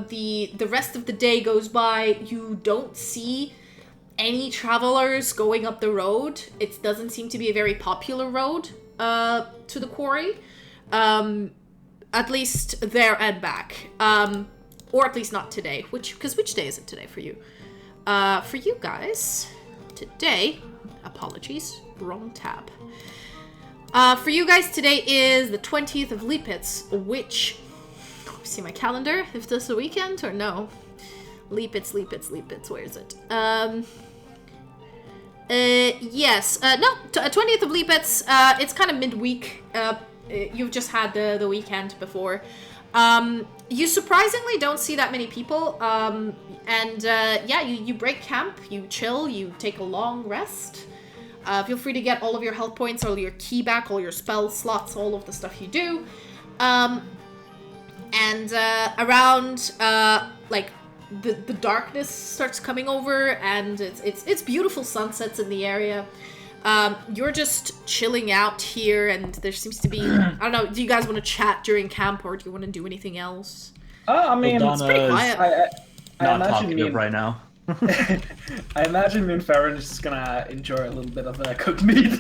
The rest of the day goes by. You don't see any travelers going up the road. It doesn't seem to be a very popular road to the quarry. At least there and back. Or at least not today. Which day is it today for you? For you guys, today, apologies, wrong tab. For you guys, today is the 20th of Lipitz, which, see my calendar, if this is a weekend or no. Lipitz, where is it? Yes, no, 20th of Lipitz, it's kind of midweek. You've just had the weekend before. You surprisingly don't see that many people, you break camp, you chill, you take a long rest. Feel free to get all of your health points, all your ki back, all your spell slots, all of the stuff you do. Around, the darkness starts coming over, and it's beautiful sunsets in the area. You're just chilling out here, and there seems to be, I don't know, do you guys want to chat during camp, or do you want to do anything else? I mean, it's pretty quiet. I not talkative right now. I imagine me and Farron is just gonna enjoy a little bit of cooked meat.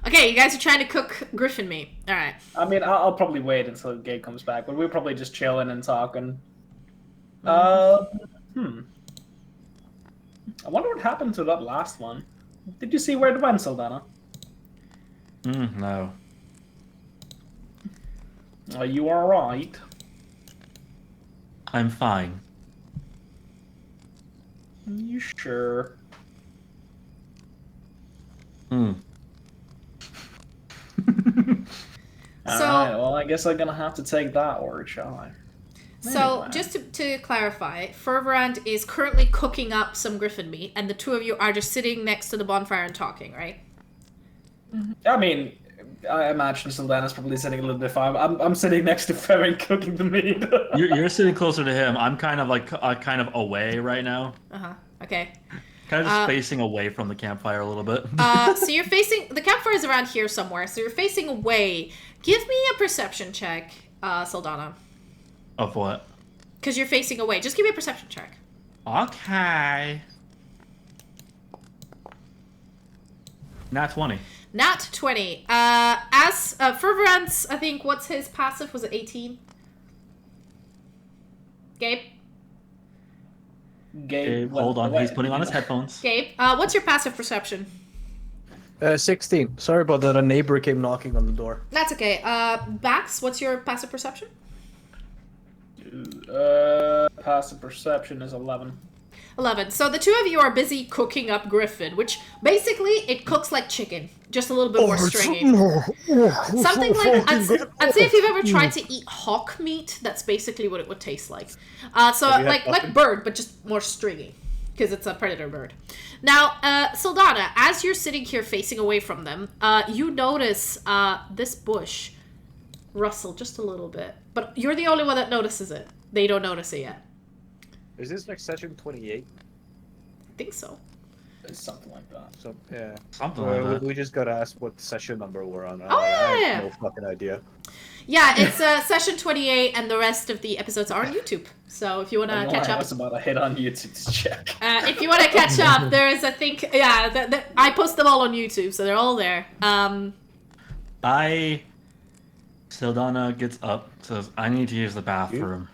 Okay, you guys are trying to cook griffin meat. All right. I mean, I'll probably wait until Gabe comes back, but we're probably just chilling and talking. I wonder what happened to that last one. Did you see where it went, Sylfania? No. Are you alright? I'm fine. You sure? Alright, well, I guess I'm gonna have to take that word, shall I? So, Anyway. just to clarify, Fervorand is currently cooking up some griffin meat, and the two of you are just sitting next to the bonfire and talking, right? I mean, I imagine Sylfania's probably sitting a little bit far. I'm sitting next to Farron cooking the meat. You're sitting closer to him. I'm kind of away right now. Okay. Kind of just facing away from the campfire a little bit. So you're facing, the campfire is around here somewhere, so you're facing away. Give me a perception check, Sylfania. Of what? Because you're facing away. Just give me a perception check. Okay. Nat 20. Nat 20. As Fervorand's, I think, what's his passive? Was it 18? Gabe? Gabe, Hold on. He's putting on his headphones. Gabe, what's your passive perception? 16. Sorry about that. A neighbor came knocking on the door. That's okay. Bax, what's your passive perception? Passive perception is 11. 11. So the two of you are busy cooking up griffin, which basically it cooks like chicken, just a little bit more stringy. Something like, I'd say if you've ever tried to eat hawk meat, that's basically what it would taste like. So like bird, but just more stringy, because it's a predator bird. Now, Sylfania, as you're sitting here facing away from them, you notice this bush rustle just a little bit, but you're the only one that notices it. They don't notice it yet. Is this like session 28? I think so. It's something like that. So yeah, Something like that. we just gotta ask what session number we're on. Oh, I yeah. have no fucking idea. Yeah, it's session 28, and the rest of the episodes are on YouTube. So if you want to catch I up, was about to hit on YouTube to check. if you want to catch up, there's, I think, I post them all on YouTube, so they're all there. Sylfania gets up, says, "I need to use the bathroom."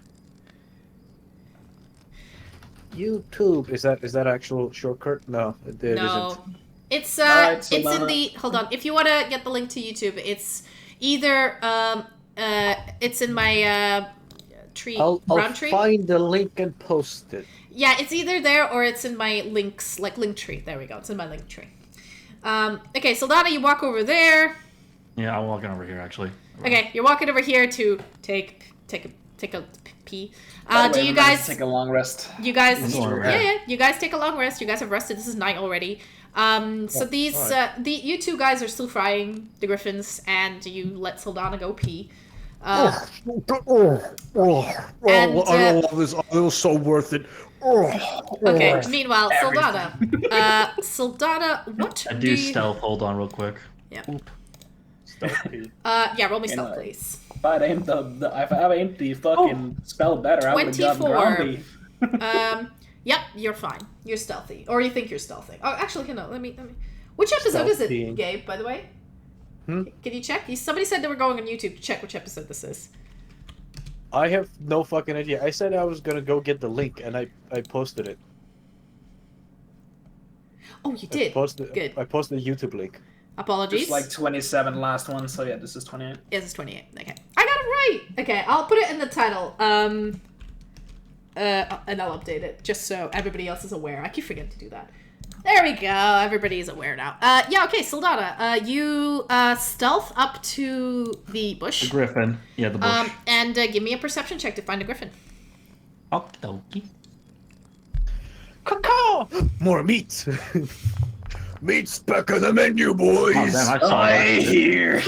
YouTube, is that actual shortcut? No, it No, isn't. it's Alright, it's in the, hold on. If you want to get the link to YouTube, it's either it's in my I'll brown tree. find the link and post it. Yeah, it's either there or it's in my links, like link tree. There we go. It's in my link tree. Okay, Sylfania, you walk over there. Yeah, I'm walking over here actually. Okay, you're walking over here to take a take a pee. By the Do way, you remember to guys? take a long rest? You guys, Sure. yeah. You guys take a long rest. You guys have rested. This is night already. So these, you two guys are still frying the griffins, and you let Saldana go pee. And, I love this. Oh, it was so worth it. okay. Meanwhile, Saldana, what I do do you... stealth. Hold on, real quick. Yeah. Stealthy. Yeah. Roll me stealth, Anyway. please. If I ain't the fucking spell better, I would have gotten 24. grumpy. Yep, you're fine. You're stealthy, or you think you're stealthy. Oh, actually, no. Let me. Which episode is it, Stealthy. Gabe? By the way, can you check? Somebody said they were going on YouTube to check which episode this is. I have no fucking idea. I said I was gonna go get the link, and I posted it. Oh, you did. Good. I posted the YouTube link. Apologies. Just like 27 last one, so yeah, this is 28. Yes, it's 28. Okay, I got it right. Okay, I'll put it in the title. And I'll update it just so everybody else is aware. I keep forgetting to do that. There we go. Everybody's aware now. Yeah. Okay, Saldana. You stealth up to the bush. The griffin. Yeah, the bush. And give me a perception check to find a griffin. Okie Caw! More meat. Meat's back on the menu, boys. Oh, damn, I saw that. Here.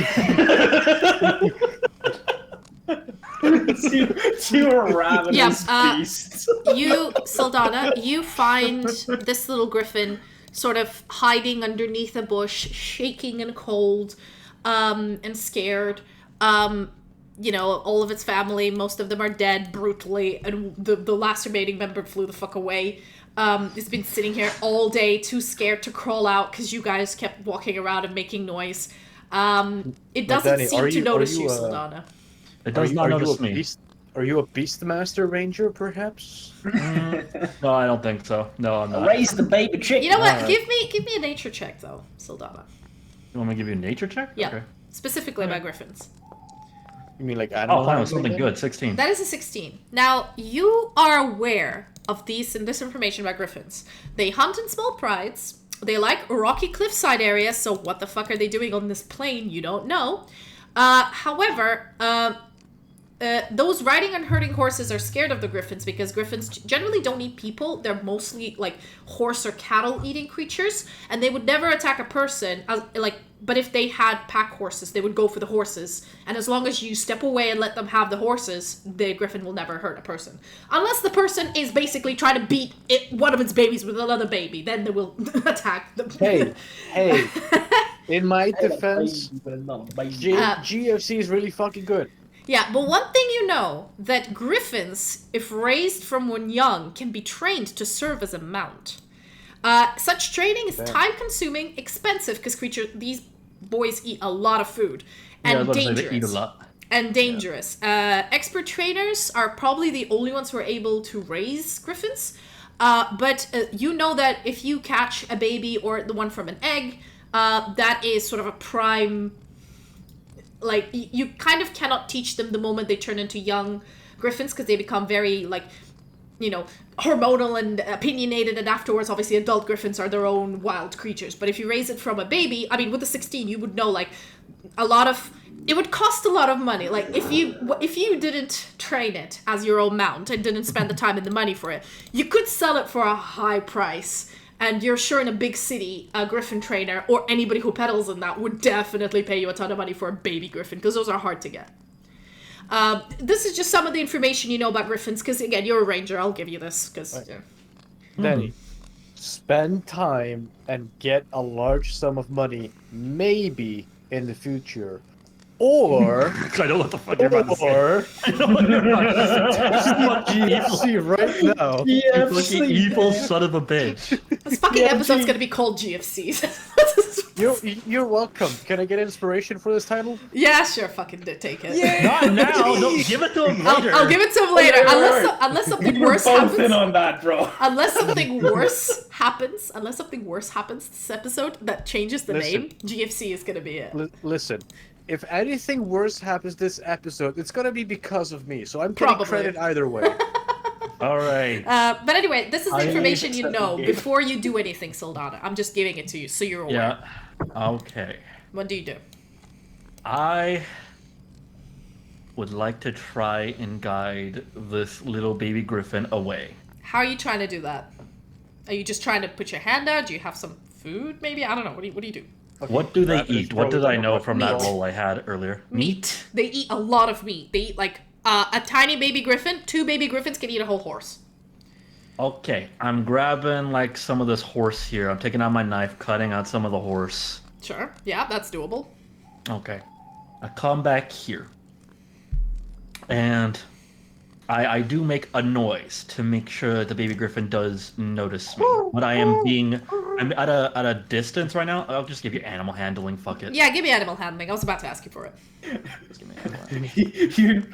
two ravenous beasts. You, Saldana, you find this little griffin sort of hiding underneath a bush, shaking and cold, and scared. You know, all of its family, most of them are dead brutally, and the last remaining member flew the fuck away. It's been sitting here all day, too scared to crawl out because you guys kept walking around and making noise. It doesn't Danny, seem to notice you, you, Saldana. It does not notice me. Are you a Beastmaster Ranger, perhaps? No, I don't think so. No, I'm not. Raise the baby chicken. You know what? Give me a nature check though, Saldana. You want me to give you a nature check? Yeah, Okay. specifically about griffins. You mean like Oh, animal? fine. It was something good. 16. That is a 16. Now, you are aware of this information about griffins. They hunt in small prides. They like rocky cliffside areas, so what the fuck are they doing on this plain? You don't know. However, those riding and herding horses are scared of the griffins because griffins generally don't eat people. They're mostly like horse or cattle eating creatures, and they would never attack a person. But if they had pack horses, they would go for the horses. And as long as you step away and let them have the horses, the griffin will never hurt a person, unless the person is basically trying to beat one of its babies with another baby. Then they will attack them. Hey. In my defense, GFC is really fucking good. Yeah, but one thing you know, that griffins, if raised from when young, can be trained to serve as a mount. Such training is time-consuming, expensive, because these boys eat a lot of food, and dangerous. They eat a lot. And dangerous. Expert trainers are probably the only ones who are able to raise griffins, but you know that if you catch a baby or the one from an egg, that is sort of a prime... Like, you kind of cannot teach them the moment they turn into young griffins, because they become very, like, you know, hormonal and opinionated, and afterwards, obviously, adult griffins are their own wild creatures. But if you raise it from a baby, I mean, with the 16, you would know, like, it would cost a lot of money. Like, if you didn't train it as your own mount and didn't spend the time and the money for it, you could sell it for a high price. And you're sure in a big city, a griffin trainer or anybody who peddles in that would definitely pay you a ton of money for a baby griffin, because those are hard to get. This is just some of the information you know about griffins, because again, you're a ranger. I'll give you this, because... Right. Danny, spend time and get a large sum of money, maybe in the future. Or... I know what the fuck you're about to say. Or... GFC right now. You fucking evil son of a bitch. This fucking episode's gonna be called GFCs. You're welcome. Can I get inspiration for this title? Yeah, sure, fucking take it. Not now. No, give it to him later. I'll give it to him later, unless something worse happens. Both in on that, bro. Unless something worse happens this episode that changes the name, GFC is gonna be it. Listen. If anything worse happens this episode, it's gonna be because of me. So I'm getting credit either way. All right. But anyway, this is the information you know before you do anything, Saldana. I'm just giving it to you so you're aware. Yeah. Okay. What do you do? I would like to try and guide this little baby griffin away. How are you trying to do that? Are you just trying to put your hand out? Do you have some food, maybe? I don't know. What do you do? Okay, What do they that is eat? What did probably I know from that Meat. roll I had earlier? Meat? They eat a lot of meat. They eat like a tiny baby griffin. 2 baby griffins can eat a whole horse. Okay, I'm grabbing like some of this horse here. I'm taking out my knife, cutting out some of the horse. Sure. Yeah, that's doable. Okay. I come back here. And I do make a noise to make sure that the baby griffin does notice me. But I'm at a distance right now. I'll just give you animal handling, fuck it. Yeah, give me animal handling. I was about to ask you for it. Just give me animal handling.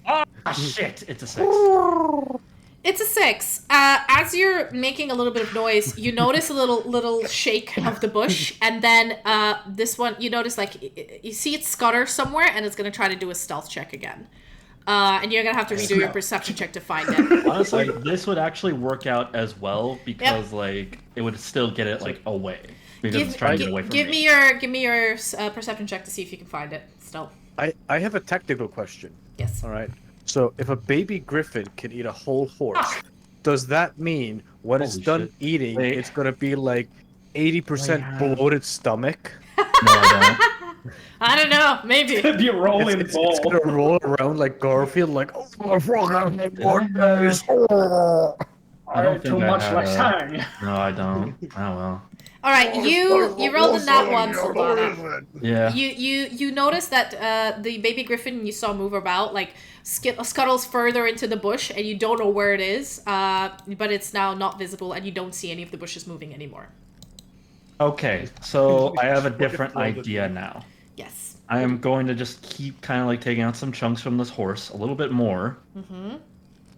Ah, shit! It's a 6. It's a 6. As you're making a little bit of noise, you notice a little shake of the bush, and then this one, you notice like you see it scutter somewhere, and it's gonna try to do a stealth check again. And you're gonna have to redo your perception check to find it. Honestly, this would actually work out as well because like it would still get it like away because it's trying to get away from give me your perception check to see if you can find it. Still. I have a technical question. Yes. All right. So if a baby griffin can eat a whole horse, does that mean when it's Holy done shit. eating, Wait. it's gonna be like 80% bloated stomach? No, I I don't know. Maybe. It'd be a rolling It's ball. gonna roll around like Garfield, like oh my fucking goodness. Oh. I don't think too I much had like a- sang. No, I don't. Oh well. All right, you rolled in that one, Sylfania. Yeah. You notice that the baby griffin you saw move about like scuttles further into the bush, and you don't know where it is, but it's now not visible, and you don't see any of the bushes moving anymore. Okay, so I have a different idea now. Yes. I am going to just keep kind of like taking out some chunks from this horse, a little bit more. Mm-hmm.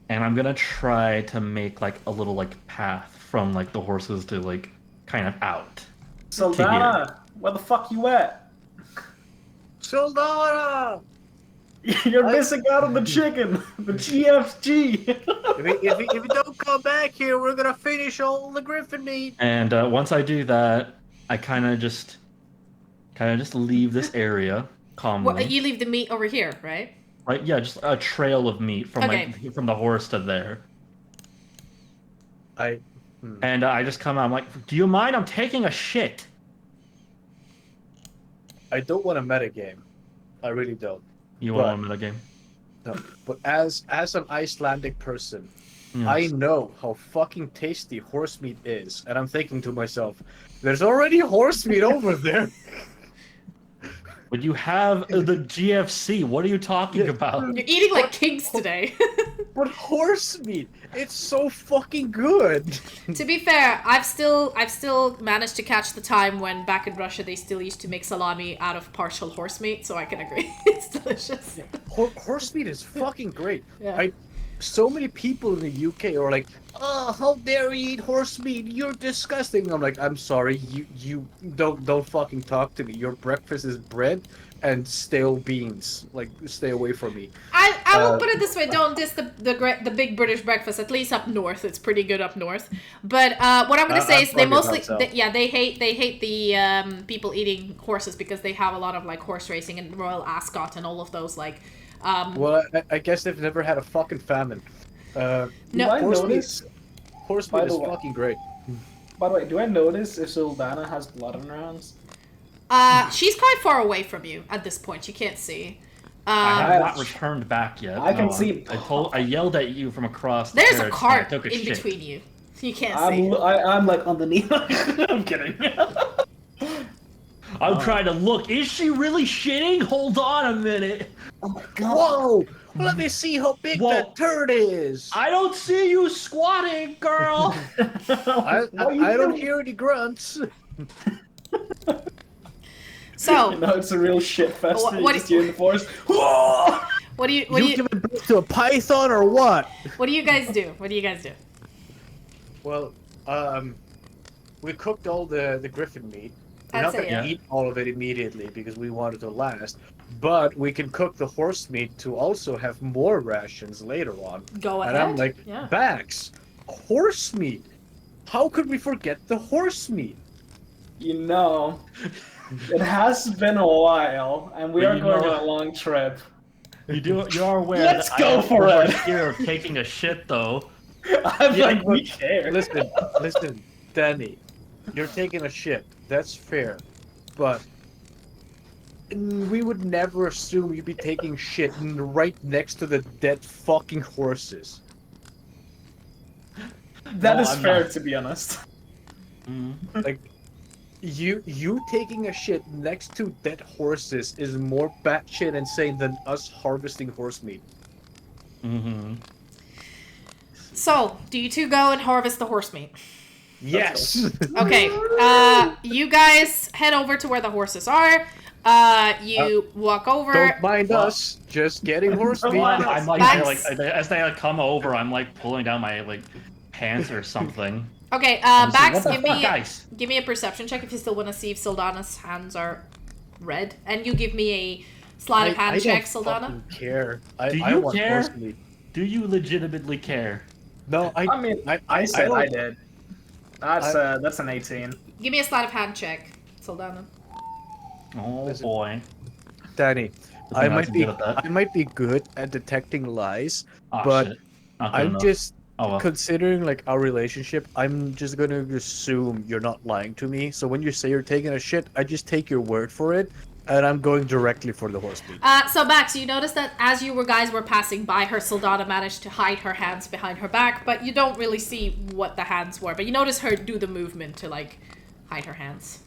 And I'm gonna try to make like a little like path from like the horses to like kind of out. Sylvana, where the fuck you at? Sildana! You're missing out on the chicken, the GFG. If you don't come back here, we're gonna finish all the griffin meat. And once I do that, I kind of just leave this area calmly. Well, you leave the meat over here, right? Right? Yeah, just a trail of meat from Okay. like from the horse to there. And I just come out. I'm like, do you mind? I'm taking a shit. I don't want a metagame. I really don't. You want a metagame? No. But as an Icelandic person, Yes. I know how fucking tasty horse meat is, and I'm thinking to myself, there's already horse meat over there. But you have the GFC. What are you talking about? You're eating like kings today. But horse meat, it's so fucking good. To be fair, I've still managed to catch the time when back in Russia they still used to make salami out of partial horse meat, so I can agree. It's delicious. Horse meat is fucking great. Yeah. So many people in the UK are like, "Oh, how dare you eat horse meat? You're disgusting." I'm like, "I'm sorry, you don't fucking talk to me. Your breakfast is bread and stale beans. Like, stay away from me." I will put it this way: don't diss the big British breakfast. At least up north, it's pretty good up north. But what I'm gonna say is they mostly, they hate the people eating horses because they have a lot of like horse racing and Royal Ascot and all of those like. Well, I guess they've never had a fucking famine. No. Horse meat is fucking great. By the way, do I notice if Sylvana has blood on her hands? She's quite far away from you at this point. You can't see. I have not returned back yet. I can see. I yelled at you from across the There's a carriage and cart I took a in shit. between you. You can't see. I'm like underneath. I'm kidding. I'm trying to look. Is she really shitting? Hold on a minute. Oh my god. Whoa! Let me see how big that turd is. I don't see you squatting, girl. I don't hear any grunts. So No, it's a real shit fest. What Just you in the forest. what do you giving birth to a python or what? what do you guys do? What do you guys do? Well, we cooked all the griffin meat. We're I'd not say going to yeah. eat all of it immediately because we want it to last. But we can cook the horse meat to also have more rations later on. Go ahead. And I'm like, yeah. Bax, horse meat. How could we forget the horse meat? You know, it has been a while, and we But are you going know- on a long trip. You are aware Let's that go I have for over it. fear of taking a shit, though. I'm Yeah, like, we but care. listen, Danny, you're taking a shit. That's fair, but we would never assume you'd be taking shit right next to the dead fucking horses. That No, is I'm fair, not. to be honest. Like, you taking a shit next to dead horses is more batshit insane than us harvesting horse meat. Mm-hmm. So, do you two go and harvest the horse meat? Yes. Okay. You guys head over to where the horses are. You walk over. Don't mind us. Just getting horse Don't meat. mind I'm like, Max? as they come over, I'm like pulling down my pants or something. Okay, I'm just like, Bax, what the fuck, guys? give me a perception check if you still want to see if Sildana's hands are red, and you give me a sleight of hand check, don't Sildana. fucking care. Do I you want care? horse meat. Do you legitimately care? No, I mean, I said don't- I did. That's an 18. Give me a sleight of hand check, Sildana. Oh Listen. boy. Danny, Good I thing might I'm be good at that. I might be good at detecting lies, Oh, but shit. Not good I'm enough. just Oh well. considering like our relationship. I'm just gonna assume you're not lying to me. So when you say you're taking a shit, I just take your word for it, and I'm going directly for the horse meat. So Bax, you notice that as you guys were passing by her, Sildana managed to hide her hands behind her back, but you don't really see what the hands were. But you notice her do the movement to like hide her hands.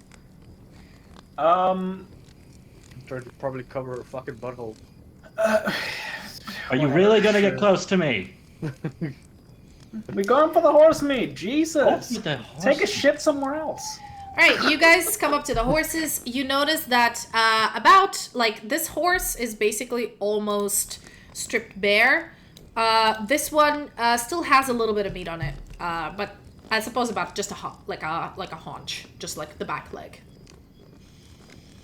Trying to probably cover her fucking butthole. Are you really gonna get close to me? We going for the horse meat. Jesus. Oh, the horse Take a meat. shit somewhere else. Alright, you guys come up to the horses. You notice that this horse is basically almost stripped bare. This one still has a little bit of meat on it, but I suppose about just a haunch, just like the back leg.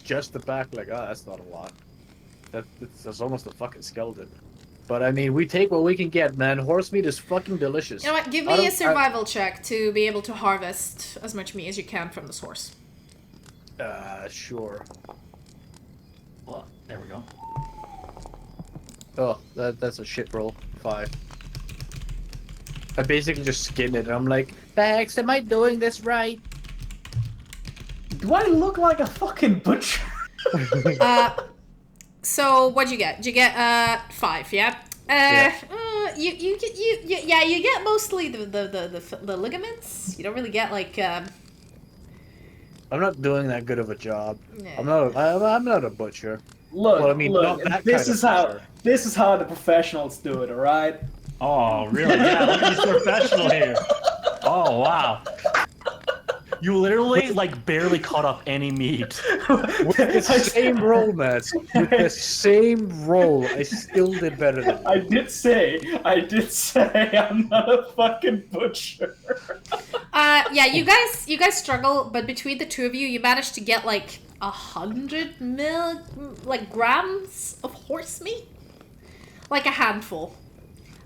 Just the back leg. Oh, that's not a lot. That's almost a fucking skeleton. But I mean, we take what we can get, man. Horse meat is fucking delicious. You know what? Give me a survival check to be able to harvest as much meat as you can from this horse. Sure. Well, there we go. Oh, that's a shit roll. 5. I basically just skinned it, and I'm like, Bax, am I doing this right? Do I look like a fucking butcher? So what'd you get? Did you get 5? Yeah. You get mostly the ligaments. You don't really get like. I'm not doing that good of a job. Yeah. I'm not a butcher. Look, Well, I mean, not look. that This kind is of how butcher. this is how the professionals do it. All right. Oh, really? Yeah, look at this professional here. Oh, wow. You literally, barely caught up any meat. With the same roll, Matt. With the same roll, I still did better than you. I did say I'm not a fucking butcher. Yeah, you guys struggle, but between the two of you, you managed to get 100 grams of horse meat, like a handful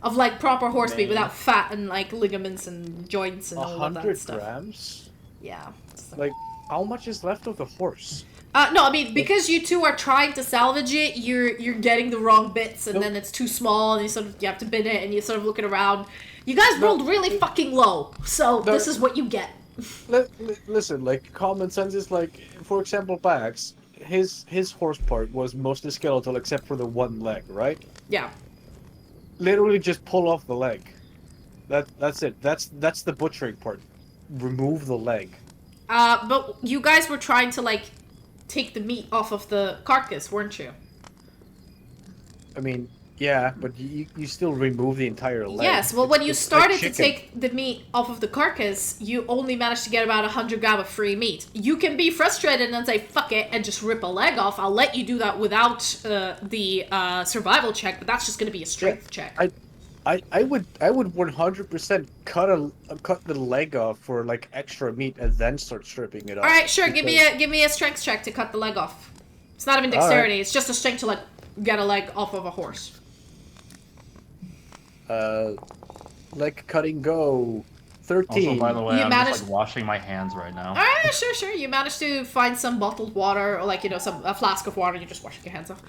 of proper horse meat without fat and ligaments and joints and all of that 100 stuff. grams? Yeah. It's Like, how much is left of the horse? no, I mean because you two are trying to salvage it, you're getting the wrong bits, and then it's too small, and you have to bin it, and you sort of looking around. You guys rolled really fucking low, so this is what you get. Listen, common sense is for example, Bax, his horse part was mostly skeletal except for the one leg, right? Yeah. Literally just pull off the leg. That's it. That's the butchering part. Remove the leg. But you guys were trying to take the meat off of the carcass, weren't you? I mean, yeah, but you still remove the entire leg. Yes, well, when you It's started like to take the meat off of the carcass, you only managed to get about 100 grams of free meat. You can be frustrated and say, fuck it, and just rip a leg off. I'll let you do that without the survival check, but that's just going to be a strength check. I would 100% cut the leg off for extra meat and then start stripping it off. All right, sure, give me a strength check to cut the leg off. It's not even dexterity, it's just a strength to get a leg off of a horse. Leg cutting go. 13. Also, by the way, You I'm managed- just like washing my hands right now. Alright, sure. You managed to find some bottled water, or like, a flask of water, you're just washing your hands off.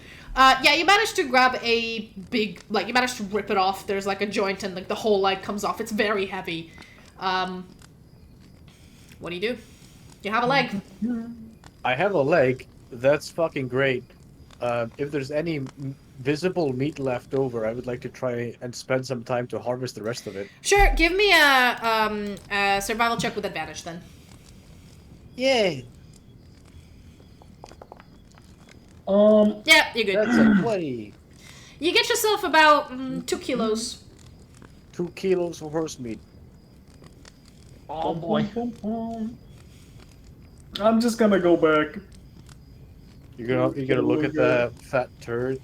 Yeah, you managed to grab a big, like, you managed to rip it off. There's like a joint and like the whole leg comes off. It's very heavy. What do? You have a leg. I have a leg. That's fucking great. If there's any visible meat left over, I would like to try and spend some time to harvest the rest of it. Sure, give me a survival check with advantage then. Yay! Yeah, you're good. That's a 20. You get yourself about 2 kilos. 2 kilos of horse meat. Oh boy. I'm just gonna go back. You're gonna look at the fat turd,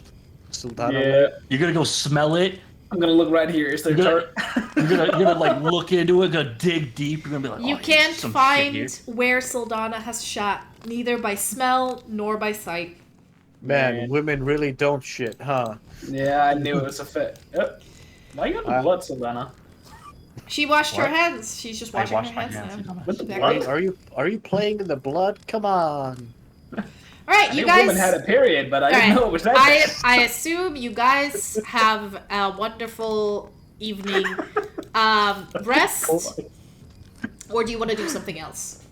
Sultana. Yeah, You're gonna go smell it. I'm gonna look right here. Is there You're chart? you're gonna like look into it, gonna dig deep. You're gonna be like, You oh, can't some shit find here. where Sildana has shot, neither by smell nor by sight. Man, Yeah. women really don't shit, huh? Yeah, I knew it was a fit. Yep. Why you got the blood, Sylvana? She washed her What? hands. She's just I washing washed her my hands hands. now. With the Exactly. blood? Are you playing in the blood? Come on. Alright, I you knew guys. women had a period, but I didn't know it was that bad. I assume you guys have a wonderful evening. Rest, or do you want to do something else?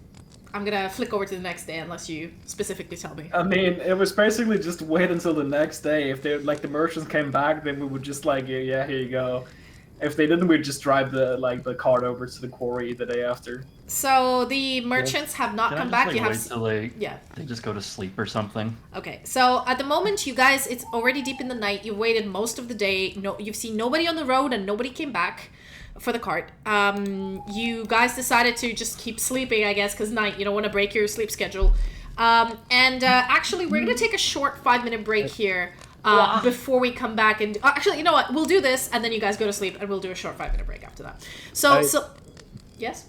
I'm gonna flick over to the next day unless you specifically tell me. I mean, it was basically just wait until the next day. If they like the merchants came back, then we would just like, yeah, here you go. If they didn't, we'd just drive the cart over to the quarry the day after. So the merchants have not Can I come just, back. like, You have wait till yeah. they just go to sleep or something? Okay, so at the moment, you guys, it's already deep in the night. You've waited most of the day. No, you've seen nobody on the road, and nobody came back for the cart. You guys decided to just keep sleeping, I guess, because night. You don't want to break your sleep schedule. Actually, we're gonna take a short 5-minute break here before we come back. And actually, you know what? We'll do this, and then you guys go to sleep, and we'll do a short 5-minute break after that. So yes.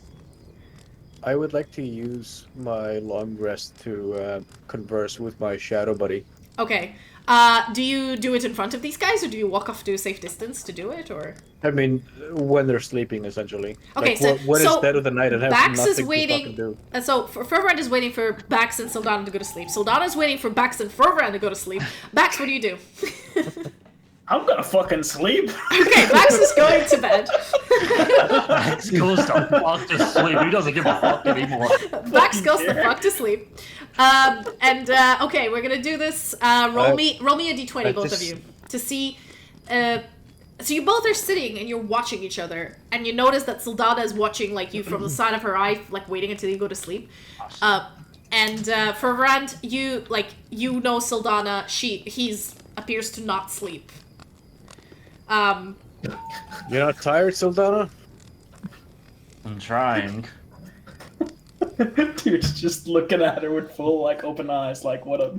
I would like to use my long rest to converse with my shadow buddy. Okay. Do you do it in front of these guys, or do you walk off to a safe distance to do it, or? I mean, when they're sleeping, essentially. Okay, like, so- when so it's dead of the night and have Bax nothing is waiting. to fucking do. So Fervrand is waiting for Bax and Sildana to go to sleep. Sildana is waiting for Bax and Fervrand to go to sleep. Bax, what do you do? I'm gonna fucking sleep. Okay, Bax is going to bed. Max goes to fuck to sleep. He doesn't give a fuck anymore. Bax goes the fuck to sleep. Okay, we're gonna do this. Roll me a d20, both of you, to see. So you both are sitting and you're watching each other, and you notice that Sildana is watching like you from the side of her eye, like waiting until you go to sleep. For Rand, you know Sildana. He's appears to not sleep. You're not tired, Sildana? I'm trying. Dude's just looking at her with full like open eyes, like what a.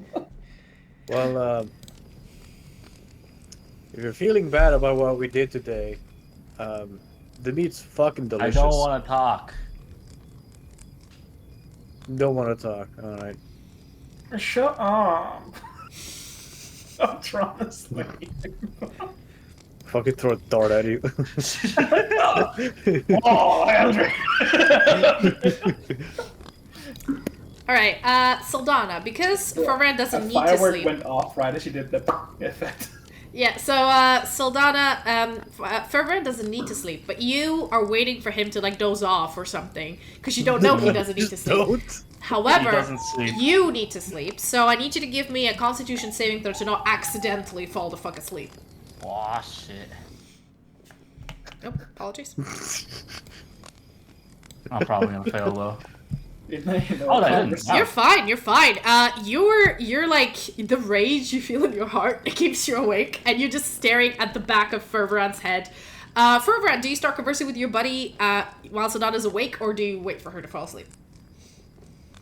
Well, if you're feeling bad about what we did today, the meat's fucking I delicious. don't want to talk. Don't want to talk. All right. Shut up. I'm trying to sleep. Fucking throw a dart at you. Oh, Andrew. All right, Sildana, because Fervrand doesn't need to Firework sleep. went off right as she did the effect. Yeah, so Sildana, Fervrand doesn't need to sleep, but you are waiting for him to like doze off or something because you don't know he doesn't need to sleep. Don't. However, He doesn't sleep. you need to sleep, so I need you to give me a Constitution saving throw to not accidentally fall the fuck asleep. Aw, shit. Oh, apologies. I'm probably gonna fail though. Oh, I didn't. You're fine. You're fine. You're like the rage you feel in your heart. It keeps you awake, and you're just staring at the back of Fervrand's head. Fervrand, do you start conversing with your buddy while Sildana's awake, or do you wait for her to fall asleep?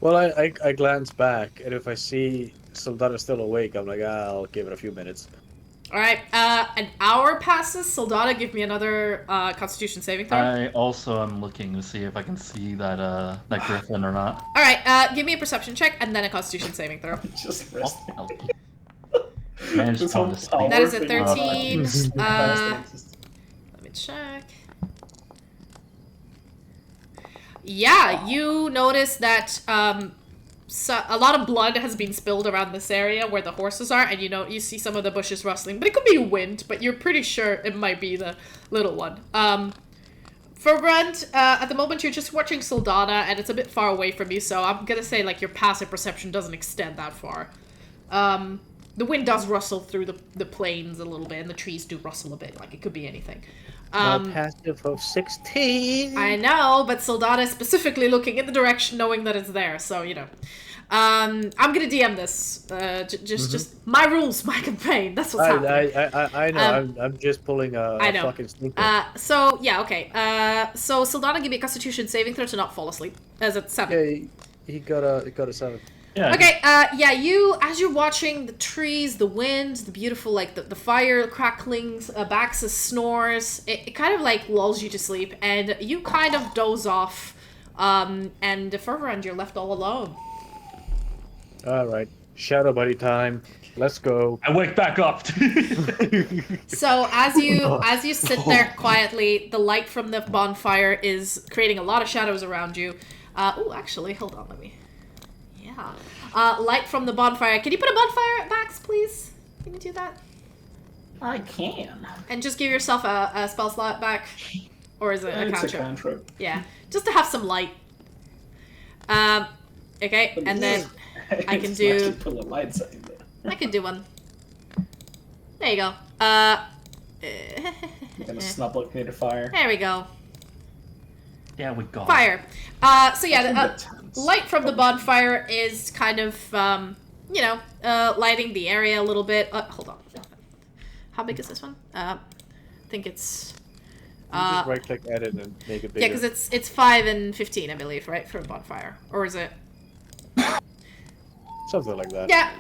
Well, I glance back, and if I see Sildana still awake, I'm like, I'll give it a few minutes. All right. An hour passes. Sildana, give me another Constitution saving throw. I also am looking to see if I can see that that griffin or not. All right. Give me a perception check and then a Constitution saving throw. Just Oh, rest. no. Managed to fall asleep. That is a Power 13. thing. Let me check. Yeah, you notice that so a lot of blood has been spilled around this area where the horses are, and you see some of the bushes rustling, but it could be wind, but you're pretty sure it might be the little one. For Brent, at the moment you're just watching Sylfania, and it's a bit far away from you, so I'm gonna say like your passive perception doesn't extend that far. The wind does rustle through the plains a little bit, and the trees do rustle a bit, like it could be anything. My passive of 16. I know, but Sylfania is specifically looking in the direction knowing that it's there, so, I'm gonna DM this. Just my rules, my campaign. That's what's happening. I know. I'm just pulling a fucking sneaker. So yeah, okay. So Sylfania, give me a Constitution saving throw to not fall asleep. As at 7. Yeah, he got a 7. Yeah. Okay. As you're watching the trees, the wind, the beautiful the fire cracklings, Bax's snores, it kind of like lulls you to sleep, and you kind of doze off. And further end, you're left all alone. All right, shadow buddy time. Let's go. I wake back up. So as you sit there quietly, the light from the bonfire is creating a lot of shadows around you. Actually, hold on, let me. Yeah. Light from the bonfire. Can you put a bonfire at Bax, please? Can you do that? I can. And just give yourself a spell slot back, or is it a It's cantrip? a cantrip. Yeah, just to have some light. Okay, and then I can do. Put a light side there. I can do one. There you go. I'm gonna snub look near the fire. There we go. Yeah, we got Fire. So yeah, the light from the bonfire is kind of, lighting the area a little bit. Hold on. How big is this one? I think it's. Just right click edit and make it bigger. Yeah, because it's 5 and 15, I believe, right, for a bonfire, or is it? Something like that. Yeah.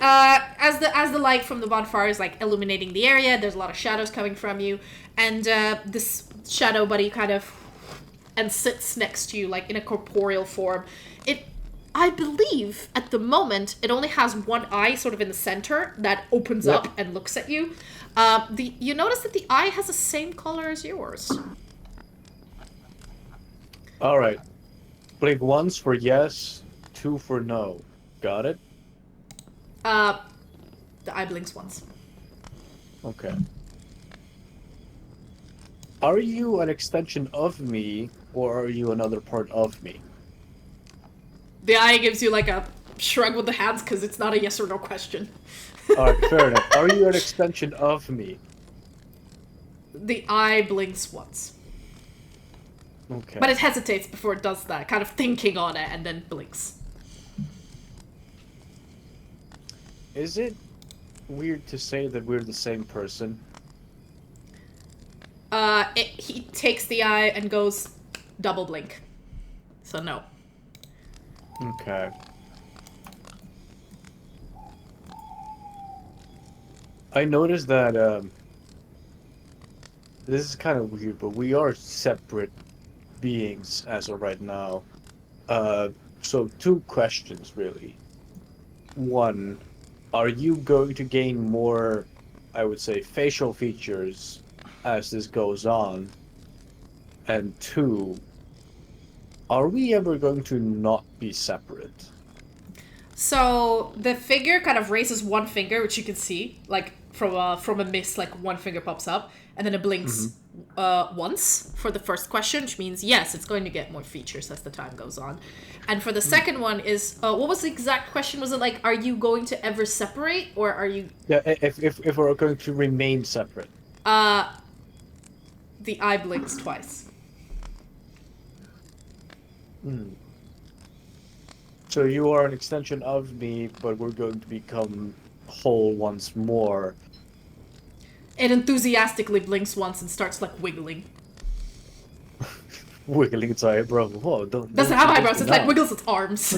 As the light from the bonfire is like illuminating the area, there's a lot of shadows coming from you, and this shadow buddy kind of. And sits next to you, like, in a corporeal form. I believe, at the moment, it only has one eye sort of in the center that opens up and looks at you. You notice that the eye has the same color as yours. Alright. Blink once for yes, 2 for no. Got it? The eye blinks once. Okay. Are you an extension of me, or are you another part of me? The eye gives you, like, a shrug with the hands, because it's not a yes or no question. Alright, fair enough. Are you an extension of me? The eye blinks once. Okay. But it hesitates before it does that, kind of thinking on it, and then blinks. Is it weird to say that we're the same person? He takes the eye and goes double blink. So no. Okay. I noticed that, this is kind of weird, but we are separate beings as of right now. So 2 questions, really. 1, are you going to gain more, I would say, facial features as this goes on? And 2, are we ever going to not be separate? So the figure kind of raises one finger, which you can see, like from a mist, like one finger pops up, and then it blinks once for the first question, which means yes, it's going to get more features as the time goes on. And for the second one is, what was the exact question? Was it like, are you going to ever separate, or are you? Yeah, if we're going to remain separate. The eye blinks twice. So you are an extension of me, but we're going to become whole once more. It enthusiastically blinks once and starts like wiggling. Wiggling its eyebrow. Whoa, don't Doesn't have eyebrows, it like wiggles its arms.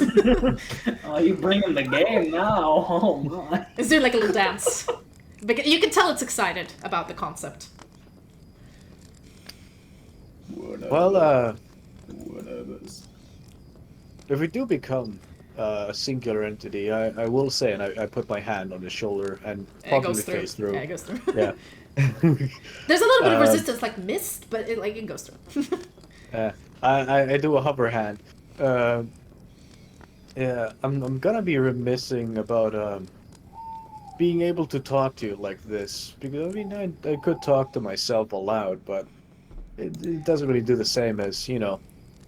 Oh, you bringing the game now? Oh my. It's doing like a little dance. Because you can tell it's excited about the concept. Well, if we do become a singular entity, I will say, and I put my hand on his shoulder and probably face through. Yeah, it goes through. Yeah. There's a little bit of resistance, like mist, but it goes through. I do a hover hand. Yeah, I'm gonna be remissing about being able to talk to you like this, because I mean I could talk to myself aloud, but it doesn't really do the same as, you know,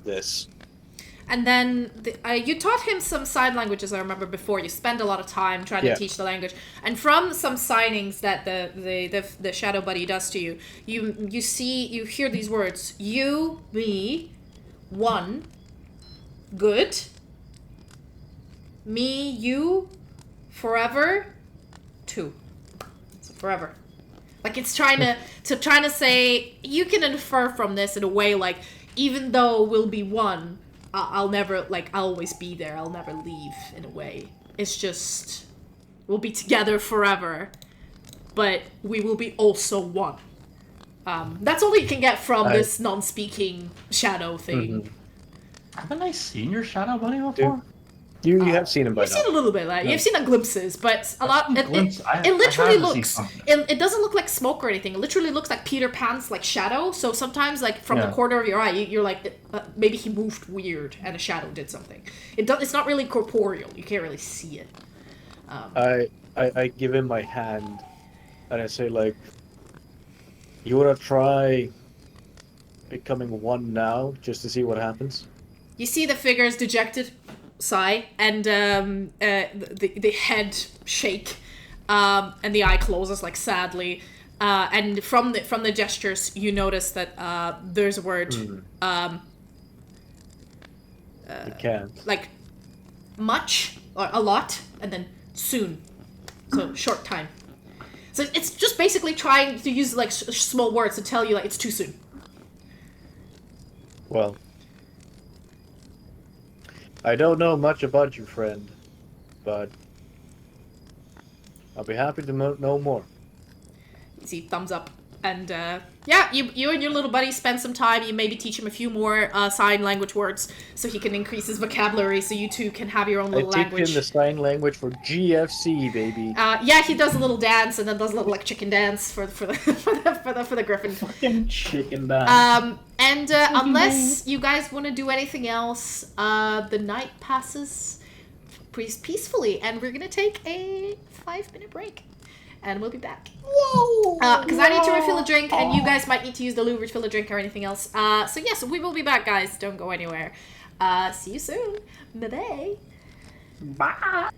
this. And then you taught him some sign languages. I remember before. You spent a lot of time trying to teach the language, and from some signings that the shadow buddy does to you, you hear these words: you, me, one, good, me, you, forever, two. So forever. Like it's trying to say, you can infer from this in a way like, even though we'll be one, I'll never, like, I'll always be there. I'll never leave, in a way. It's just, we'll be together forever, but we will be also one. That's all you can get from this non-speaking shadow thing. Mm-hmm. Haven't I seen your shadow buddy before? You have seen him by now. You've seen a little bit, like, you've seen glimpses, but a lot. It literally looks. It doesn't look like smoke or anything. It literally looks like Peter Pan's like shadow. So sometimes, like from the corner of your eye, you're like, maybe he moved weird and a shadow did something. It's not really corporeal. You can't really see it. I give him my hand, and I say like, you wanna try becoming one now, just to see what happens? You see the figure's dejected sigh, and the head shake, and the eye closes like sadly, and from the gestures you notice that there's a word I can't. like much or a lot, and then soon, so short time. So it's just basically trying to use like small words to tell you like it's too soon. Well, I don't know much about you, friend, but I'll be happy to know more. You see thumbs up, and you and your little buddy spend some time. You maybe teach him a few more sign language words so he can increase his vocabulary, so you two can have your own little language. I teach him the sign language for GFC, baby. He does a little dance, and then does a little like chicken dance for the griffin. Fucking chicken dance. And unless you guys want to do anything else, the night passes peacefully, and we're gonna take a 5-minute break, and we'll be back. Whoa! Because I need to refill a drink, and you guys might need to use the loo to refill a drink or anything else. So yes, we will be back, guys. Don't go anywhere. See you soon. Bye-bye. Bye.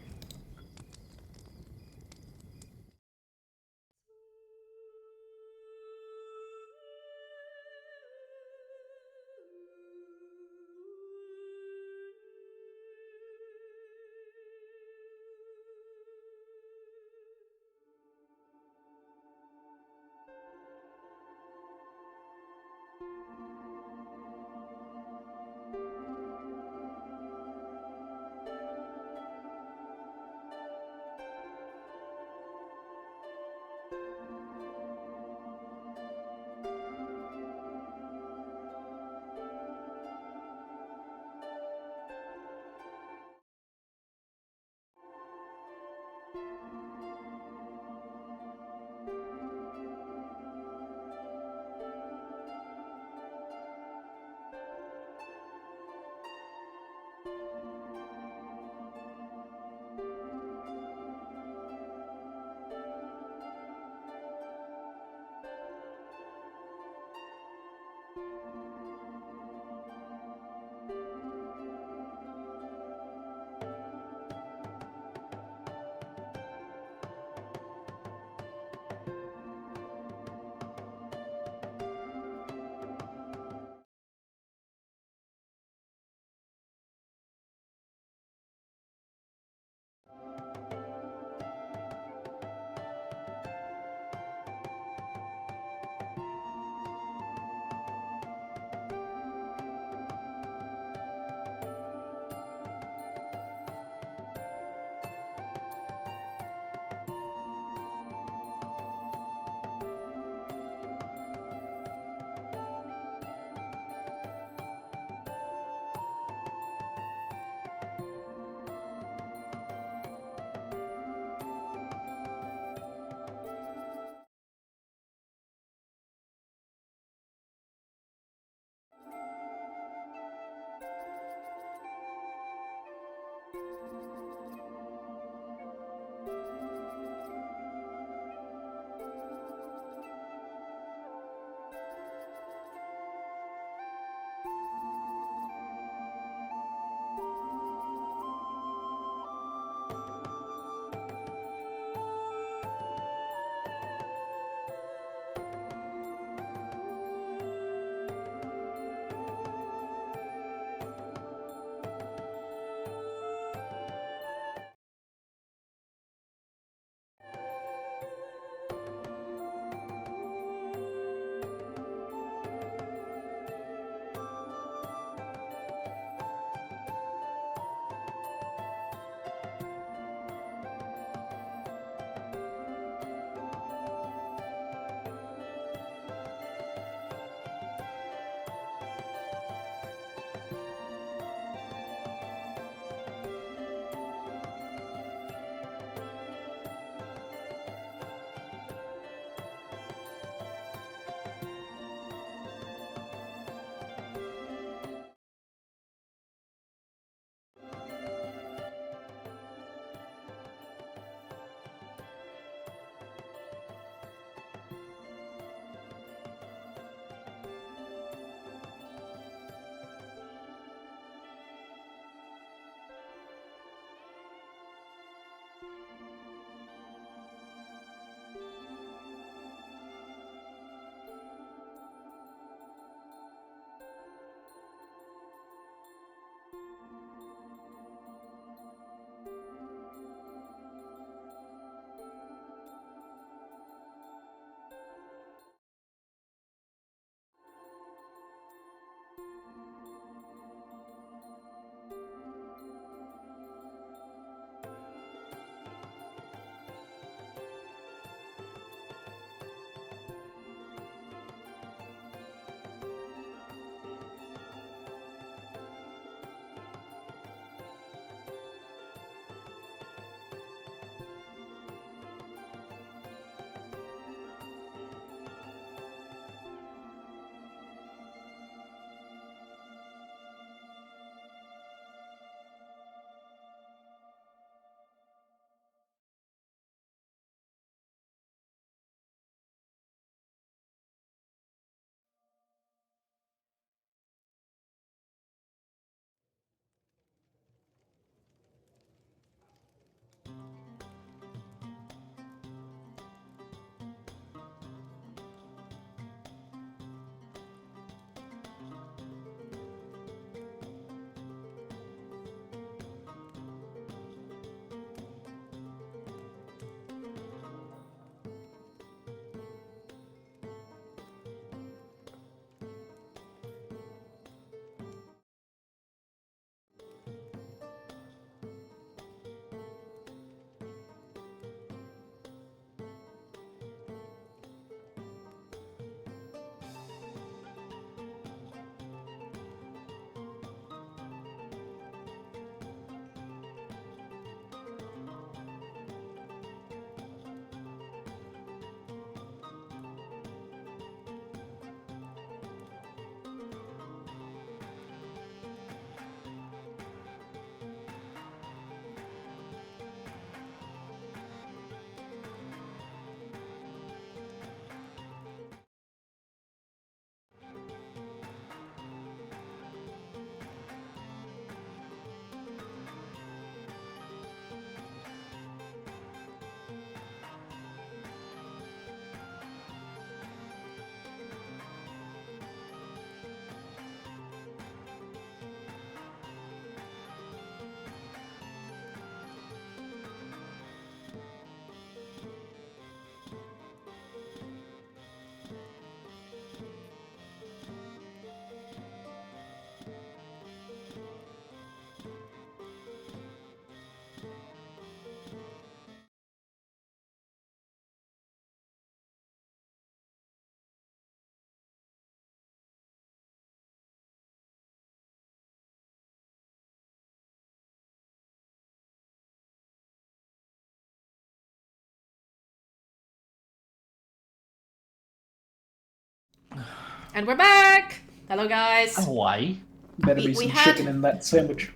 And we're back! Hello, guys. Hawaii. Better be some chicken in that sandwich.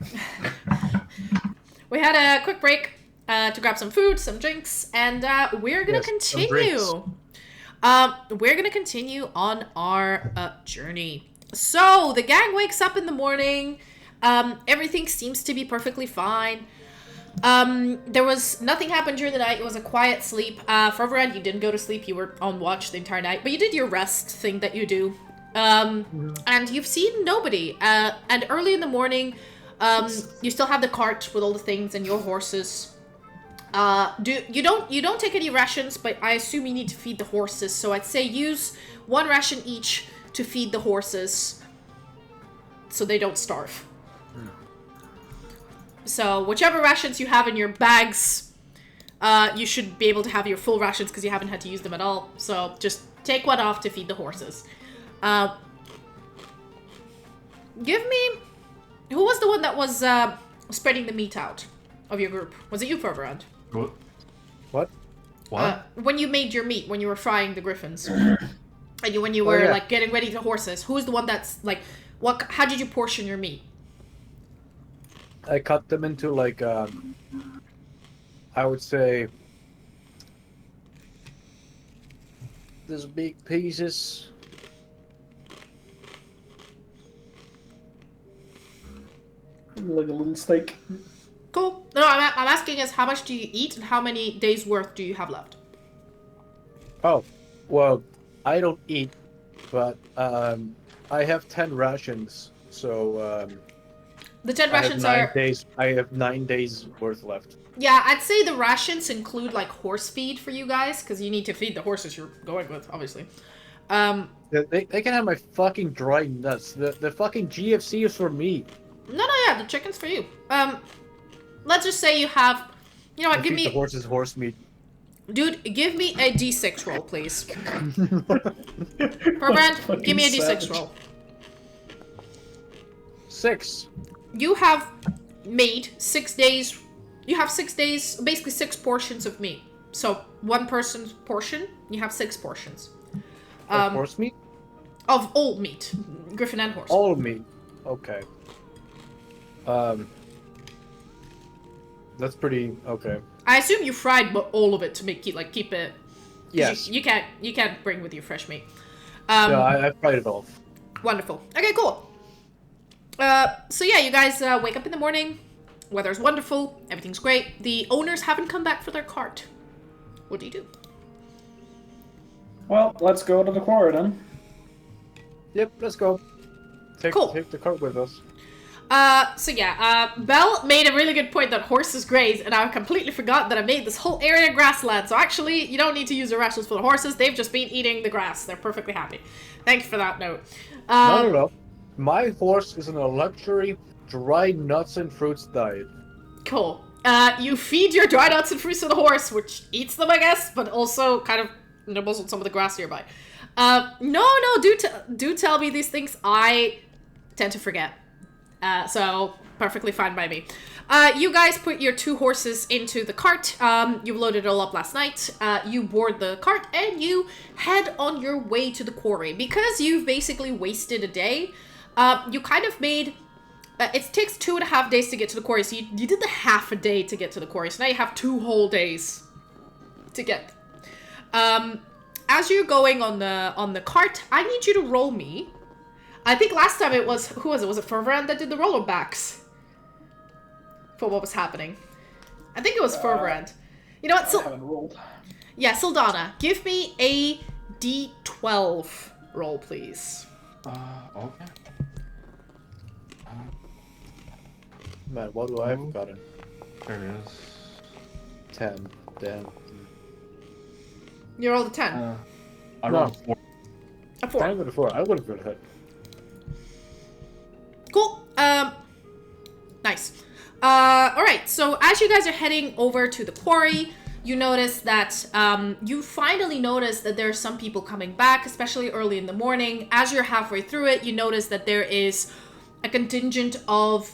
We had a quick break to grab some food, some drinks, and we're gonna continue. We're gonna continue on our journey. So the gang wakes up in the morning. Everything seems to be perfectly fine. There was nothing happened during the night. It was a quiet sleep. For everyone, you didn't go to sleep. You were on watch the entire night, but you did your rest thing that you do. And you've seen nobody. And early in the morning, you still have the cart with all the things and your horses. You don't take any rations, but I assume you need to feed the horses. So I'd say use 1 ration each to feed the horses, so they don't starve. So whichever rations you have in your bags, you should be able to have your full rations because you haven't had to use them at all. So just take 1 off to feed the horses. Give me... Who was the one that was spreading the meat out of your group? Was it you, Ferberand? What? When you made your meat, when you were frying the griffins. And when you were like getting ready the horses, who's the one that's like... How did you portion your meat? I cut them into like, I would say, these big pieces. Like a little steak. Cool. No, I'm asking is how much do you eat and how many days worth do you have left? Oh, well, I don't eat, but I have 10 rations, so The 10 rations I have 9 are... days. I have 9 days worth left. Yeah, I'd say the rations include, like, horse feed for you guys, because you need to feed the horses you're going with, obviously. They can have my fucking dry nuts. The fucking GFC is for me. No, yeah, the chicken's for you. Let's just say you have... You know what, give me... the horses horse meat. Dude, give me a d6 roll, please. Perbrand, give me a d6 roll. 6. You have made 6 days... You have 6 days, basically 6 portions of meat. So, one person's portion, you have 6 portions. Horse meat? Of all meat. Griffin and horse. All meat. Okay. That's pretty okay. I assume you fried all of it to keep it. Yes. You can't bring with you fresh meat. No, I fried it off. Wonderful. Okay, cool. So yeah, you guys wake up in the morning. Weather's wonderful. Everything's great. The owners haven't come back for their cart. What do you do? Well, let's go to the quarry then. Yep, let's go. Take the cart with us. So yeah, Belle made a really good point that horses graze, and I completely forgot that I made this whole area grassland. So actually, you don't need to use the rations for the horses. They've just been eating the grass. They're perfectly happy. Thank you for that note. No. My horse is on a luxury dry nuts and fruits diet. Cool. You feed your dry nuts and fruits to the horse, which eats them, I guess, but also kind of nibbles on some of the grass nearby. No, do tell me these things. I tend to forget. So, perfectly fine by me. You guys put your 2 horses into the cart. You loaded it all up last night. You board the cart, and you head on your way to the quarry. Because you've basically wasted a day, you kind of made... it takes 2.5 days to get to the quarry, so you did the half a day to get to the quarry. So now you have 2 whole days to get. As you're going on the cart, I need you to roll me. I think last time it was... Who was it? Was it Fervran that did the rollerbacks? For what was happening. I think it was Fervran. You know what? I haven't rolled. Yeah, Sildana, give me a d12 roll, please. Okay. Man, what do I have gotten? There it is. 10. Damn. You rolled a 10. I rolled a 4. A 4. I got a 4. I would have got a hit. Cool. Nice. Alright, so as you guys are heading over to the quarry, you notice that, you finally notice that there are some people coming back, especially early in the morning. As you're halfway through it, you notice that there is a contingent of,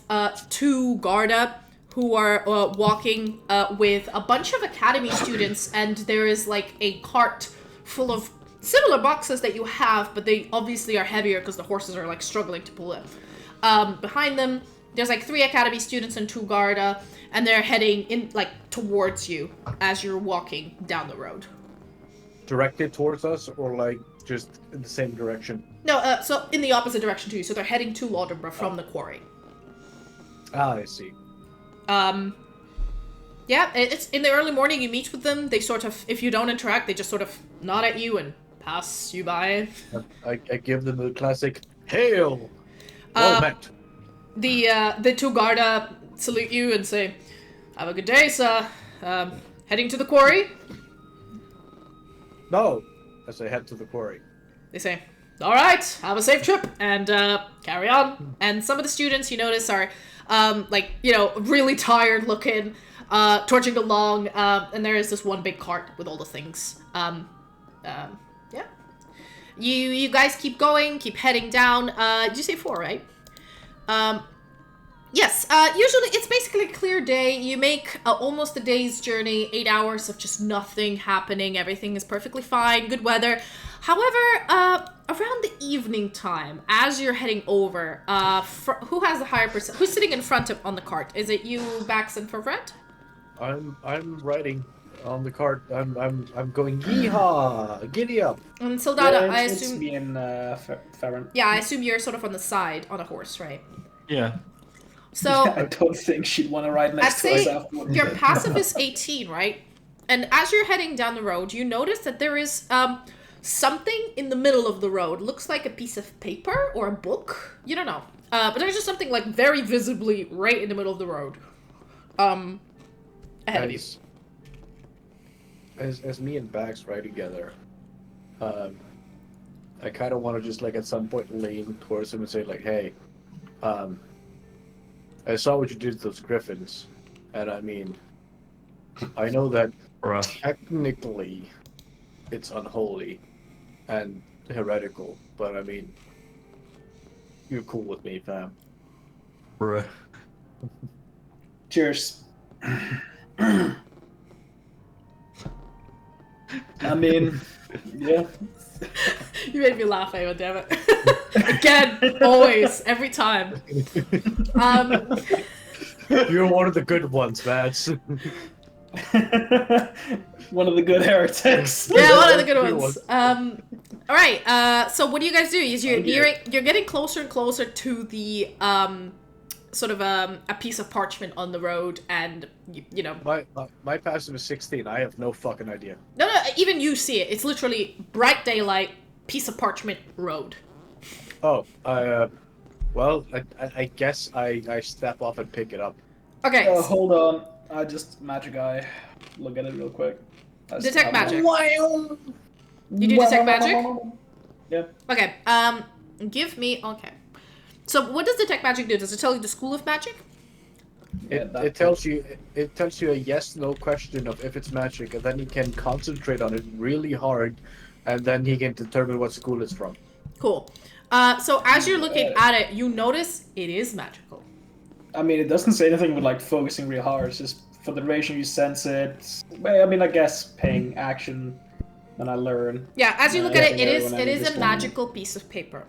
2 Garda who are, walking, with a bunch of academy students, and there is, like, a cart full of similar boxes that you have, but they obviously are heavier because the horses are, like, struggling to pull it. Behind them, there's like 3 academy students and 2 Garda, and they're heading in like towards you as you're walking down the road. Directed towards us, or like just in the same direction? No, so in the opposite direction to you. So they're heading to Laudenborough from the quarry. Ah, I see. Yeah, it's in the early morning. You meet with them. They sort of, if you don't interact, they just sort of nod at you and pass you by. I give them the classic hail. Well met. The 2 Garda salute you and say, "Have a good day, sir. Heading to the quarry?" No, as I head to the quarry. They say, "All right, have a safe trip," and carry on. And some of the students you notice are, like, you know, really tired looking, trudging along, and there is this one big cart with all the things. Yeah. You guys keep going, keep heading down. Did you say 4, right? Yes, usually it's basically a clear day. You make almost a day's journey, 8 hours of just nothing happening. Everything is perfectly fine, good weather. However, around the evening time, as you're heading over, who has the higher percent? Who's sitting in front on the cart? Is it you, Bax, and Fervret? I'm riding on the cart. I'm going yeehaw, giddy up. And Sildana, I It's assume. me and Farron. Yeah, I assume you're sort of on the side on a horse, right? Yeah. So I don't think she'd want to ride next to us afterwards. Your passive is 18, right? And as you're heading down the road, you notice that there is something in the middle of the road. Looks like a piece of paper or a book. You don't know. But there's just something like very visibly right in the middle of the road. Ahead of you. As me and Bax ride together, I kind of want to just like at some point lean towards him and say like, hey, I saw what you did to those griffins, and I mean, I know that technically it's unholy and heretical, but I mean, you're cool with me, fam. Bruh. Cheers. I mean, yeah. You made me laugh, Ava, damn it. Again, always, every time. You're one of the good ones, Mads. One of the good heretics. Yeah, one of the good ones. All right. So what do you guys do? You're getting closer and closer to the sort of a piece of parchment on the road, and you know. My passive is 16. I have no fucking idea. No, even you see it. It's literally bright daylight, piece of parchment, road. Oh, well, I guess I step off and pick it up. Okay. Hold on. I just magic eye. Look at it real quick. Detect magic. Wow. You do detect magic? Yeah. Okay. Give me. Okay. So what does detect magic do? Does it tell you the school of magic? It tells you a yes/no question of if it's magic, and then you can concentrate on it really hard, and then he can determine what school it's from. Cool. So as you're looking at it, you notice it is magical. I mean, it doesn't say anything with like focusing real hard. It's just for the duration you sense it. Well, I mean, I guess paying action when I learn. Yeah, as you look at it, it is a magical piece of paper.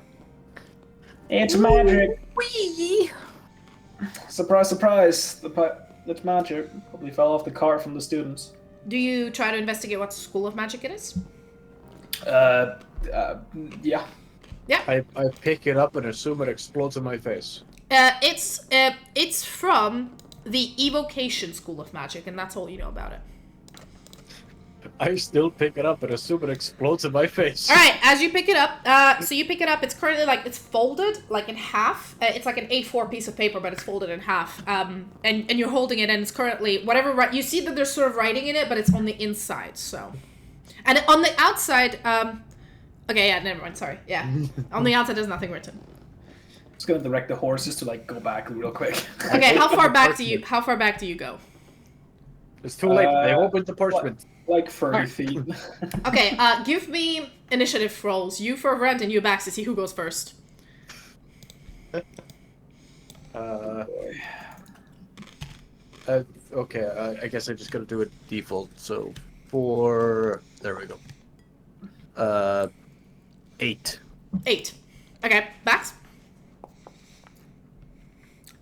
It's magic. Whee! Surprise, surprise! It's magic. Probably fell off the cart from the students. Do you try to investigate what school of magic it is? Yeah. Yeah. I pick it up and assume it explodes in my face. It's from the evocation school of magic, and that's all you know about it. I still pick it up and assume it explodes in my face. All right, as you pick it up, so you pick it up. It's currently it's folded like in half. It's like an A4 piece of paper, but it's folded in half. And you're holding it, and it's currently whatever. You see that there's sort of writing in it, but it's on the inside. So, and on the outside, okay, yeah, never mind. Sorry, yeah, on the outside there's nothing written. I'm just gonna direct the horses to go back real quick. Okay, how far back do you go? It's too late. They opened the parchment. Like 30 feet. Okay, give me initiative rolls. You for Rent and you Bax to see who goes first. Okay, I guess I just gotta do it default. So there we go. 8. 8. Okay, Bax.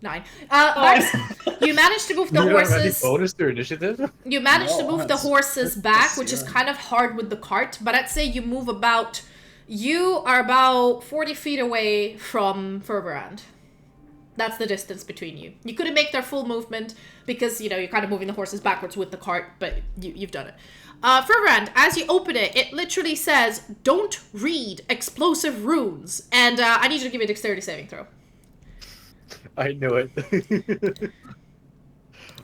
9. Bax, you managed to move the horses. Have any bonus to initiative? You managed to move the horses back, which is kind of hard with the cart. But I'd say you move about. You are about 40 feet away from Furberand. That's the distance between you. You couldn't make their full movement because you're kind of moving the horses backwards with the cart, but you've done it. Furberand, as you open it, it literally says, "Don't read explosive runes," and I need you to give me a dexterity saving throw. I knew it.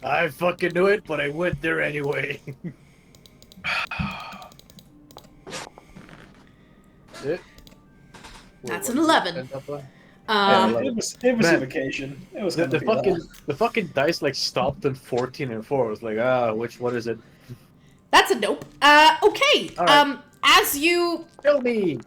I fucking knew it, but I went there anyway. That's an 11. It was a vacation. It was the fucking dice stopped at 14 and 4. I was like, what is it? That's a nope. Okay. Right. As you Tell me.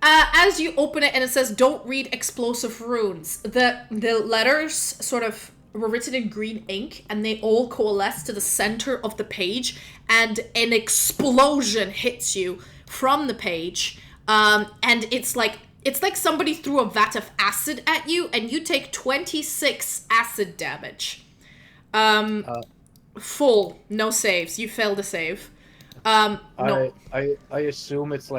As you open it and it says, "Don't read explosive runes," the letters sort of were written in green ink, and they all coalesce to the center of the page, and an explosion hits you from the page, and it's like somebody threw a vat of acid at you, and you take 26 acid damage. Full, no saves. You failed to save. No. I assume it's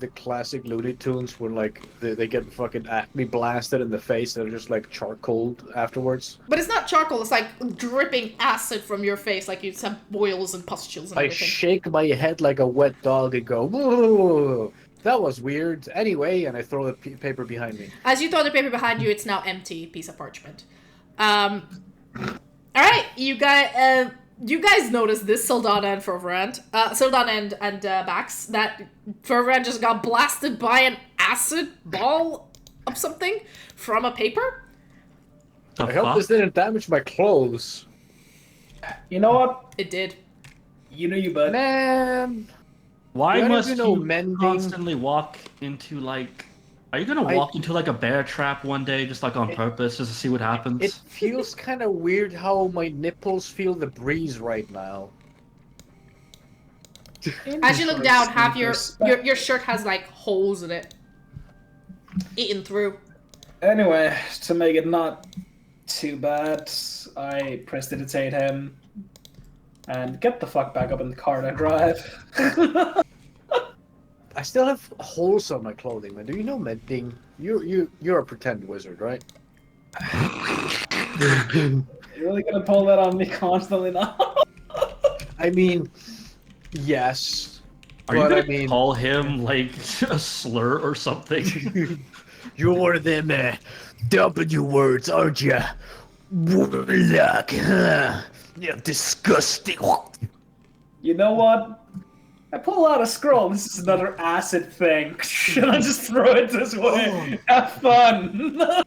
the classic Looney Tunes when like they get fucking acne blasted in the face and they're just like charcoal afterwards? But it's not charcoal, it's like dripping acid from your face, like you just have boils and pustules and I everything. shake my head like a wet dog and go, whoa, that was weird. Anyway, and I throw the paper behind me. As you throw the paper behind you, it's now empty piece of parchment. Alright, you guys notice this, Sylfania and Fervent, Sylfania and Bax, that Fervent just got blasted by an acid ball of something from a paper. I hope this didn't damage my clothes. You know what? It did. You know you, bud. Man. Why Why must don't you know you mending- constantly walk into like... Are you gonna walk into like a bear trap one day, just like on purpose, just to see what happens? It feels kind of weird how my nipples feel the breeze right now. As you look down, half your shirt has like holes in it. Eaten through. Anyway, to make it not too bad, I prestidigitate him and get the fuck back up in the car and drive. I still have holes on my clothing, man. Do you know mending? You're a pretend wizard, right? You're really gonna pull that on me constantly now? I mean, yes. Are you but gonna call him like a slur or something? You're one of them W words, aren't you? Warlock. You're disgusting. You know what? I pull out a scroll. This is another acid thing. Should I just throw it this way? Have fun.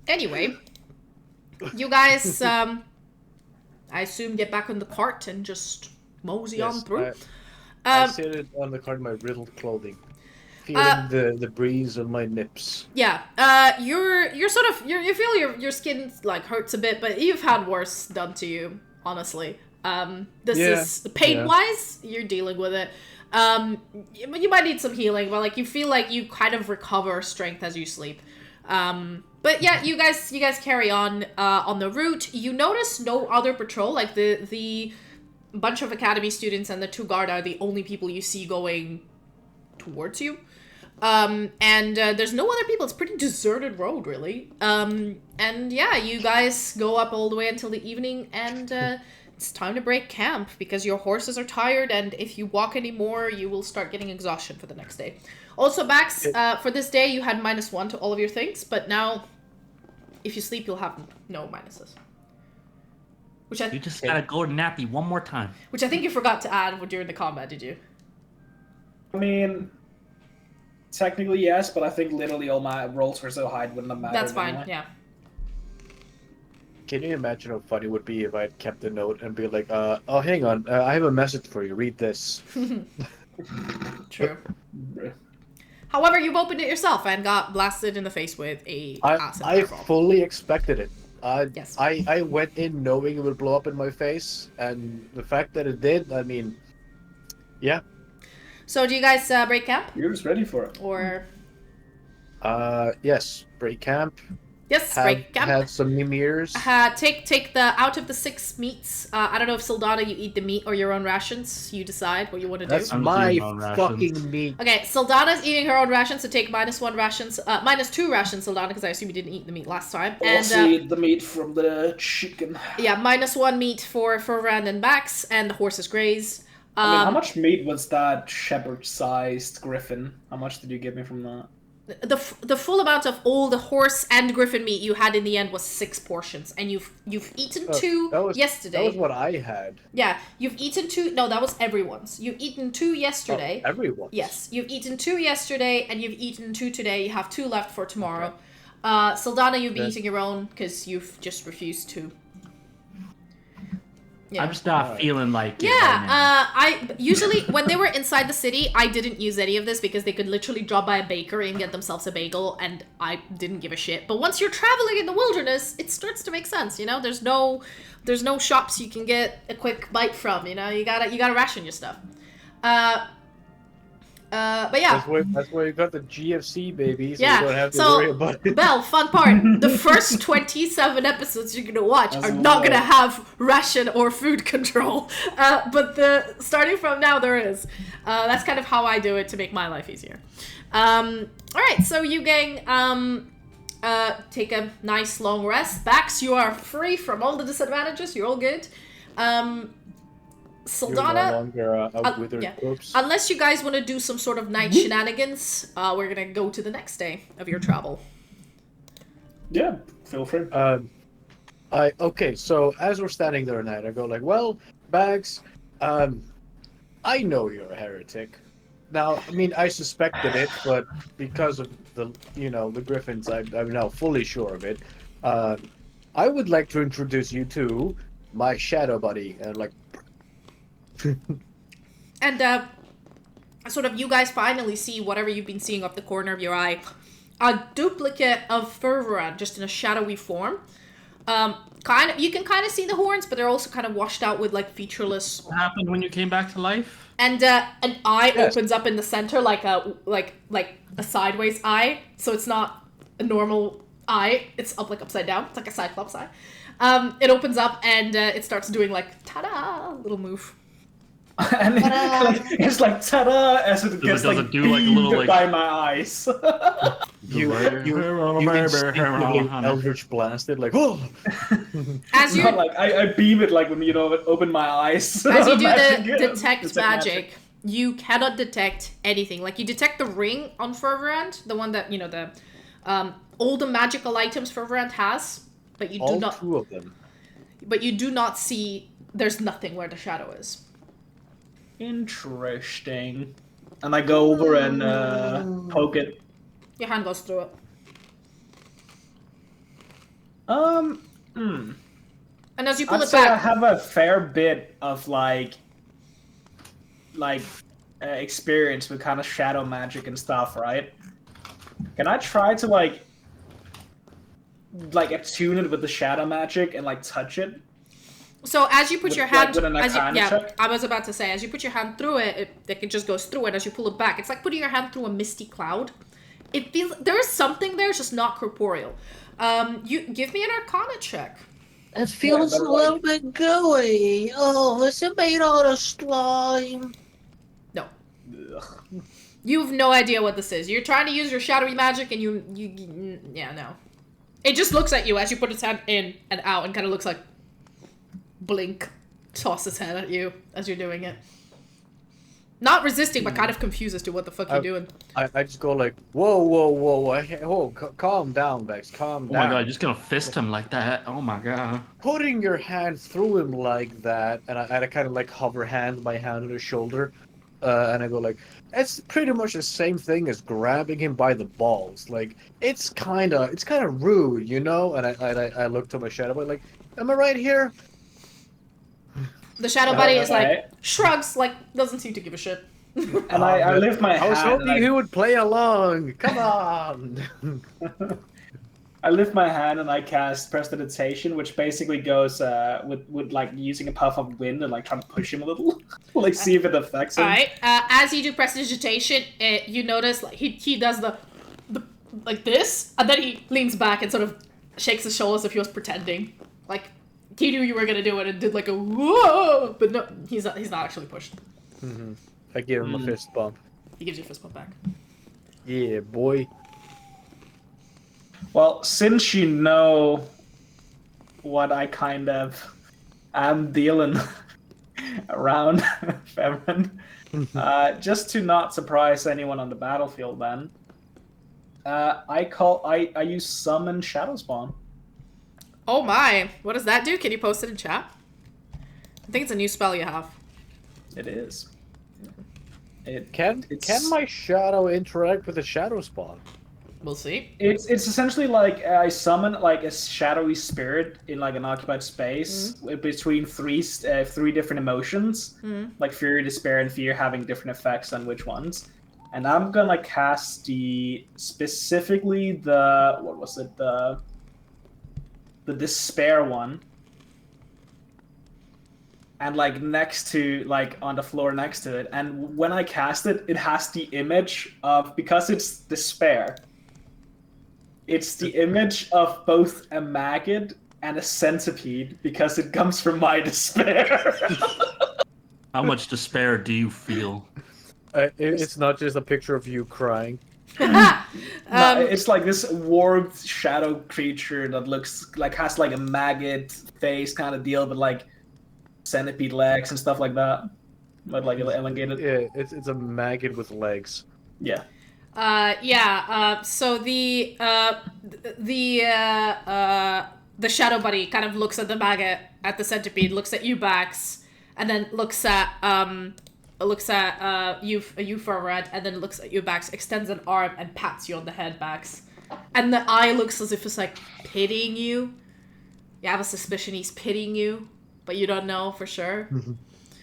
Anyway, you guys, I assume, get back on the cart and just mosey on through. I sit it on the cart in my riddled clothing, feeling the breeze on my nips. Yeah, you're sort of you feel your skin like hurts a bit, but you've had worse done to you, honestly. This is pain-wise, you're dealing with it. You might need some healing, but like you feel like you kind of recover strength as you sleep. But yeah, you guys carry on the route. You notice no other patrol. Like the bunch of academy students and the 2 guard are the only people you see going towards you. And there's no other people. It's a pretty deserted road, really. And yeah, you guys go up all the way until the evening, and it's time to break camp because your horses are tired, and if you walk anymore, you will start getting exhaustion for the next day. Also, Bax, for this day, you had -1 to all of your things, but now, if you sleep, you'll have no minuses. You just gotta go nappy one more time. Which I think you forgot to add during the combat, did you? I mean, technically yes, but I think literally all my rolls were so high it wouldn't have mattered. That's fine, anyway. yeah. Can you imagine how funny it would be if I had kept a note and be like, oh, hang on, I have a message for you, read this. True. However, you've opened it yourself and got blasted in the face with a acid I fireball. fully expected it. Yes. I went in knowing it would blow up in my face, and the fact that it did, I mean, yeah. So do you guys break camp? You're just ready for it. Or... Yes, break camp. Yes, break camp. Have some Mimirs. Take the out of the 6 meats. I don't know if Sylfania, you eat the meat or your own rations. You decide what you want to do. That's my fucking meat. Okay, Sylfania's eating her own rations, so take -1 rations, -2 rations, Sylfania, because I assume you didn't eat the meat last time. Also eat the meat from the chicken. Yeah, -1 meat for Rand and Bax, and the horses graze. I mean, how much meat was that shepherd-sized griffin? How much did you give me from that? The full amount of all the horse and griffin meat you had in the end was 6 portions, and you've eaten 2 yesterday. That was what I had. Yeah, you've eaten 2. No, that was everyone's. You've eaten 2 yesterday. Oh, everyone's. Yes, you've eaten 2 yesterday, and you've eaten 2 today. You have 2 left for tomorrow. Okay. Sylfania, you'll be eating your own because you've just refused to. Yeah. I'm just not feeling like it. Yeah, right now. I usually when they were inside the city, I didn't use any of this because they could literally drop by a bakery and get themselves a bagel, and I didn't give a shit. But once you're traveling in the wilderness, it starts to make sense. You know, there's no shops you can get a quick bite from. You know, you gotta ration your stuff. But yeah. That's why you got the GFC, baby, so Yeah, you don't have to so, worry about it. Belle, fun part. The first 27 episodes you're gonna watch are not gonna have ration or food control. But starting from now, there is. That's kind of how I do it to make my life easier. Alright, so you gang, take a nice long rest. Bax, you are free from all the disadvantages. You're all good. Saldana, no longer a withered corpse. Unless you guys want to do some sort of night shenanigans, we're gonna go to the next day of your travel. Yeah, feel free. Okay, so as we're standing there at night, I go like, well, Bags, I know you're a heretic. Now, I mean, I suspected it, but because of the Griffins, I'm now fully sure of it. I would like to introduce you to my shadow buddy, and like. And sort of you guys finally see whatever you've been seeing off the corner of your eye. A duplicate of Fervoran, just in a shadowy form. You can kind of see the horns, but they're also kind of washed out with like featureless. What happened when you came back to life? And an eye opens up in the center, like a sideways eye. So it's not a normal eye. It's up like upside down. It's like a Cyclops eye. It opens up and it starts doing like ta-da little move. And it's like ta-da as it gets like do like a little like by my eyes. you instinctively Eldritch blasted like oh. As you like I beam it like when open my eyes. As you do the detect magic, you cannot detect anything. Like you detect the ring on Fervorand, the one that the all the magical items Fervorand has, but you do not. All two of them. But you do not see. There's nothing where the shadow is. Interesting. And I go over and poke it. Your hand goes through it. And as you pull I'd it say back, I have a fair bit of experience with kind of shadow magic and stuff, right? Can I try to like attune it with the shadow magic and like touch it? so as you put your hand, with an check? I was about to say, as you put your hand through it, it just goes through it. As you pull it back, it's like putting your hand through a misty cloud. It feels there is something there, it's just not corporeal. You give me an Arcana check. It feels a little bit gooey. Oh, is it made out of slime? No. You have no idea what this is. You're trying to use your shadowy magic, and no. It just looks at you as you put its hand in and out, and kind of looks like. Blink, toss his head at you as you're doing it. Not resisting, but kind of confused as to what the fuck you're doing. I just go like, whoa, calm down, Bex, calm down. Oh my god, you're just gonna fist him like that. Oh my god. Putting your hand through him like that, and I kind of like hover my hand on his shoulder, and I go like, it's pretty much the same thing as grabbing him by the balls. Like, it's kind of rude, you know? And I look to my shadow boy like, am I right here? The shadow buddy is like, shrugs, like, doesn't seem to give a shit. And I lift my hand. I was hoping he would play along. Come on. I lift my hand and I cast Prestidigitation, which basically goes with like using a puff of wind and like trying to push him a little, like see if it affects him. All right. As you do Prestidigitation, you notice like he does the like this, and then he leans back and sort of shakes his shoulders as if he was pretending, like. He knew you were gonna do it and did like a whoa, but no, he's not actually pushed. Mm-hmm. I give him a fist bump. He gives you a fist bump back. Yeah, boy. Well, since you know what I kind of am dealing around Femin, just to not surprise anyone on the battlefield, then I use Summon Shadow Spawn. Oh my, what does that do? Can you post it in chat? I think it's a new spell you have. It is. Can my shadow interact with the shadow spawn? We'll see. It's essentially like I summon like a shadowy spirit in like an occupied space between three different emotions, like fury, despair, and fear, having different effects on which ones. And I'm gonna cast specifically the despair one. and like next to like on the floor next to it. And when I cast it, it has the image of, because it's despair. It's the image of both a maggot and a centipede because it comes from my despair. How much despair do you feel? It's not just a picture of you crying. No, it's like this warped shadow creature that looks like has like a maggot face kind of deal, but like centipede legs and stuff like that. But like elongated. Yeah, it's a maggot with legs. Yeah. So the shadow buddy kind of looks at the maggot, at the centipede, looks at you, Bax, and then looks at you for Red, and then looks at you, Bax, extends an arm and pats you on the head, Bax, and the eye looks as if it's like pitying you. You have a suspicion he's pitying you, but you don't know for sure.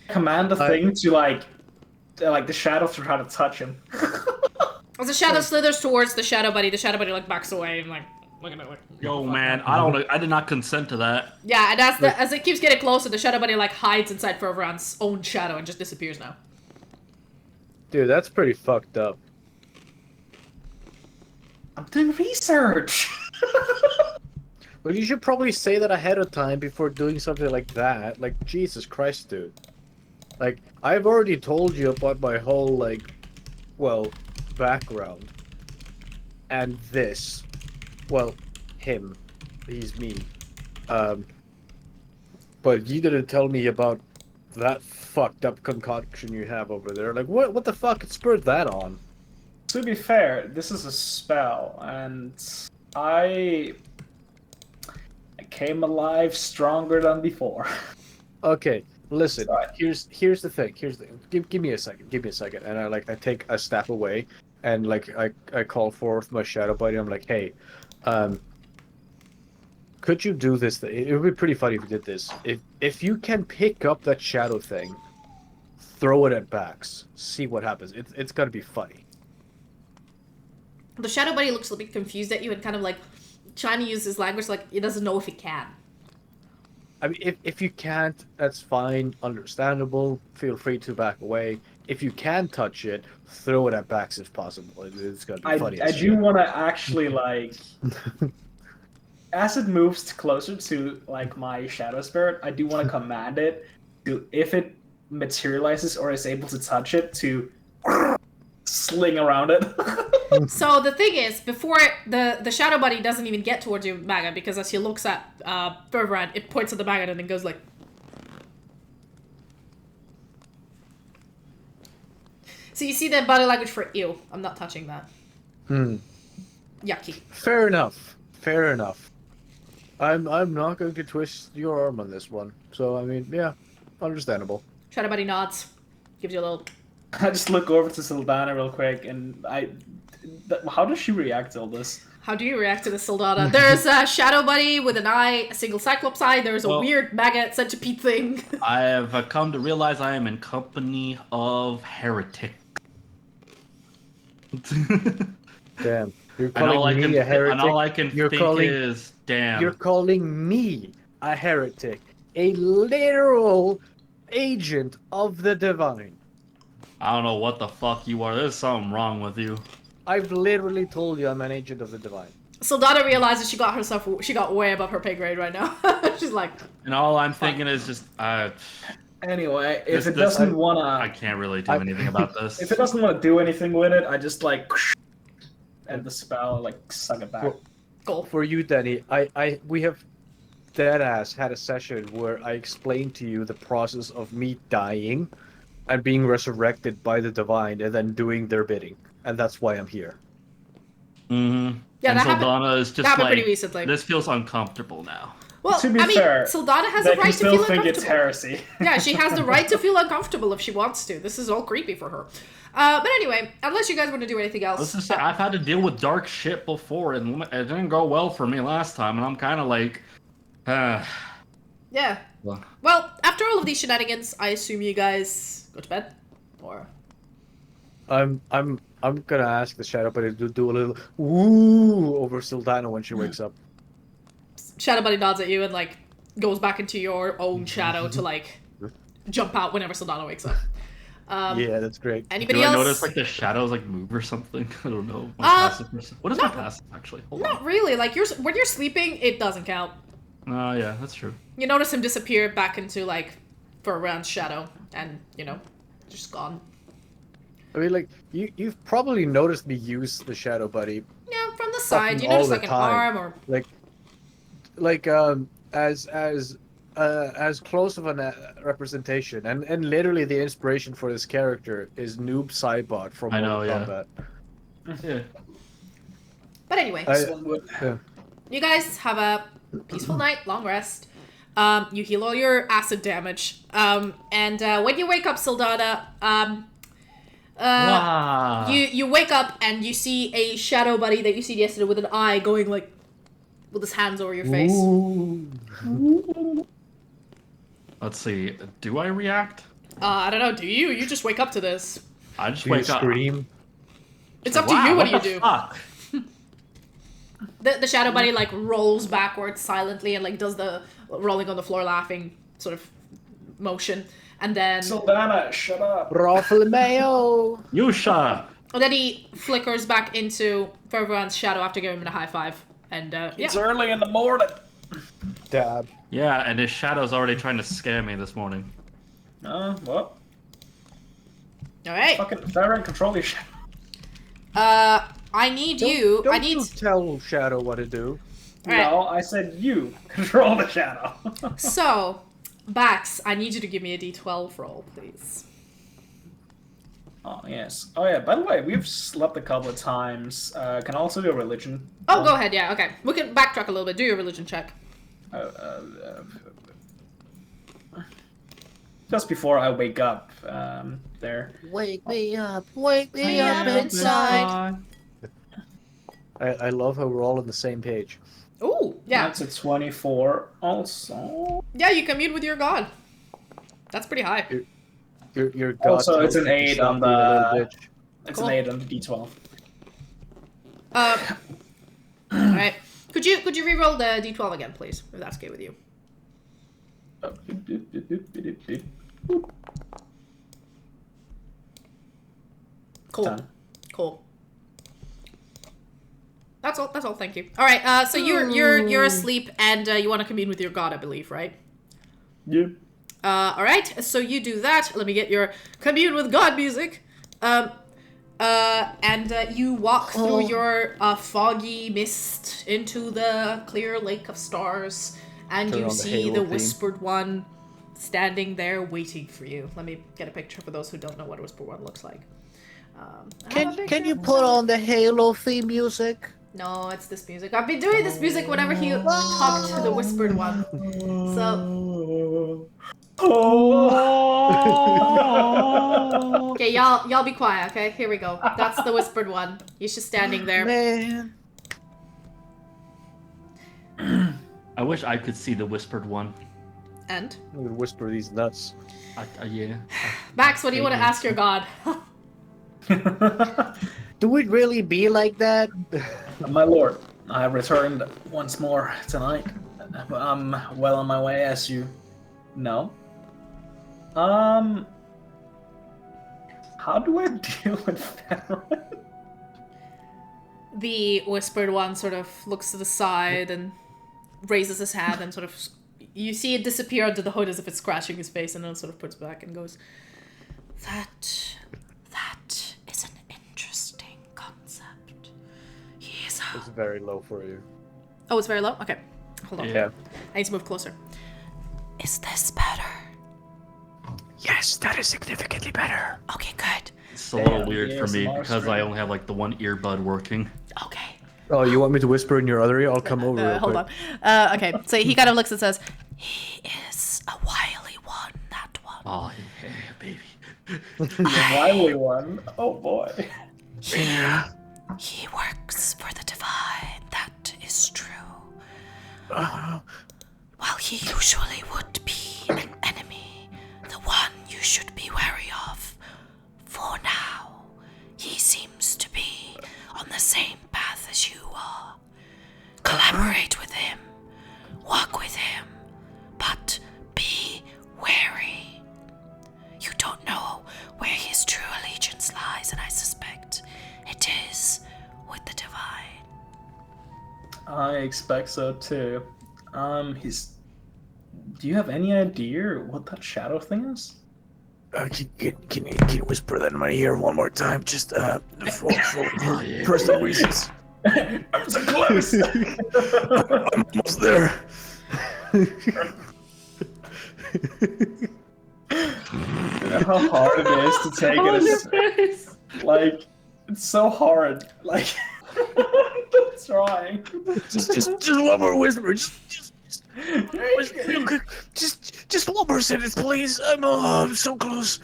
Command the thing to like the shadow to try to touch him. As the shadow slithers towards the shadow buddy like backs away and like looking at like. Yo, man, I did not consent to that. Yeah, and as it keeps getting closer, the shadow buddy like hides inside Fervran's own shadow and just disappears now. Dude, that's pretty fucked up. I'm doing research. Well, you should probably say that ahead of time before doing something like that. Like, Jesus Christ, dude. Like, I've already told you about my whole, like, well, background. And this. Well, him. He's me. But you didn't tell me about that fucked up concoction you have over there. Like, what the fuck spurred that on? To be fair, this is a spell, and I came alive stronger than before. Okay, listen. Sorry. Here's the thing. Give me a second. Give me a second. And I take a step away, and like I call forth my shadow buddy. I'm like, hey, could you do this thing? It would be pretty funny if you did this. If you can pick up that shadow thing, throw it at Bax. See what happens. It's gonna be funny. The shadow buddy looks a bit confused at you and kind of like trying to use his language like he doesn't know if he can. I mean, if you can't, that's fine, understandable. Feel free to back away. If you can touch it, throw it at Bax if possible. It's gonna be funny. I do want to actually like, as it moves closer to like my shadow spirit, I do want to command it to, if it materializes or is able to touch it, to sling around it. So the thing is, before the shadow buddy doesn't even get towards you, Maggot, because as he looks at Fervran, it points at the maggot and then goes like. So you see the body language for ew. I'm not touching that. Yucky. Fair enough. Fair enough. I'm not going to twist your arm on this one. So I mean, yeah, understandable. Shadow buddy nods, gives you a little. I just look over to Sylvana real quick, and how does she react to all this? How do you react to the Sildana? There's a shadow buddy with an eye, a single cyclops eye. There's a weird maggot centipede thing. I have come to realize I am in company of heretic. Damn. You're calling me a heretic. And all I can think is, damn. You're calling me a heretic. A literal agent of the divine. I don't know what the fuck you are. There's something wrong with you. I've literally told you I'm an agent of the divine. Sildana realizes she got way above her pay grade right now. She's like. And all I'm thinking is just, anyway, if it doesn't wanna, I can't really do anything about this. If it doesn't want to do anything with it, I just like end the spell, like suck it back. For you, Danny, we have deadass had a session where I explained to you the process of me dying and being resurrected by the divine and then doing their bidding. And that's why I'm here. Mm-hmm. Yeah, and that Sildana is just pretty recently. This feels uncomfortable now. Well, to be fair, Sildana has the right to feel uncomfortable. Think it's heresy. Yeah, she has the right to feel uncomfortable if she wants to. This is all creepy for her. But anyway, unless you guys want to do anything else. I've had to deal with dark shit before, and it didn't go well for me last time, and I'm kind of like, Yeah. Well, after all of these shenanigans, I assume you guys go to bed, or. I'm gonna ask the shadow buddy to do a little woo over Sildana when she wakes up. Shadow buddy nods at you and like goes back into your own shadow to like jump out whenever Sylvana wakes up. Yeah, that's great. Anybody Do I else? notice like the shadows like move or something? I don't know. What is my passive actually? Hold Not on. really. Like when you're sleeping, it doesn't count. Oh yeah, that's true. You notice him disappear back into like Furran's shadow, and just gone. I mean, like you've probably noticed me use the shadow buddy. Yeah, from the side. Fucking You notice all the like an time. arm or as close of a representation, and literally the inspiration for this character is Noob Cybot from I know, Mortal yeah. Kombat. Yeah. But anyway, you guys have a peaceful night, long rest. You heal all your acid damage. And when you wake up, Sildana, Wow. you wake up and you see a shadow buddy that you seen yesterday with an eye going like with his hands over your face. Let's see. Do I react? I don't know. Do you? You just wake up to this. I just Do you wake up. scream? It's up to you. What do you do? Fuck? The shadow buddy like rolls backwards silently and like does the rolling on the floor laughing sort of motion, and then Sylvana, shut up. Bartholomew! You shut up. and then he flickers back into Furran's shadow after giving him a high five. And It's yeah, early in the morning. Dab. Yeah, and his shadow's already trying to scare me this morning. What? all right. Fucking Farron, control your shit. I need you. Don't I need. you tell Shadow what to do. Alright. No, I said you control the shadow. So, Bax, I need you to give me a D12 roll, please. Oh, yes. Oh, yeah, by the way, we've slept a couple of times. Can I also do a religion? Oh, go ahead. Yeah, okay. We can backtrack a little bit. Do your religion check. Just before I wake up, there. Wake me up inside. I love how we're all on the same page. Ooh, yeah. That's a 24 also. Yeah, you commune with your god. That's pretty high. Your god Also, it's tells an you to 8 stop on being a little the... bitch. It's Cool. an 8 on the D12. Alright. Could you re-roll the D12 again, please? If that's okay with you. Cool. 10. Cool. That's all. Thank you. All right. So you're asleep and you want to commune with your god, I believe, right? Yeah. All right. So you do that. Let me get your commune with god music. And you walk through your foggy mist into the clear lake of stars, and Turn you on the see Halo the theme. Whispered One standing there waiting for you. Let me get a picture for those who don't know what a Whispered One looks like. I have a Can you picture. put on the Halo theme music? No, it's this music. I've been doing this music whenever he talked to the Whispered One. So okay, y'all be quiet. Okay, here we go. That's the Whispered One. He's just standing there. Man. I wish I could see the Whispered One. And I'm gonna whisper these nuts. Yeah. Max, what do you want to ask your god? Do it really be like that? My lord, I have returned once more tonight. I'm well on my way, as you know. How do I deal with Farron? The Whispered One sort of looks to the side and raises his hand and sort of... You see it disappear under the hood as if it's scratching his face, and then sort of puts back and goes, That is an interesting concept. He is a... It's very low for you. Oh, it's very low? Okay. Hold on. Yeah. I need to move closer. Is this better? Yes, that is significantly better. Okay, good. It's a little Damn, weird for me ASMR because I stream. only have like the one earbud working. Okay. Oh, you want me to whisper in your other ear? I'll come over real Hold quick. on. Okay, so he kind of looks and says, He is a wily one, that one. Oh, yeah, baby. The wily one. Oh boy. He works for the divine, that is true. While he usually would be an enemy, the one you should be wary of. For now, he seems to be on the same path as you are. Collaborate with him, walk with him, but be wary. expect so too. Do you have any idea what that shadow thing is? Can you whisper that in my ear one more time? Just for personal reasons. I'm so close. I'm almost there. You know how hard it is to take it. Like, it's so hard. Like, I'm trying. Just one more whisper. Just one more sentence, please. I'm so close.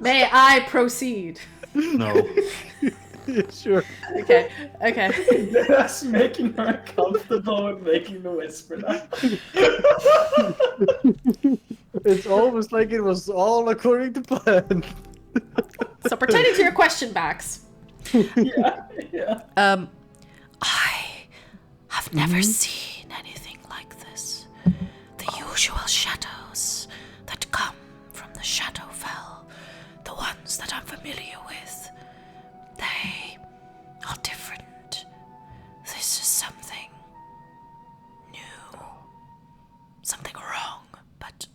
May I proceed? No. Sure. Okay. That's making her comfortable with making the whisper now. It's almost like it was all according to plan. So pertaining to your question, Bax. Yeah. I have never seen anything like this. The usual shadows that come from the Shadowfell, the ones that I'm familiar with, they are different. This is something new, something wrong, but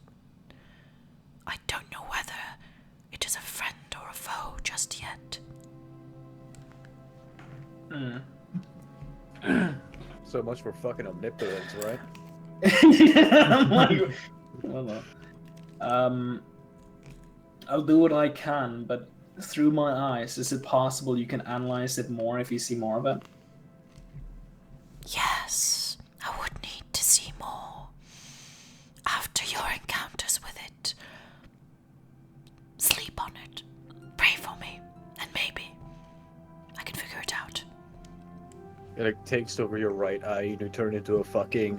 I don't know whether it is a friend or a foe just yet. So much for fucking omnipotence, right? I'm like, well, I'll do what I can, but through my eyes, is it possible you can analyze it more if you see more of it? Yes, I would need to see more. After your encounters with it, sleep on it, pray for me, and maybe I can figure it out. It like takes over your right eye and you turn into a fucking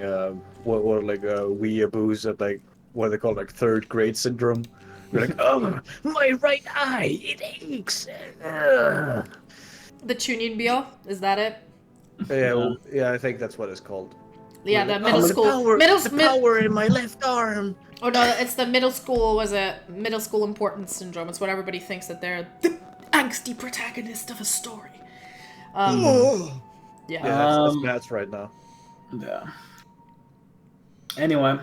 what like weeaboos at like what they call like third grade syndrome. You're like, oh, my right eye, it aches. The Chunin Biel, is that it? Yeah, I think that's what it's called. Yeah, the middle school. Power in my left arm. Oh no, it's the middle school. Was it middle school importance syndrome? It's what everybody thinks that they're the angsty protagonist of a story. Yeah. Yeah, that's Matt's right now. Yeah. Anyway,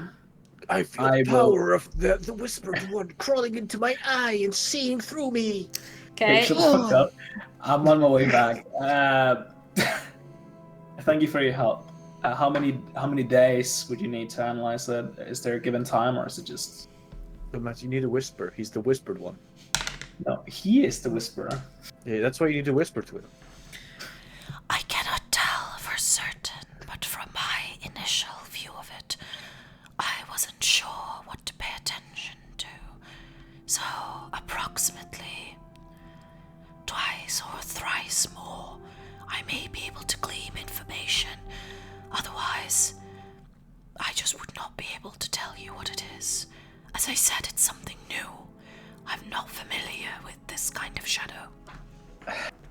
I feel the power of the whispered one crawling into my eye and seeing through me. Okay. shut the fuck up. I'm on my way back. Thank you for your help. How many days would you need to analyze it? Is there a given time, or is it just? But Matt, you need to whisper. He's the whispered one. No, he is the whisperer. Yeah, that's why you need to whisper to him. I cannot tell for certain, but from my initial view of it, I wasn't sure what to pay attention to. So, approximately twice or thrice more, I may be able to glean information. Otherwise, I just would not be able to tell you what it is. As I said, it's something new. I'm not familiar with this kind of shadow.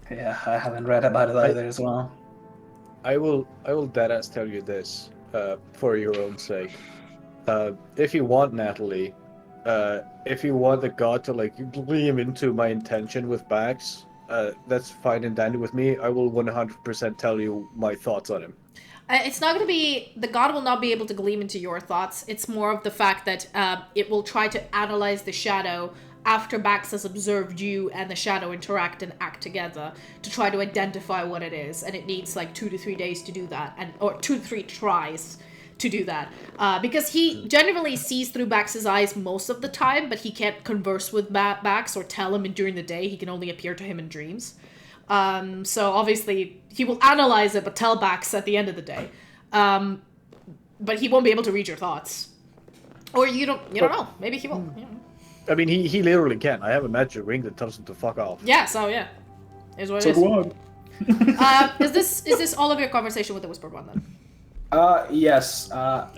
Yeah, I haven't read about it either as well. I will deadass tell you this, for your own sake. If you want, Natalie, if you want the god to like gleam into my intention with Bax, that's fine and dandy with me. I will 100% tell you my thoughts on him. It's not going to be, the god will not be able to gleam into your thoughts. It's more of the fact that it will try to analyze the shadow after Bax has observed you and the shadow interact and act together to try to identify what it is. And it needs like 2 to 3 days to do that, or 2 to 3 tries to do that. Because he generally sees through Bax's eyes most of the time, but he can't converse with Bax or tell him during the day. He can only appear to him in dreams. So obviously he will analyze it, but tell Bax at the end of the day. But he won't be able to read your thoughts. Or you don't know. Maybe he will. You know. I mean, he literally can. I have a magic ring that tells him to fuck off. Yeah, so yeah. Is what it is. Go on. Is this all of your conversation with the Whispered One then? Yes.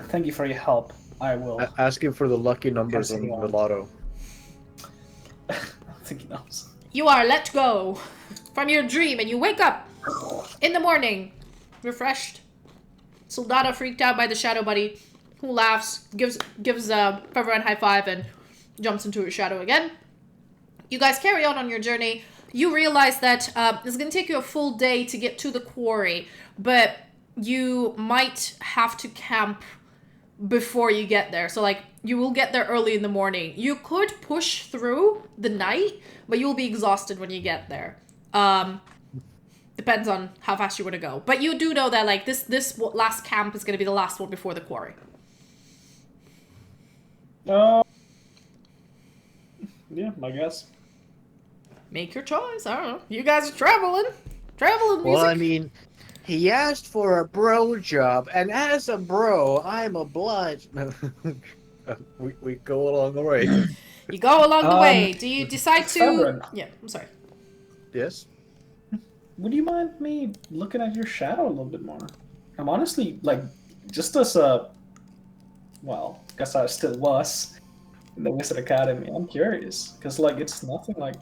Thank you for your help. I will. Ask him for the lucky numbers on the lotto. I think he knows. You are let go from your dream and you wake up in the morning, refreshed. Soldado freaked out by the shadow buddy, who laughs, gives Trevor a high five, and jumps into her shadow again. You guys carry on your journey. you realize that it's going to take you a full day to get to the quarry, but you might have to camp before you get there. So, like, you will get there early in the morning. You could push through the night, but you'll be exhausted when you get there. Depends on how fast you want to go. But you do know that, like, this last camp is going to be the last one before the quarry. Yeah, I guess. Make your choice. I don't know. You guys are traveling. Traveling music. Well, I mean, he asked for a bro job, and as a bro, I'm obliged. we go along the way. You go along the way. Do you decide to... Cameron. Yeah, I'm sorry. Yes? Would you mind me looking at your shadow a little bit more? I'm honestly, like, just as a... Well, guess I still was in the Wizard Academy. I'm curious, because, like, it's nothing like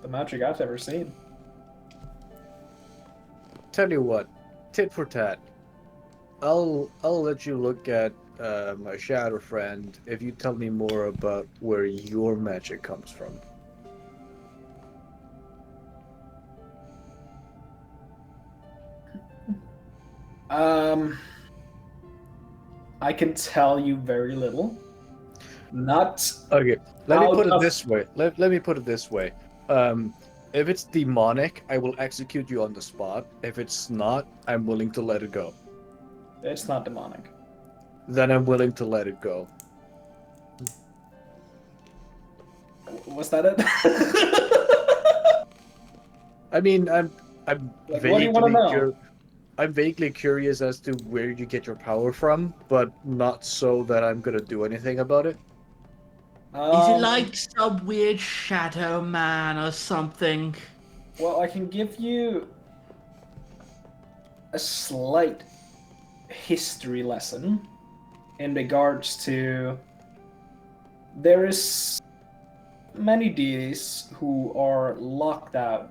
the magic I've ever seen. Tell you what, tit for tat. I'll let you look at my shadow friend if you tell me more about where your magic comes from. I can tell you very little. Not Okay, let me out put it of- this way. Let me put it this way. If it's demonic, I will execute you on the spot. If it's not, I'm willing to let it go. It's not demonic. Then I'm willing to let it go. Was that it? I mean, I'm Like, what do you wanna know? I'm vaguely curious as to where you get your power from, but not so that I'm gonna do anything about it. Is it like some weird shadow man or something? Well, I can give you a slight history lesson in regards to there is many deities who are locked out.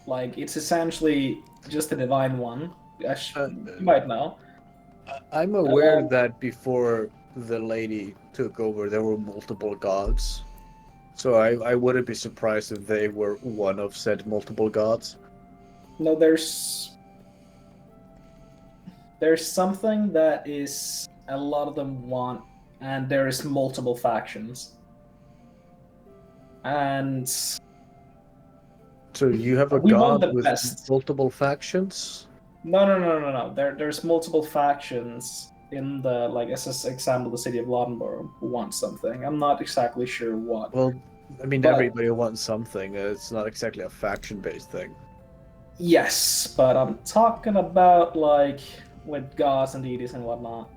Like, it's essentially just the divine one, as you might know. I'm aware that before the lady took over, there were multiple gods. So I wouldn't be surprised if they were one of said multiple gods. No, there's something that is a lot of them want, and there is multiple factions. And So you have a We want god the with best. multiple factions? no. There's multiple factions in the, like, as an example, the city of Laudenborough who want something. I'm not exactly sure what. Well, I mean, But- everybody wants something. It's not exactly a faction-based thing. Yes, but I'm talking about, like, with gods and deities and whatnot.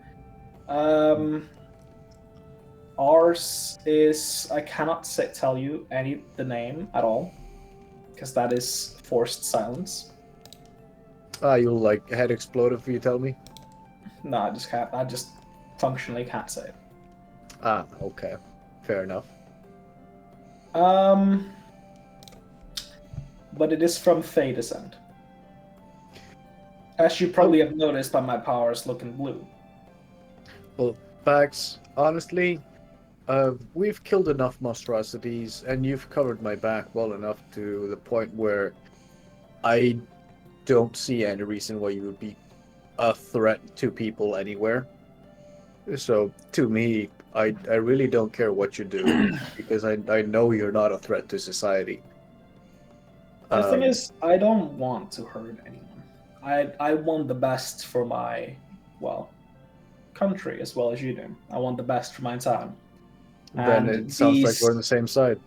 Ours is, I cannot tell you the name at all, because that is forced silence. You'll like head explode if you tell me? No, I just can't. I just functionally can't say it. Okay. Fair enough. But it is from Fey descent. As you probably have noticed by my powers looking blue. Well, Pax, honestly, we've killed enough monstrosities, and you've covered my back well enough to the point where I don't see any reason why you would be a threat to people anywhere. So, to me, I really don't care what you do, because I know you're not a threat to society. The thing is, I don't want to hurt anyone. I want the best for my, well, country as well as you do. I want the best for my town. Then And it sounds like these- we're on the same side.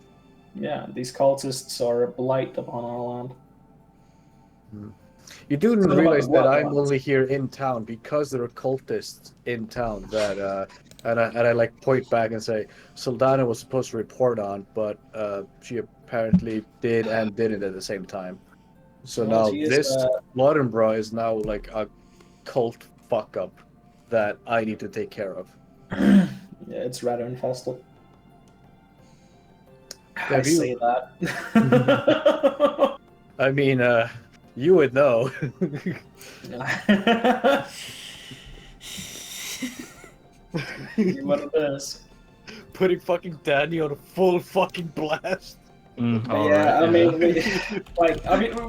Yeah, these cultists are a blight upon our land. You do It's not realize about that what I'm ones. only here in town because there are cultists in town that and I like point back and say Saldana was supposed to report on, but she apparently did and didn't at the same time. So Well, now she is, this Laudenborough is now like a cult fuck up that I need to take care of. Yeah, it's rather infested. I Have you- say that. I mean, you would know. What it is. Putting fucking Danny on a full fucking blast. But yeah, I mean,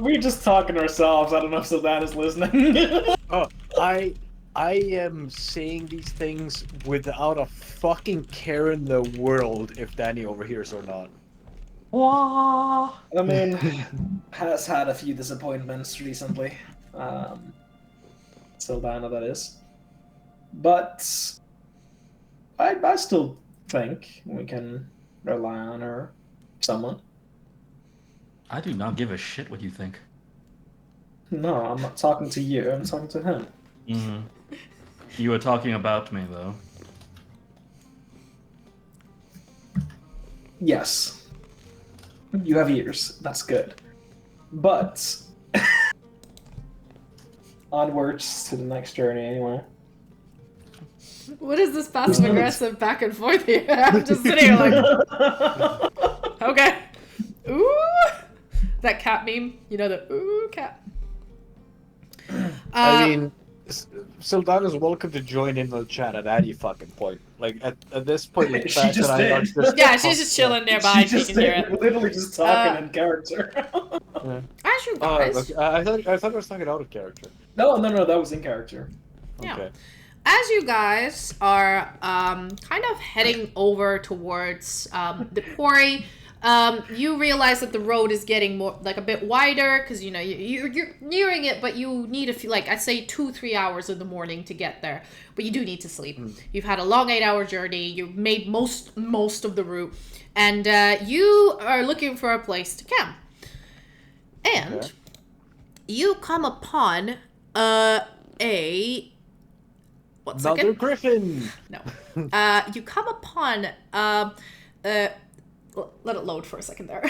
we're just talking to ourselves. I don't know if Sylvana's listening. Oh, I am saying these things without a fucking care in the world if Danny overhears or not. I mean, has had a few disappointments recently. Sylvana, that is. But I still think we can rely on her somewhat. I do not give a shit what you think. No, I'm not talking to you. I'm talking to him. Mm-hmm. You were talking about me, though. Yes. You have ears. That's good. But onwards to the next journey, anyway. What is this passive aggressive back and forth here? I'm just sitting here like, okay. Ooh, that cat meme. You know the ooh cat. I mean, Sylvana's welcome to join in the chat at any fucking point. Like at this point, like, She just did. Yeah, she's just chilling nearby. She can hear it. Literally just talking in character. As you guys. Okay. I thought I was talking out of character. No, that was in character. Yeah. Okay. As you guys are kind of heading over towards the quarry, you realize that the road is getting more like a bit wider because you know you're nearing it, but you need a few, like I say 2-3 hours in the morning to get there. But you do need to sleep. You've had a long 8-hour journey. You've made most of the route, and you are looking for a place to camp. And you come upon a. Another griffin. No. You come upon let it load for a second there.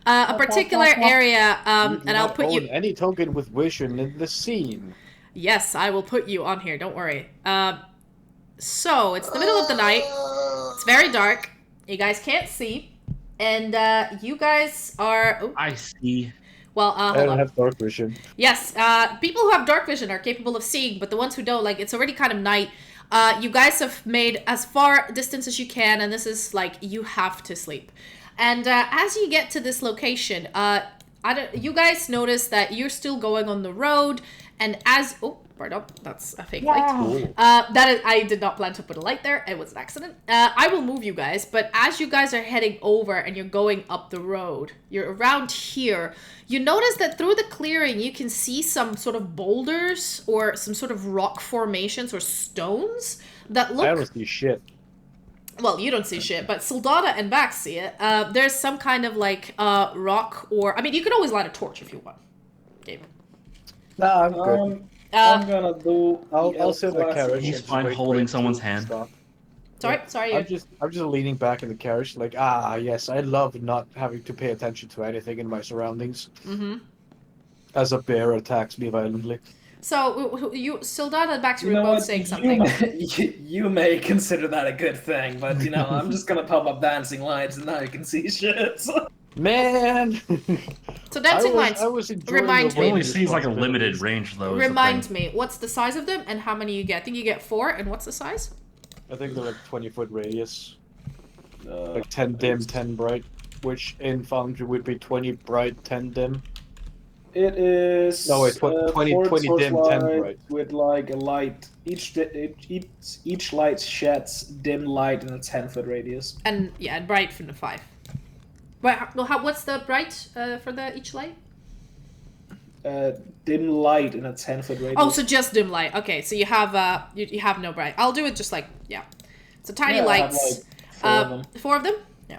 A particular area, and I'll put you. Any token with vision in the scene. Yes, I will put you on here. Don't worry. So it's the middle of the night. It's very dark. You guys can't see, and you guys are. Oh. I see. Well, I hold don't on. have dark vision. Yes, people who have dark vision are capable of seeing, but the ones who don't, like, it's already kind of night. You guys have made as far distance as you can, and this is, like, you have to sleep. And as you get to this location, you guys notice that you're still going on the road, and as... Oh, pardon, that's a fake light. I did not plan to put a light there. It was an accident. I will move you guys, but as you guys are heading over and you're going up the road, you're around here, you notice that through the clearing you can see some sort of boulders or some sort of rock formations or stones that look... I don't see shit. Well, you don't see shit, but Soldata and Bax see it. There's some kind of like rock or... I mean, you can always light a torch if you want. Gabe. Nah, I'm good. I'm gonna do. I'll sit in the carriage. He's fine holding someone's hand. Sorry. I'm just leaning back in the carriage, like, yes, I love not having to pay attention to anything in my surroundings. Mm-hmm. As a bear attacks me violently. So you, Soldata and Bax, were both saying something. You may consider that a good thing, but you know, I'm just gonna pop up dancing lights, and now you can see shit. Man. So dancing lights. Remind me. It only seems like a limited range, though. Remind me, what's the size of them and how many you get? I think you get 4, and what's the size? I think they're like 20-foot radius. Like 10 dim, 10 bright, which in Foundry would be 20 bright, 10 dim. It is. No, it's 20 dim, 10 bright. With like a light. Each light sheds dim light in a 10-foot radius. And yeah, and bright from the 5. Wait, what's the bright for each light? Dim light in a 10-foot radius. Oh, so just dim light. Okay, so you have you have no bright. I'll do it just like so tiny lights. I have, like, 4 of them. Yeah.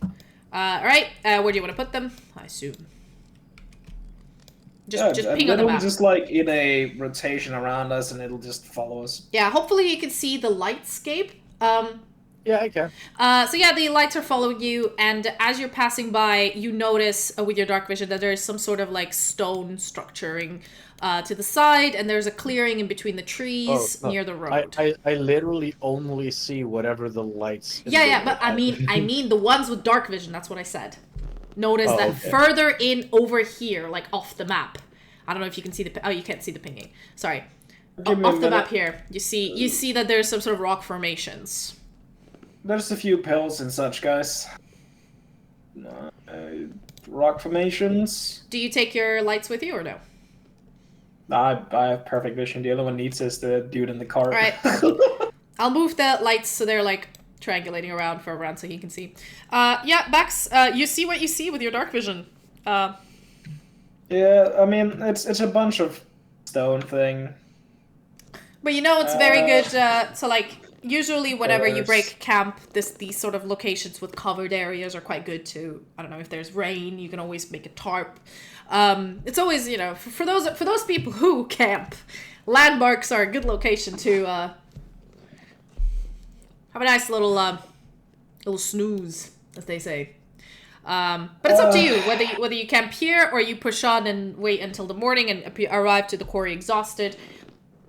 All right. Where do you want to put them? I assume. Just ping on the map. Just like in a rotation around us, and it'll just follow us. Yeah. Hopefully you can see the lightscape. Yeah, I can. So yeah, the lights are following you, and as you're passing by, you notice with your dark vision that there is some sort of like stone structuring to the side, and there's a clearing in between the trees near the road. I literally only see whatever the lights. Yeah, but I mean the ones with dark vision. That's what I said. Notice that further in over here, like off the map. I don't know if you can see the. Oh, you can't see the pinging. Sorry. Off the map here, you see that there's some sort of rock formations. There's a few pills and such, guys. Rock formations. Do you take your lights with you or no? I have perfect vision. The other one needs is the dude in the cart. Alright. I'll move the lights so they're like triangulating around for everyone so he can see. Yeah, Bax, you see what you see with your dark vision. Yeah, I mean, it's a bunch of stone thing. But you know it's very good, so like, usually whenever you break camp, these sort of locations with covered areas are quite good to, I don't know, if there's rain, you can always make a tarp. It's always, you know, for those people who camp, landmarks are a good location to have a nice little snooze, as they say. But it's up to you whether you camp here or you push on and wait until the morning and arrive to the quarry exhausted.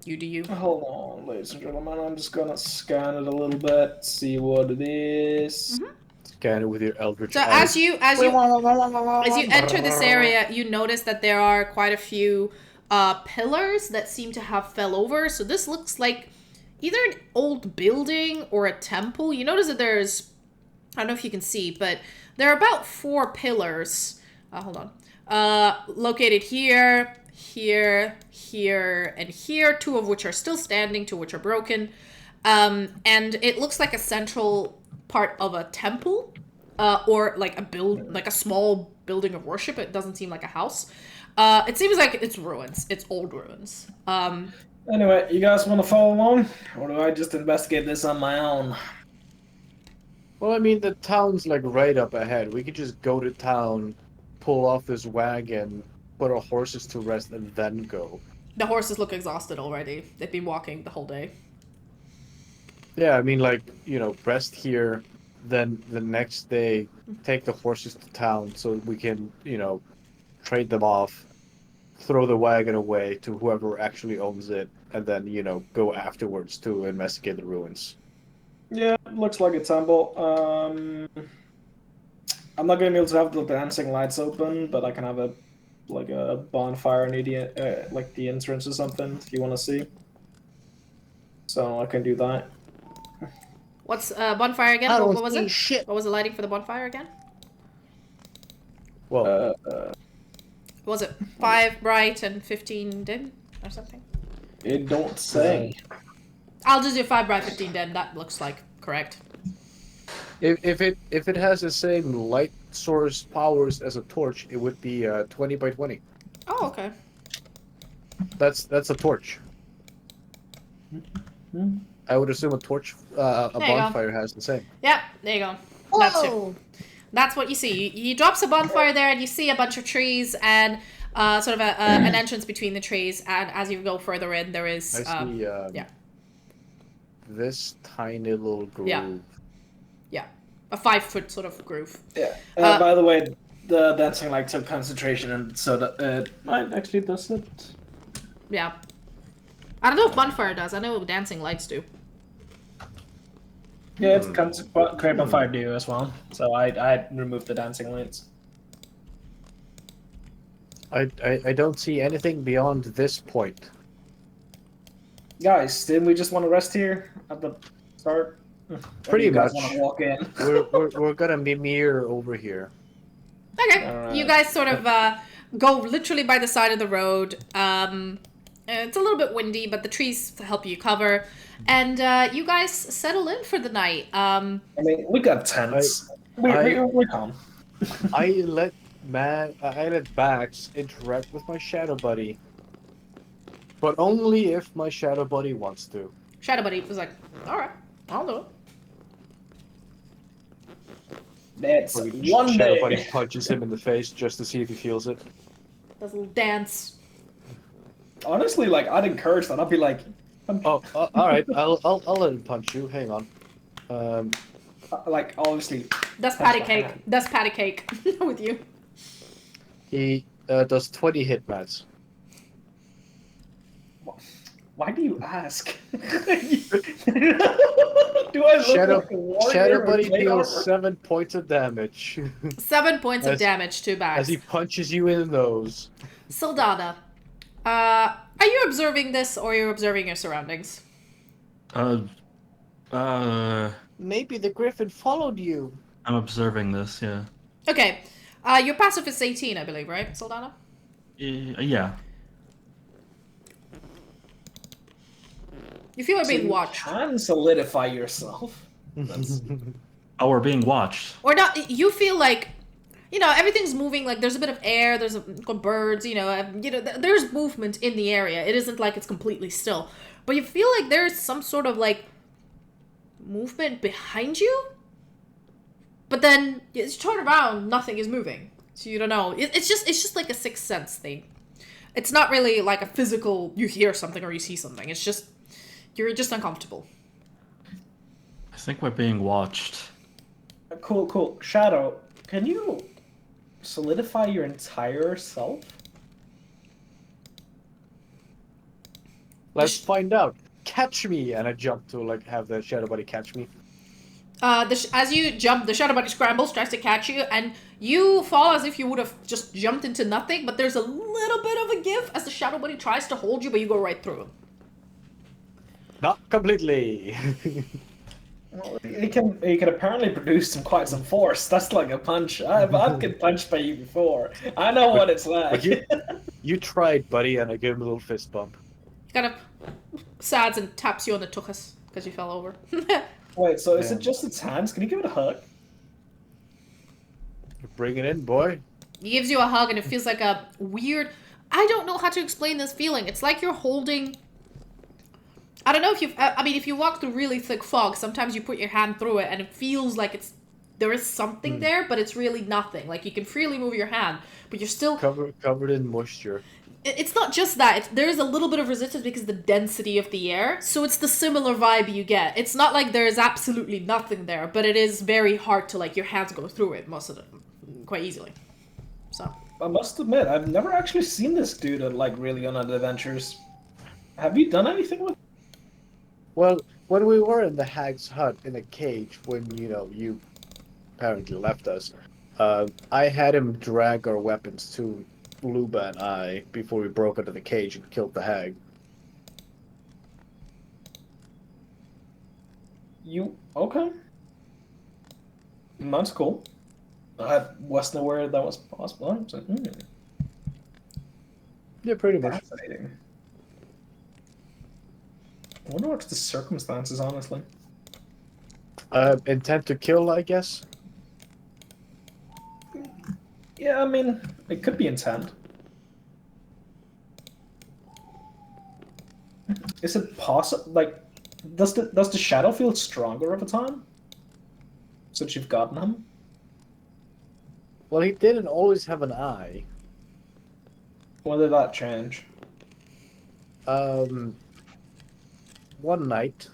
You do you. Hold on, ladies and gentlemen. I'm just gonna scan it a little bit, see what it is. Mm-hmm. Scan it with your eldritch So eyes. as you enter this area, you notice that there are quite a few pillars that seem to have fell over. So this looks like either an old building or a temple. You notice that there's, I don't know if you can see, but there are about 4 pillars. Hold on. Located here, here, here, and here. 2 of which are still standing, 2 of which are broken. And it looks like a central part of a temple, or like a small building of worship. It doesn't seem like a house. It seems like it's ruins. It's old ruins. Anyway, you guys want to follow along, or do I just investigate this on my own? Well, I mean, the town's like right up ahead. We could just go to town, pull off this wagon, put our horses to rest, and then go. The horses look exhausted already. They've been walking the whole day. Yeah, I mean, like, you know, rest here, then the next day, take the horses to town so we can, you know, trade them off, throw the wagon away to whoever actually owns it, and then, you know, go afterwards to investigate the ruins. Yeah, looks like a temple. I'm not gonna be able to have the dancing lights open, but I can have a bonfire near the like the entrance or something if you want to see. So I can do that. What's bonfire again? I What don't was see it? shit. What was the lighting for the bonfire again? Well, What was it 5 bright and 15 dim or something? It don't say. I'll just do 5 bright, 15 dim. That looks like correct. if it has the same light source powers as a torch, it would be 20 by 20. Oh, okay. That's a torch. I would assume a torch, a There you go. bonfire has the same. Yep, there you go. Whoa! That's what you see. He drops a bonfire there, and you see a bunch of trees and sort of an entrance between the trees. And as you go further in, there is I see. yeah, This tiny little groove. yeah, a 5-foot sort of groove. Yeah. By the way, the dancing light took concentration, and so that mine actually does it. Yeah, I don't know if bonfire does. I know dancing lights do. Yeah, it's create bonfire do as well. So I removed the dancing lights. I don't see anything beyond this point. Guys, didn't we just want to rest here at the start? Pretty much. Want to walk in? We're gonna mimir over here. Okay, Alright. you guys sort of go literally by the side of the road. It's a little bit windy, but the trees help you cover. And you guys settle in for the night. I mean, we got tents. We're calm. I let Bax interact with my shadow buddy, but only if my shadow buddy wants to. Shadow Buddy was like, alright, I'll do it. That's Or one shadow day. buddy punches him in the face just to see if he feels it. Does a little dance. Honestly, like I'd encourage that. I'd be like, Oh, all right. I'll let him punch you. Hang on. like obviously. Does patty cake. Does patty cake with you. He does 20 hit mats. Why do you ask? Do I look like a warrior Shadow in buddy plate deals armor? 7 points of damage 7 points of As- damage to as Bax. he punches you in the nose. Sildana, are you observing this or are you observing your surroundings? I'm Maybe the griffin followed you. observing this, yeah. Okay. Your passive is 18, I believe, right, Saldana? Yeah. You feel like being you watched. can solidify yourself. That's... Oh, we're being watched. Or not, you feel like, everything's moving, like there's a bit of air, there's birds, there's movement in the area. It isn't like it's completely still. But you feel like there's some sort of, like, movement behind you? But then, you turn around, nothing is moving. So you don't know. It's just like a sixth sense thing. It's not really like a physical, you hear something or you see something. It's just, you're just uncomfortable. I think we're being watched. Cool. Shadow, can you solidify your entire self? Let's find out. Catch me! And I jump to like have the shadow buddy catch me. As you jump, the shadow buddy scrambles, tries to catch you, and you fall as if you would have just jumped into nothing, but there's a little bit of a give as the shadow buddy tries to hold you, but you go right through him. Not completely. Well, he can apparently produce quite some force. That's like a punch. I've been punched by you before. I know what it's like. You tried, buddy, and I gave him a little fist bump. He kind of sads and taps you on the tuchus because you fell over. Wait, so is it just its hands? Can you give it a hug? Bring it in, boy. He gives you a hug, and it feels like a weird... I don't know how to explain this feeling. It's like you're holding... I don't know if you've... if you walk through really thick fog, sometimes you put your hand through it, and it feels like there is something there, but it's really nothing. Like, you can freely move your hand, but you're still... Covered in moisture. It's not just that. There is a little bit of resistance because of the density of the air. So it's the similar vibe you get. It's not like there is absolutely nothing there, but it is very hard to, like, your hands go through it most of the quite easily. So. I must admit, I've never actually seen this dude like really on adventures. Have you done anything with? Well, when we were in the hag's hut in a cage, when you apparently left us, I had him drag our weapons to Luba and I before we broke into the cage and killed the hag. Okay? That's cool. I wasn't aware that was possible. I was like, Yeah, pretty much. Fascinating. I wonder what's the circumstances, honestly. Intent to kill, I guess. Yeah, I mean, it could be intent. Is it possible? Like, does the shadow feel stronger over time since you've gotten him? Well, he didn't always have an eye. When did that change? One night.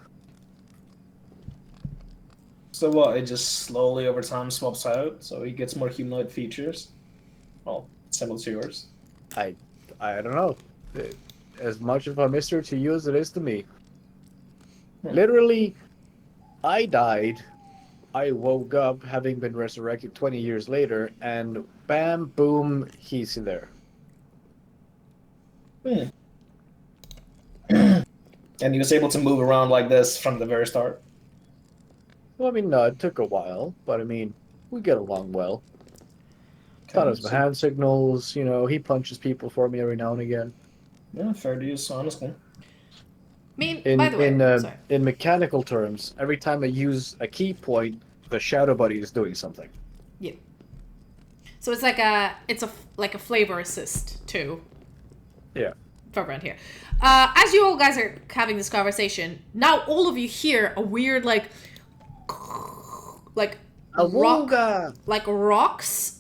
So what? It just slowly over time swaps out, so he gets more humanoid features. Well, similar to yours. I don't know. As much of a mystery to you as it is to me. Literally, I died. I woke up having been resurrected 20 years later, and bam, boom, he's there. And he was able to move around like this from the very start. Well, I mean, no, it took a while, but I mean, we get along well. Taught us hand signals, he punches people for me every now and again. Yeah, fair to use, honestly. By the way, in mechanical terms, every time I use a key point, the shadow buddy is doing something. Yeah. So it's like a flavor assist too. Yeah. For around here. As you all guys are having this conversation, now all of you hear a weird like rocks,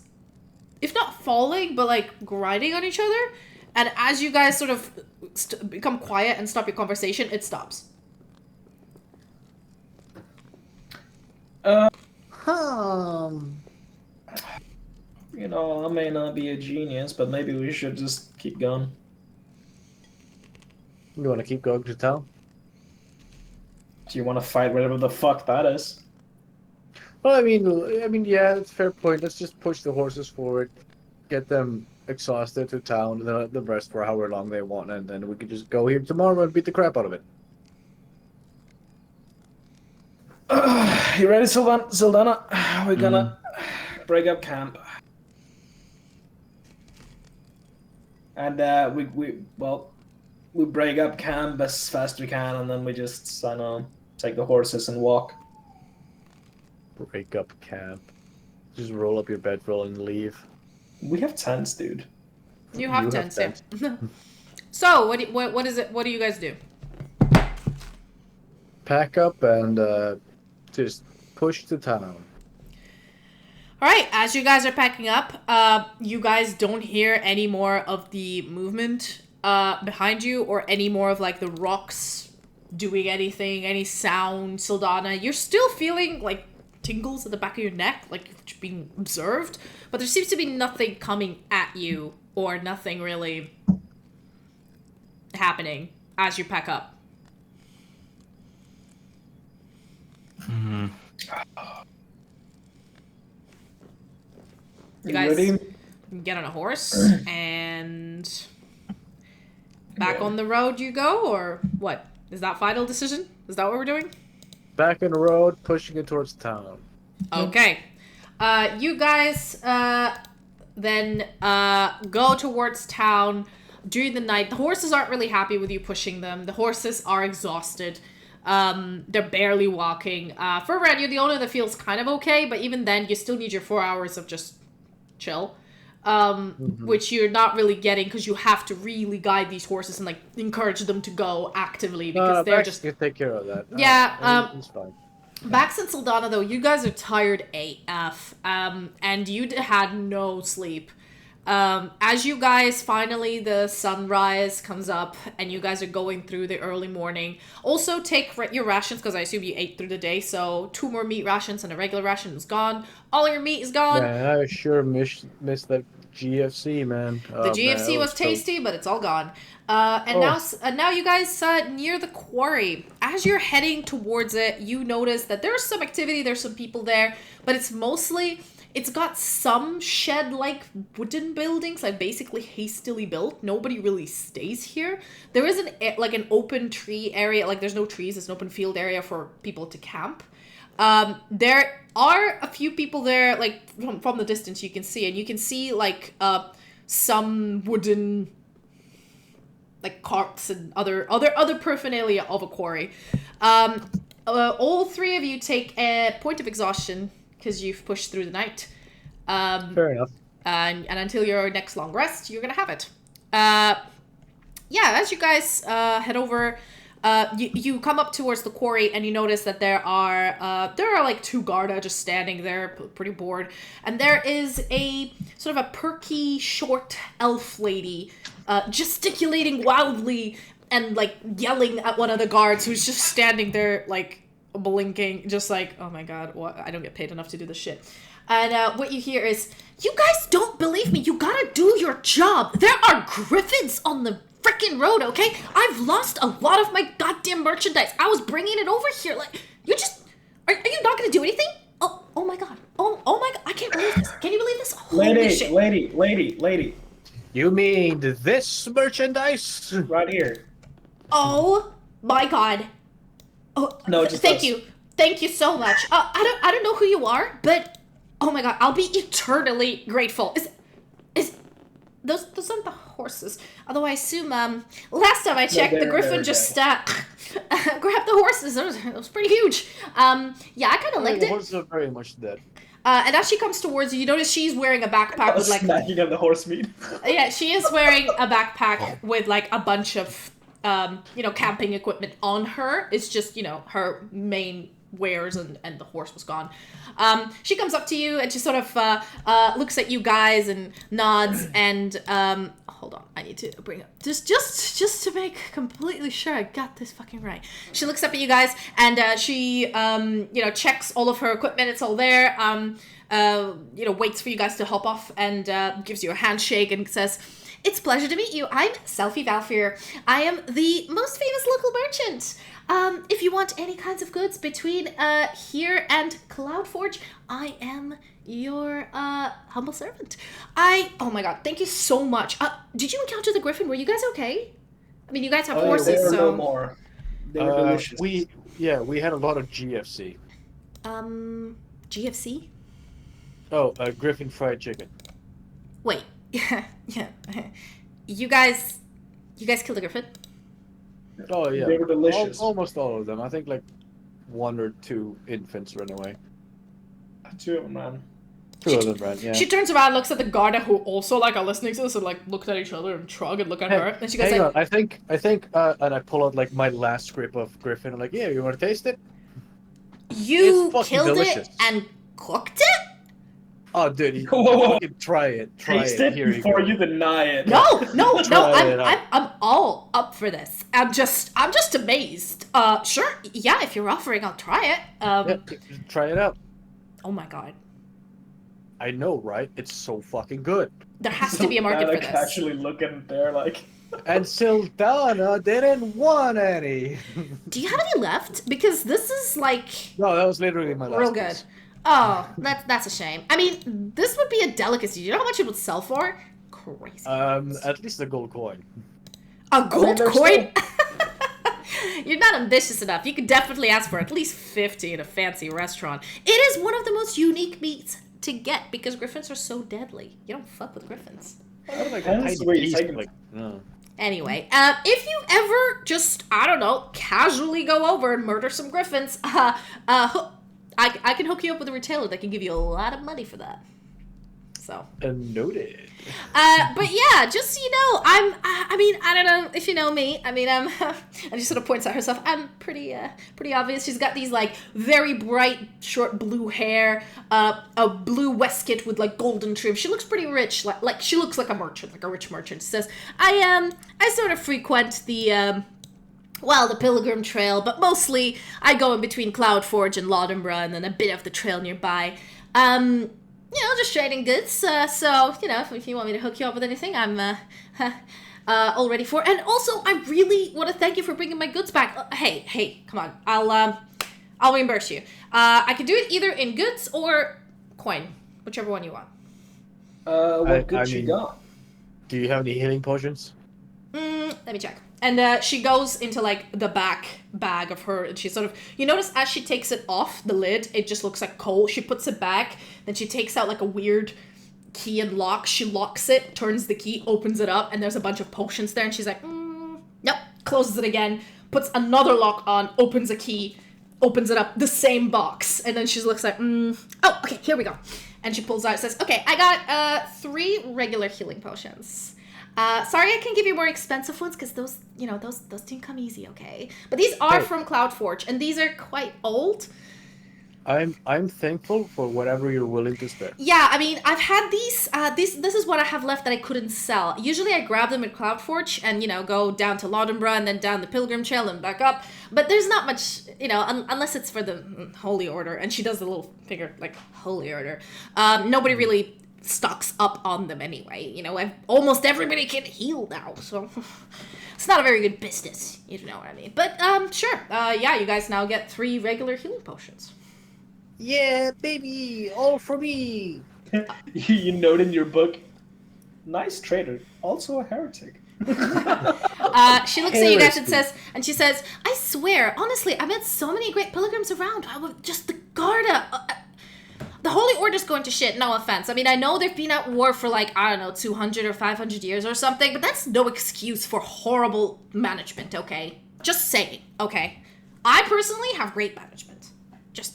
if not falling, but like grinding on each other. And as you guys sort of become quiet and stop your conversation, it stops. Hmm. I may not be a genius, but maybe we should just keep going. You want to keep going to town? Do you want to fight whatever the fuck that is? Well, I mean, yeah, it's a fair point. Let's just push the horses forward, get them exhausted to town, and then let them rest for however long they want, and then we could just go here tomorrow and beat the crap out of it. You ready, Sylvana? We're gonna break up camp. And we break up camp as fast as we can, and then we just take the horses and walk. Break up camp. Just roll up your bedroll and leave. We have tents, dude. You have tents, yeah. So, what is it? What do you guys do? Pack up and just push to town. All right, as you guys are packing up, you guys don't hear any more of the movement behind you, or any more of like the rocks doing anything, any sound. Sylfania, you're still feeling like tingles at the back of your neck, like you're being observed, but there seems to be nothing coming at you, or nothing really happening as you pack up. Mm-hmm. You guys ready? get on a horse and back on the road you go, or what? Is that final decision? Is that what we're doing? Back on the road, pushing it towards town. Okay. You guys then go towards town during the night. The horses aren't really happy with you pushing them. The horses are exhausted. They're barely walking. For Ren, you're the owner that feels kind of okay, but even then, you still need your 4 hours of just chill. Which you're not really getting because you have to really guide these horses and like encourage them to go actively because they're Bax just... can take care of that. Yeah, it's fine. Bax and Sylfania, though, you guys are tired AF, and you had no sleep. As you guys, finally, the sunrise comes up, and you guys are going through the early morning. Also, take your rations, because I assume you ate through the day, so 2 more meat rations and a regular ration is gone. All your meat is gone. Man, I sure missed that GFC, man. The GFC was tasty, but it's all gone. Now you guys near the quarry. As you're heading towards it, you notice that there's some activity, there's some people there, but it's got some shed-like wooden buildings, like basically hastily built. Nobody really stays here. There is an open tree area, like there's no trees, it's an open field area for people to camp. There are a few people there, like from the distance you can see, and you can see like some wooden like carts and other paraphernalia of a quarry. All 3 of you take a point of exhaustion because you've pushed through the night. Fair enough. And until your next long rest, you're gonna have it. As you guys head over, you come up towards the quarry and you notice that there are like 2 Garda just standing there, pretty bored, and there is a sort of a perky, short elf lady gesticulating wildly and like yelling at one of the guards who's just standing there like blinking, just like, oh my god, what? I don't get paid enough to do this shit. And what you hear is, you guys don't believe me, you gotta do your job. There are griffins on the freaking road, okay? I've lost a lot of my goddamn merchandise. I was bringing it over here, like, you just, are you not gonna do anything? Oh my god, oh my god, I can't believe this. Can you believe this? Holy shit. Lady. You mean this merchandise? Right here. Oh my god. Oh, no, just thank you. Thank you so much. I don't know who you are, but oh my god, I'll be eternally grateful. Is those aren't the horses? Although I assume last time I checked, the griffin just grabbed the horses. It was pretty huge. I kind of liked it. The horses are very much dead. And as she comes towards you, you notice she's wearing a backpack with like snacking on the horse meat. Yeah, she is wearing a backpack with like a bunch of camping equipment on her. It's just, her main wares and the horse was gone. She comes up to you and she sort of looks at you guys and nods and hold on, I need to bring up just to make completely sure I got this fucking right. She looks up at you guys and she checks all of her equipment. It's all there. Waits for you guys to hop off and gives you a handshake and says, "It's a pleasure to meet you. I'm Selfie Valfear. I am the most famous local merchant. If you want any kinds of goods between here and Cloudforge, I am your humble servant." Oh my god, thank you so much. Did you encounter the griffin? Were you guys okay? I mean, you guys have horses, they were so... no more. They were delicious. We had a lot of GFC. GFC? Oh, Griffin fried chicken. Wait, yeah. you guys killed a griffin? Oh yeah, They were delicious. Almost all of them. I think like 1 or 2 infants ran away. 2 of them, man. 2 of them ran. Yeah. She turns around, looks at the Garda, who also like are listening to this, and like looked at each other and shrug and look at her, and she goes Hang like, on, I think, and I pull out like my last script of griffin. I'm like, yeah, you want to taste it? "You It's fucking killed delicious. it and cooked it? Oh, dude, Whoa. fucking try it. Taste it Here before you you deny it. No, Try it out. I'm all up for this. I'm just amazed. Sure, yeah, if you're offering, I'll try it. go. Yeah, try it out. Oh my god, I know, right? It's so fucking good. there has to be a market for Panic this. actually looking there like... And Sylfania didn't want any. Do you have any left? Because this is like No, that was literally my last real good. piece. Oh, that's a shame. I mean, this would be a delicacy. Do you know how much it would sell for? Crazy. At least a gold coin. A gold they're coin? You're not ambitious enough. You could definitely ask for at least 50 in a fancy restaurant. It is one of the most unique meats to get because griffins are so deadly. You don't fuck with griffins. Like a Depends tiny where you piece, take it. like, no. Anyway, if you ever just, I don't know, casually go over and murder some griffins, I can hook you up with a retailer that can give you a lot of money for that. So. Noted. But yeah, just so you know, I mean, I don't know if you know me. I mean, and she sort of points at herself. I'm pretty obvious. She's got these like very bright, short blue hair, a blue waistcoat with like golden trim. She looks pretty rich. Like she looks like a merchant, like a rich merchant. She says, I sort of frequent the Pilgrim Trail, but mostly I go in between Cloudforge and Laudenborough, and then a bit of the trail nearby. Just trading goods. So, if you want me to hook you up with anything, I'm all ready for it. And also, I really want to thank you for bringing my goods back. Hey, come on. I'll reimburse you. I can do it either in goods or coin, whichever one you want. What good you got? Do you have any healing potions? Let me check. And she goes into like the back bag of her, and she sort of, you notice as she takes it off the lid, it just looks like coal. She puts it back, then she takes out like a weird key and lock. She locks it, turns the key, opens it up, and there's a bunch of potions there, and she's like, nope, closes it again, puts another lock on, opens a key, opens it up, the same box, and then she looks like, oh, okay, here we go. And she pulls out, says, okay, I got 3 regular healing potions. Sorry I can't give you more expensive ones, because those didn't come easy, okay? But these are from Cloudforge, and these are quite old. I'm thankful for whatever you're willing to spend. Yeah, I mean, I've had these, this is what I have left that I couldn't sell. Usually I grab them at Cloudforge and, go down to Laudenborough and then down the Pilgrim Trail and back up. But there's not much, unless it's for the Holy Order, and she does the little finger, like, Holy Order. Nobody really stocks up on them anyway. Almost everybody can heal now, so it's not a very good business, you know what I mean. But, sure. Yeah, you guys now get 3 regular healing potions. Yeah, baby, all for me. You note in your book, nice trader, also a heretic. She looks at you guys and she says, I swear, honestly, I met so many great pilgrims around. Just the Garda. The Holy Order's going to shit, no offense. I mean, I know they've been at war for 200 or 500 years or something, but that's no excuse for horrible management, okay? Just saying, okay? I personally have great management. Just...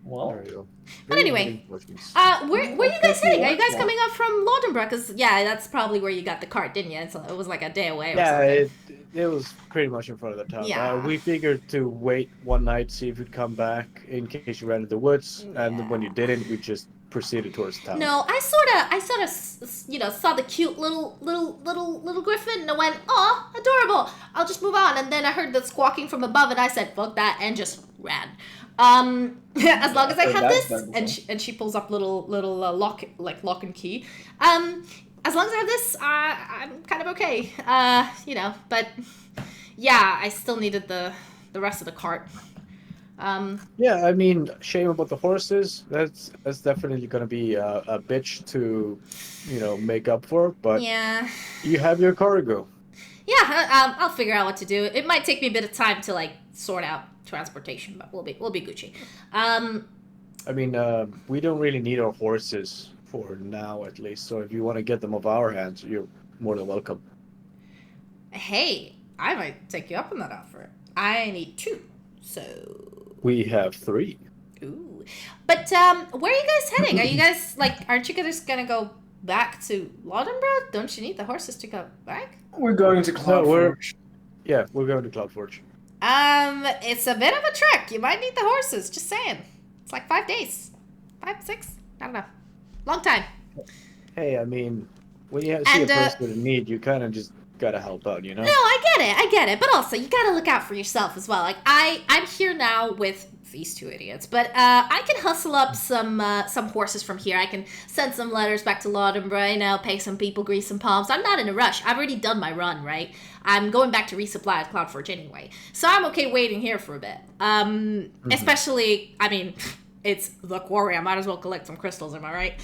Well, There you go. But anyway, where are you guys heading? Are you guys coming up from Laudenborough? Because, yeah, that's probably where you got the cart, didn't you? So it was like a day away or something. It was pretty much in front of the town. Yeah. We figured to wait one night, see if you'd come back in case you ran into the woods, and when you didn't, we just proceeded towards town. No, I sort of, saw the cute little griffin, and I went, "Oh, adorable! I'll just move on." And then I heard the squawking from above, and I said, "Fuck that," and just ran. As long as I have this, and she pulls up little lock and key. As long as I have this, I'm kind of okay. But yeah, I still needed the rest of the cart. Yeah, I mean, shame about the horses. That's definitely gonna be a bitch to, make up for. But Yeah. you have your cargo. Yeah, I'll figure out what to do. It might take me a bit of time to sort out transportation, but we'll be Gucci. I mean, we don't really need our horses for now at least. So if you want to get them off our hands, you're more than welcome. Hey, I might take you up on that offer. I need 2, so... We have 3. Ooh. But, where are you guys heading? Are you guys, aren't you guys gonna go back to Laudenborough? Don't you need the horses to go back? We're going to Cloudforge. Yeah, we're going to Cloudforge. It's a bit of a trek. You might need the horses, just saying. It's like 5 days. 5, 6? I don't know. Long time. Hey, I mean, when you see a person in need, you kind of just gotta help out, you know? No, I get it. But also, you gotta look out for yourself as well. Like, I'm here now with these 2 idiots, but I can hustle up some horses from here. I can send some letters back to Laudenborough, pay some people, grease some palms. I'm not in a rush. I've already done my run, right? I'm going back to resupply at Cloudforge anyway. So I'm okay waiting here for a bit. Especially, I mean, it's the quarry. I might as well collect some crystals, am I right?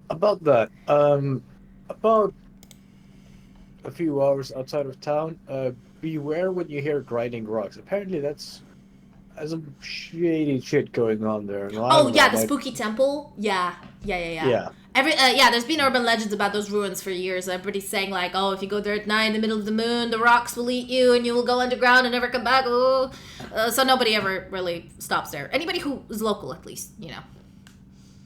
About that, about a few hours outside of town, beware when you hear grinding rocks. Apparently there's some shady shit going on there. The spooky temple? Yeah. There's been urban legends about those ruins for years. Everybody's saying, like, oh, if you go there at night in the middle of the moon, the rocks will eat you and you will go underground and never come back. So nobody ever really stops there. Anybody who is local, at least, you know.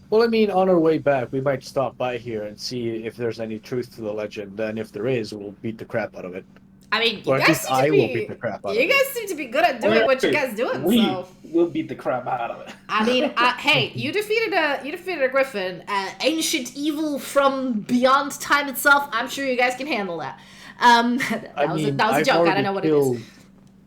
Well, I mean, on our way back, we might stop by here and see if there's any truth to the legend, and if there is, we'll beat the crap out of it. I mean, or at least I will beat the crap out of it. You guys seem to be good at doing what you guys doing, so... We'll beat the crap out of it. I mean, hey, you defeated a griffin, ancient evil from beyond time itself. I'm sure you guys can handle that. That was a joke, I don't know what it is.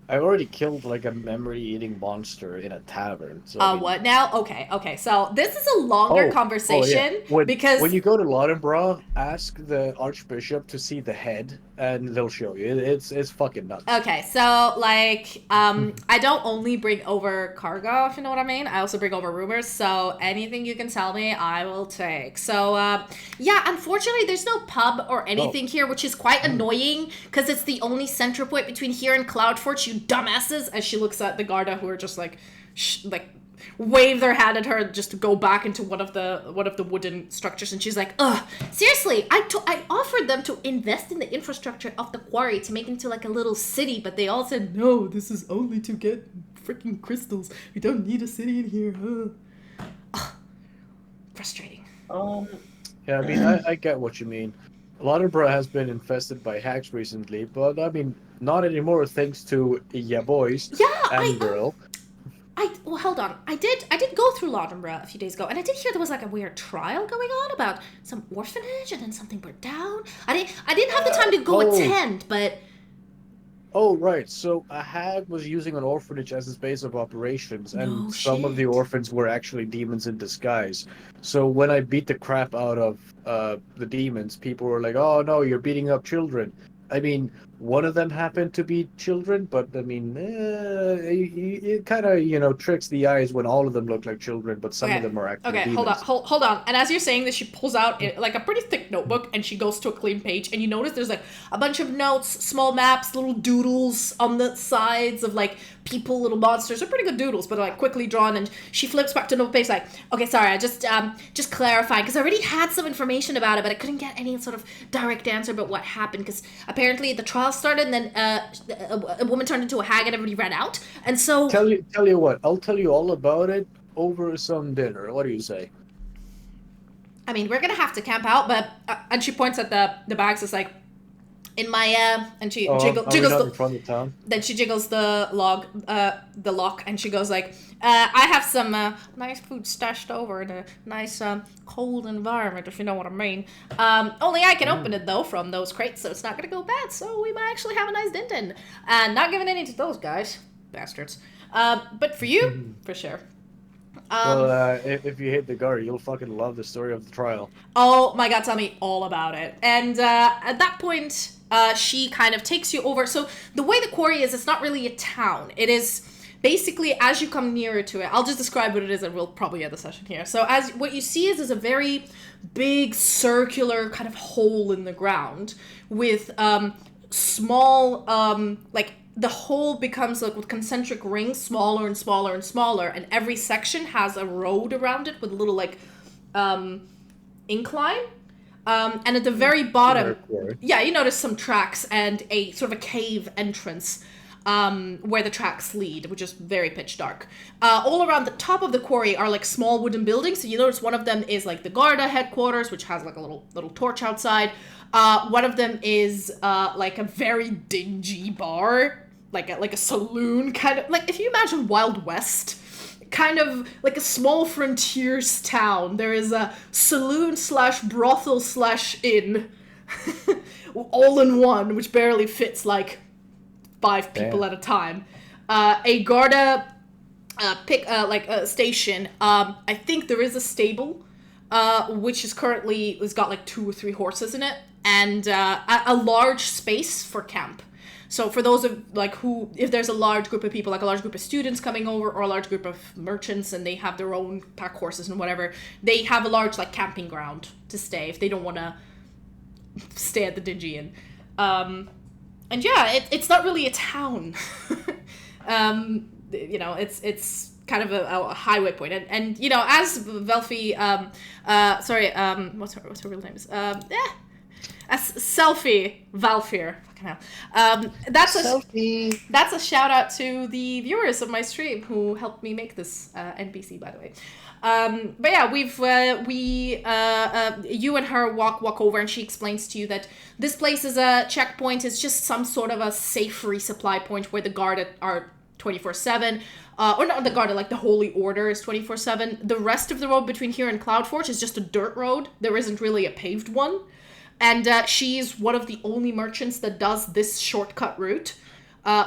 I've already killed, like, a memory-eating monster in a tavern. So, what now? Okay. So this is a longer conversation because... When you go to Laudenborough, ask the Archbishop to see the head, and they'll show you. It's fucking nuts. Okay, so, like, I don't only bring over cargo, if you know what I mean. I also bring over rumors, so anything you can tell me, I will take. So, yeah, unfortunately, there's no pub or anything here, which is quite annoying, because it's the only central point between here and Cloudforge, you dumbasses, as she looks at the Garda, who are just like wave their hand at her just to go back into one of the wooden structures, and she's like, ugh, seriously, I offered them to invest in the infrastructure of the quarry to make it into like a little city, but they all said, no, this is only to get freaking crystals. We don't need a city in here. Ugh. Frustrating. Yeah, I mean, I get what you mean. Laudenborough has been infested by hags recently, but I mean, not anymore thanks to ya boys and girl. Well, hold on. I did go through Laudenborough a few days ago, and I did hear there was like a weird trial going on about some orphanage, and then something burnt down. I didn't have the time to go attend, but... Oh, right. So a hag was using an orphanage as its base of operations, and some of the orphans were actually demons in disguise. So when I beat the crap out of the demons, people were like, oh no, you're beating up children. I mean, one of them happened to be children, but I mean, it kind of, tricks the eyes when all of them look like children, but some of them are actually demons. Hold on. And as you're saying this, she pulls out like a pretty thick notebook, and she goes to a clean page, and you notice there's like a bunch of notes, small maps, little doodles on the sides of like people, little monsters. They're pretty good doodles, but like quickly drawn, and she flips back to the page like, okay, sorry, I just clarifying, because I already had some information about it, but I couldn't get any sort of direct answer about what happened, because apparently the trial started, and then a woman turned into a hag, and everybody ran out, and so... Tell you what, I'll tell you all about it over some dinner. What do you say? I mean, we're gonna have to camp out, but... and she points at the bags, it's like, in my, and she jiggles the... in front of town? Then she jiggles the lock, and she goes like, I have some nice food stashed over in a nice cold environment, if you know what I mean. Only I can open it, though, from those crates, so it's not gonna go bad, so we might actually have a nice din-din. And not giving any to those guys. Bastards. But for you, for sure. Well, if you hate the guard, you'll fucking love the story of the trial. Oh my god, tell me all about it. And at that point, she kind of takes you over. So the way the quarry is, it's not really a town. It is basically, as you come nearer to it, I'll just describe what it is, and we'll probably end the session here. So as what you see is a very big circular kind of hole in the ground with small, like, the hole becomes like with concentric rings, smaller and smaller and smaller, and every section has a road around it with little like incline. And at the very bottom, yeah, you notice some tracks and a sort of a cave entrance where the tracks lead, which is very pitch dark. All around the top of the quarry are like small wooden buildings. So you notice one of them is like the Garda headquarters, which has like a little torch outside. One of them is like a very dingy bar, like a saloon kind of, like if you imagine Wild West. Kind of like a small frontiers town. There is a saloon / brothel / inn, all in one, which barely fits like 5 people at a time. A Garda station. I think there is a stable, which is currently has got like 2 or 3 horses in it, and a large space for camp. So for those of like who, if there's a large group of people, like a large group of students coming over or a large group of merchants and they have their own pack horses and whatever, they have a large like camping ground to stay if they don't want to stay at the dingy inn. And yeah, it's not really a town. You know, it's kind of a highway point. And you know, as Velfi, what's her real name? As Selfie Valfir. That's a shout out to the viewers of my stream who helped me make this NPC, by the way. But yeah, you and her walk over, and she explains to you that this place is a checkpoint. It's just some sort of a safe resupply point where the guard are 24/7. Or not the guard, like the Holy Order is 24/7. The rest of the road between here and Cloudforge is just a dirt road. There isn't really a paved one. And she's one of the only merchants that does this shortcut route,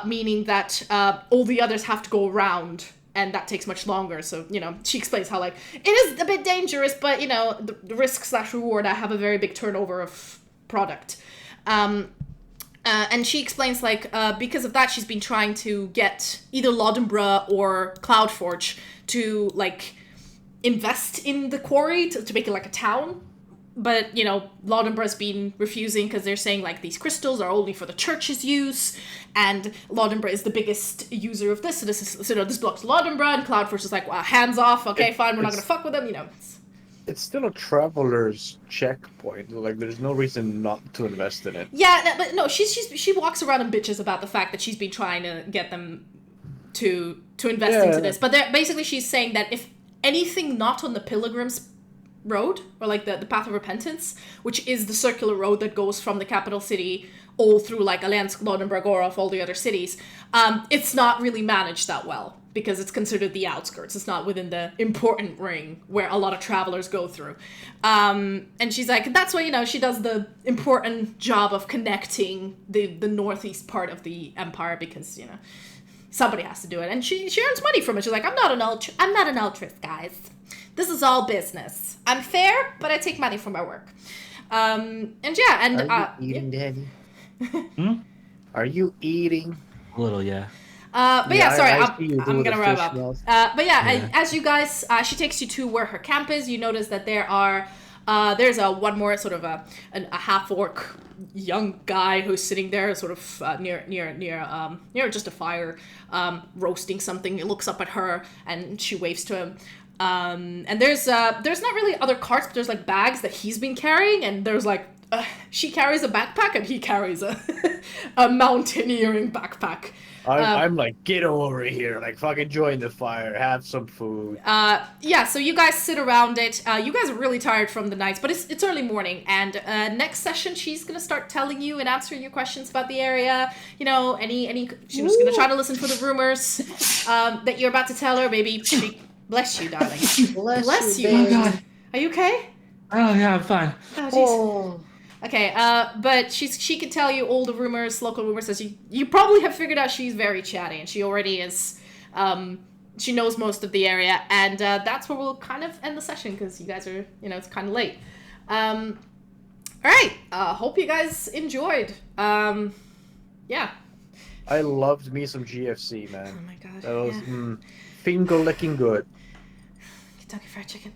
meaning that all the others have to go around, and that takes much longer. So, you know, she explains how, like, it is a bit dangerous, but, you know, the risk / reward, I have a very big turnover of product. And she explains, like, because of that, she's been trying to get either Lodenbra or Cloudforge to, like, invest in the quarry to make it like a town. But, you know, Lodenbra's been refusing because they're saying, like, these crystals are only for the church's use, and Lodenbra is the biggest user of this, so this blocks Lodenbra, and Cloudforge is like, well, hands off, okay, fine, we're not gonna fuck with them, you know. It's still a traveler's checkpoint. Like, there's no reason not to invest in it. Yeah, but no, she walks around and bitches about the fact that she's been trying to get them to invest into this. But basically she's saying that if anything not on the Pilgrim's Road, or like the Path of Repentance, which is the circular road that goes from the capital city all through like Alensk, Lodenberg, Orov, all the other cities, it's not really managed that well because it's considered the outskirts. It's not within the important ring where a lot of travelers go through. And she's like, that's why, you know, she does the important job of connecting the northeast part of the empire because, you know, somebody has to do it. And she earns money from it. She's like, I'm not an altruist, guys. This is all business. I'm fair, but I take money for my work. And yeah, and are you eating, Daddy? Are you eating? A little, yeah. But yeah, sorry, I'm gonna wrap up. But yeah, as you guys, she takes you to where her camp is. You notice that there are, there's one more sort of a half-orc young guy who's sitting there, sort of near just a fire, roasting something. He looks up at her and she waves to him. And there's not really other carts, but there's like bags that he's been carrying, and there's like she carries a backpack and he carries a mountaineering backpack. I'm like, get over here, like fucking join the fire, have some food. Yeah, so you guys sit around it. You guys are really tired from the nights, but it's early morning, and next session she's gonna start telling you and answering your questions about the area. You know, any she's gonna try to listen for the rumors that you're about to tell her. Maybe she bless you, darling. Bless you. Oh God. Are you okay? Oh yeah, I'm fine. Oh jeez. Okay, but she can tell you all the rumors, local rumors, as you probably have figured out she's very chatty, and she already is, she knows most of the area, and that's where we'll kind of end the session, because you guys are, you know, it's kind of late. Alright, hope you guys enjoyed. Yeah. I loved me some GFC, man. Oh my god, that was finger-licking good. Kentucky Fried Chicken.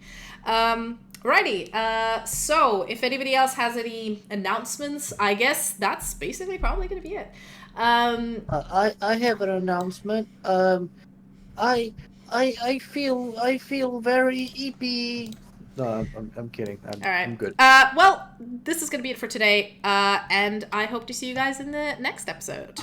Righty, so if anybody else has any announcements, I guess that's basically probably gonna be it. I have an announcement. I feel very eepy. No, I'm kidding. All right. I'm good. Well, this is going to be it for today, and I hope to see you guys in the next episode.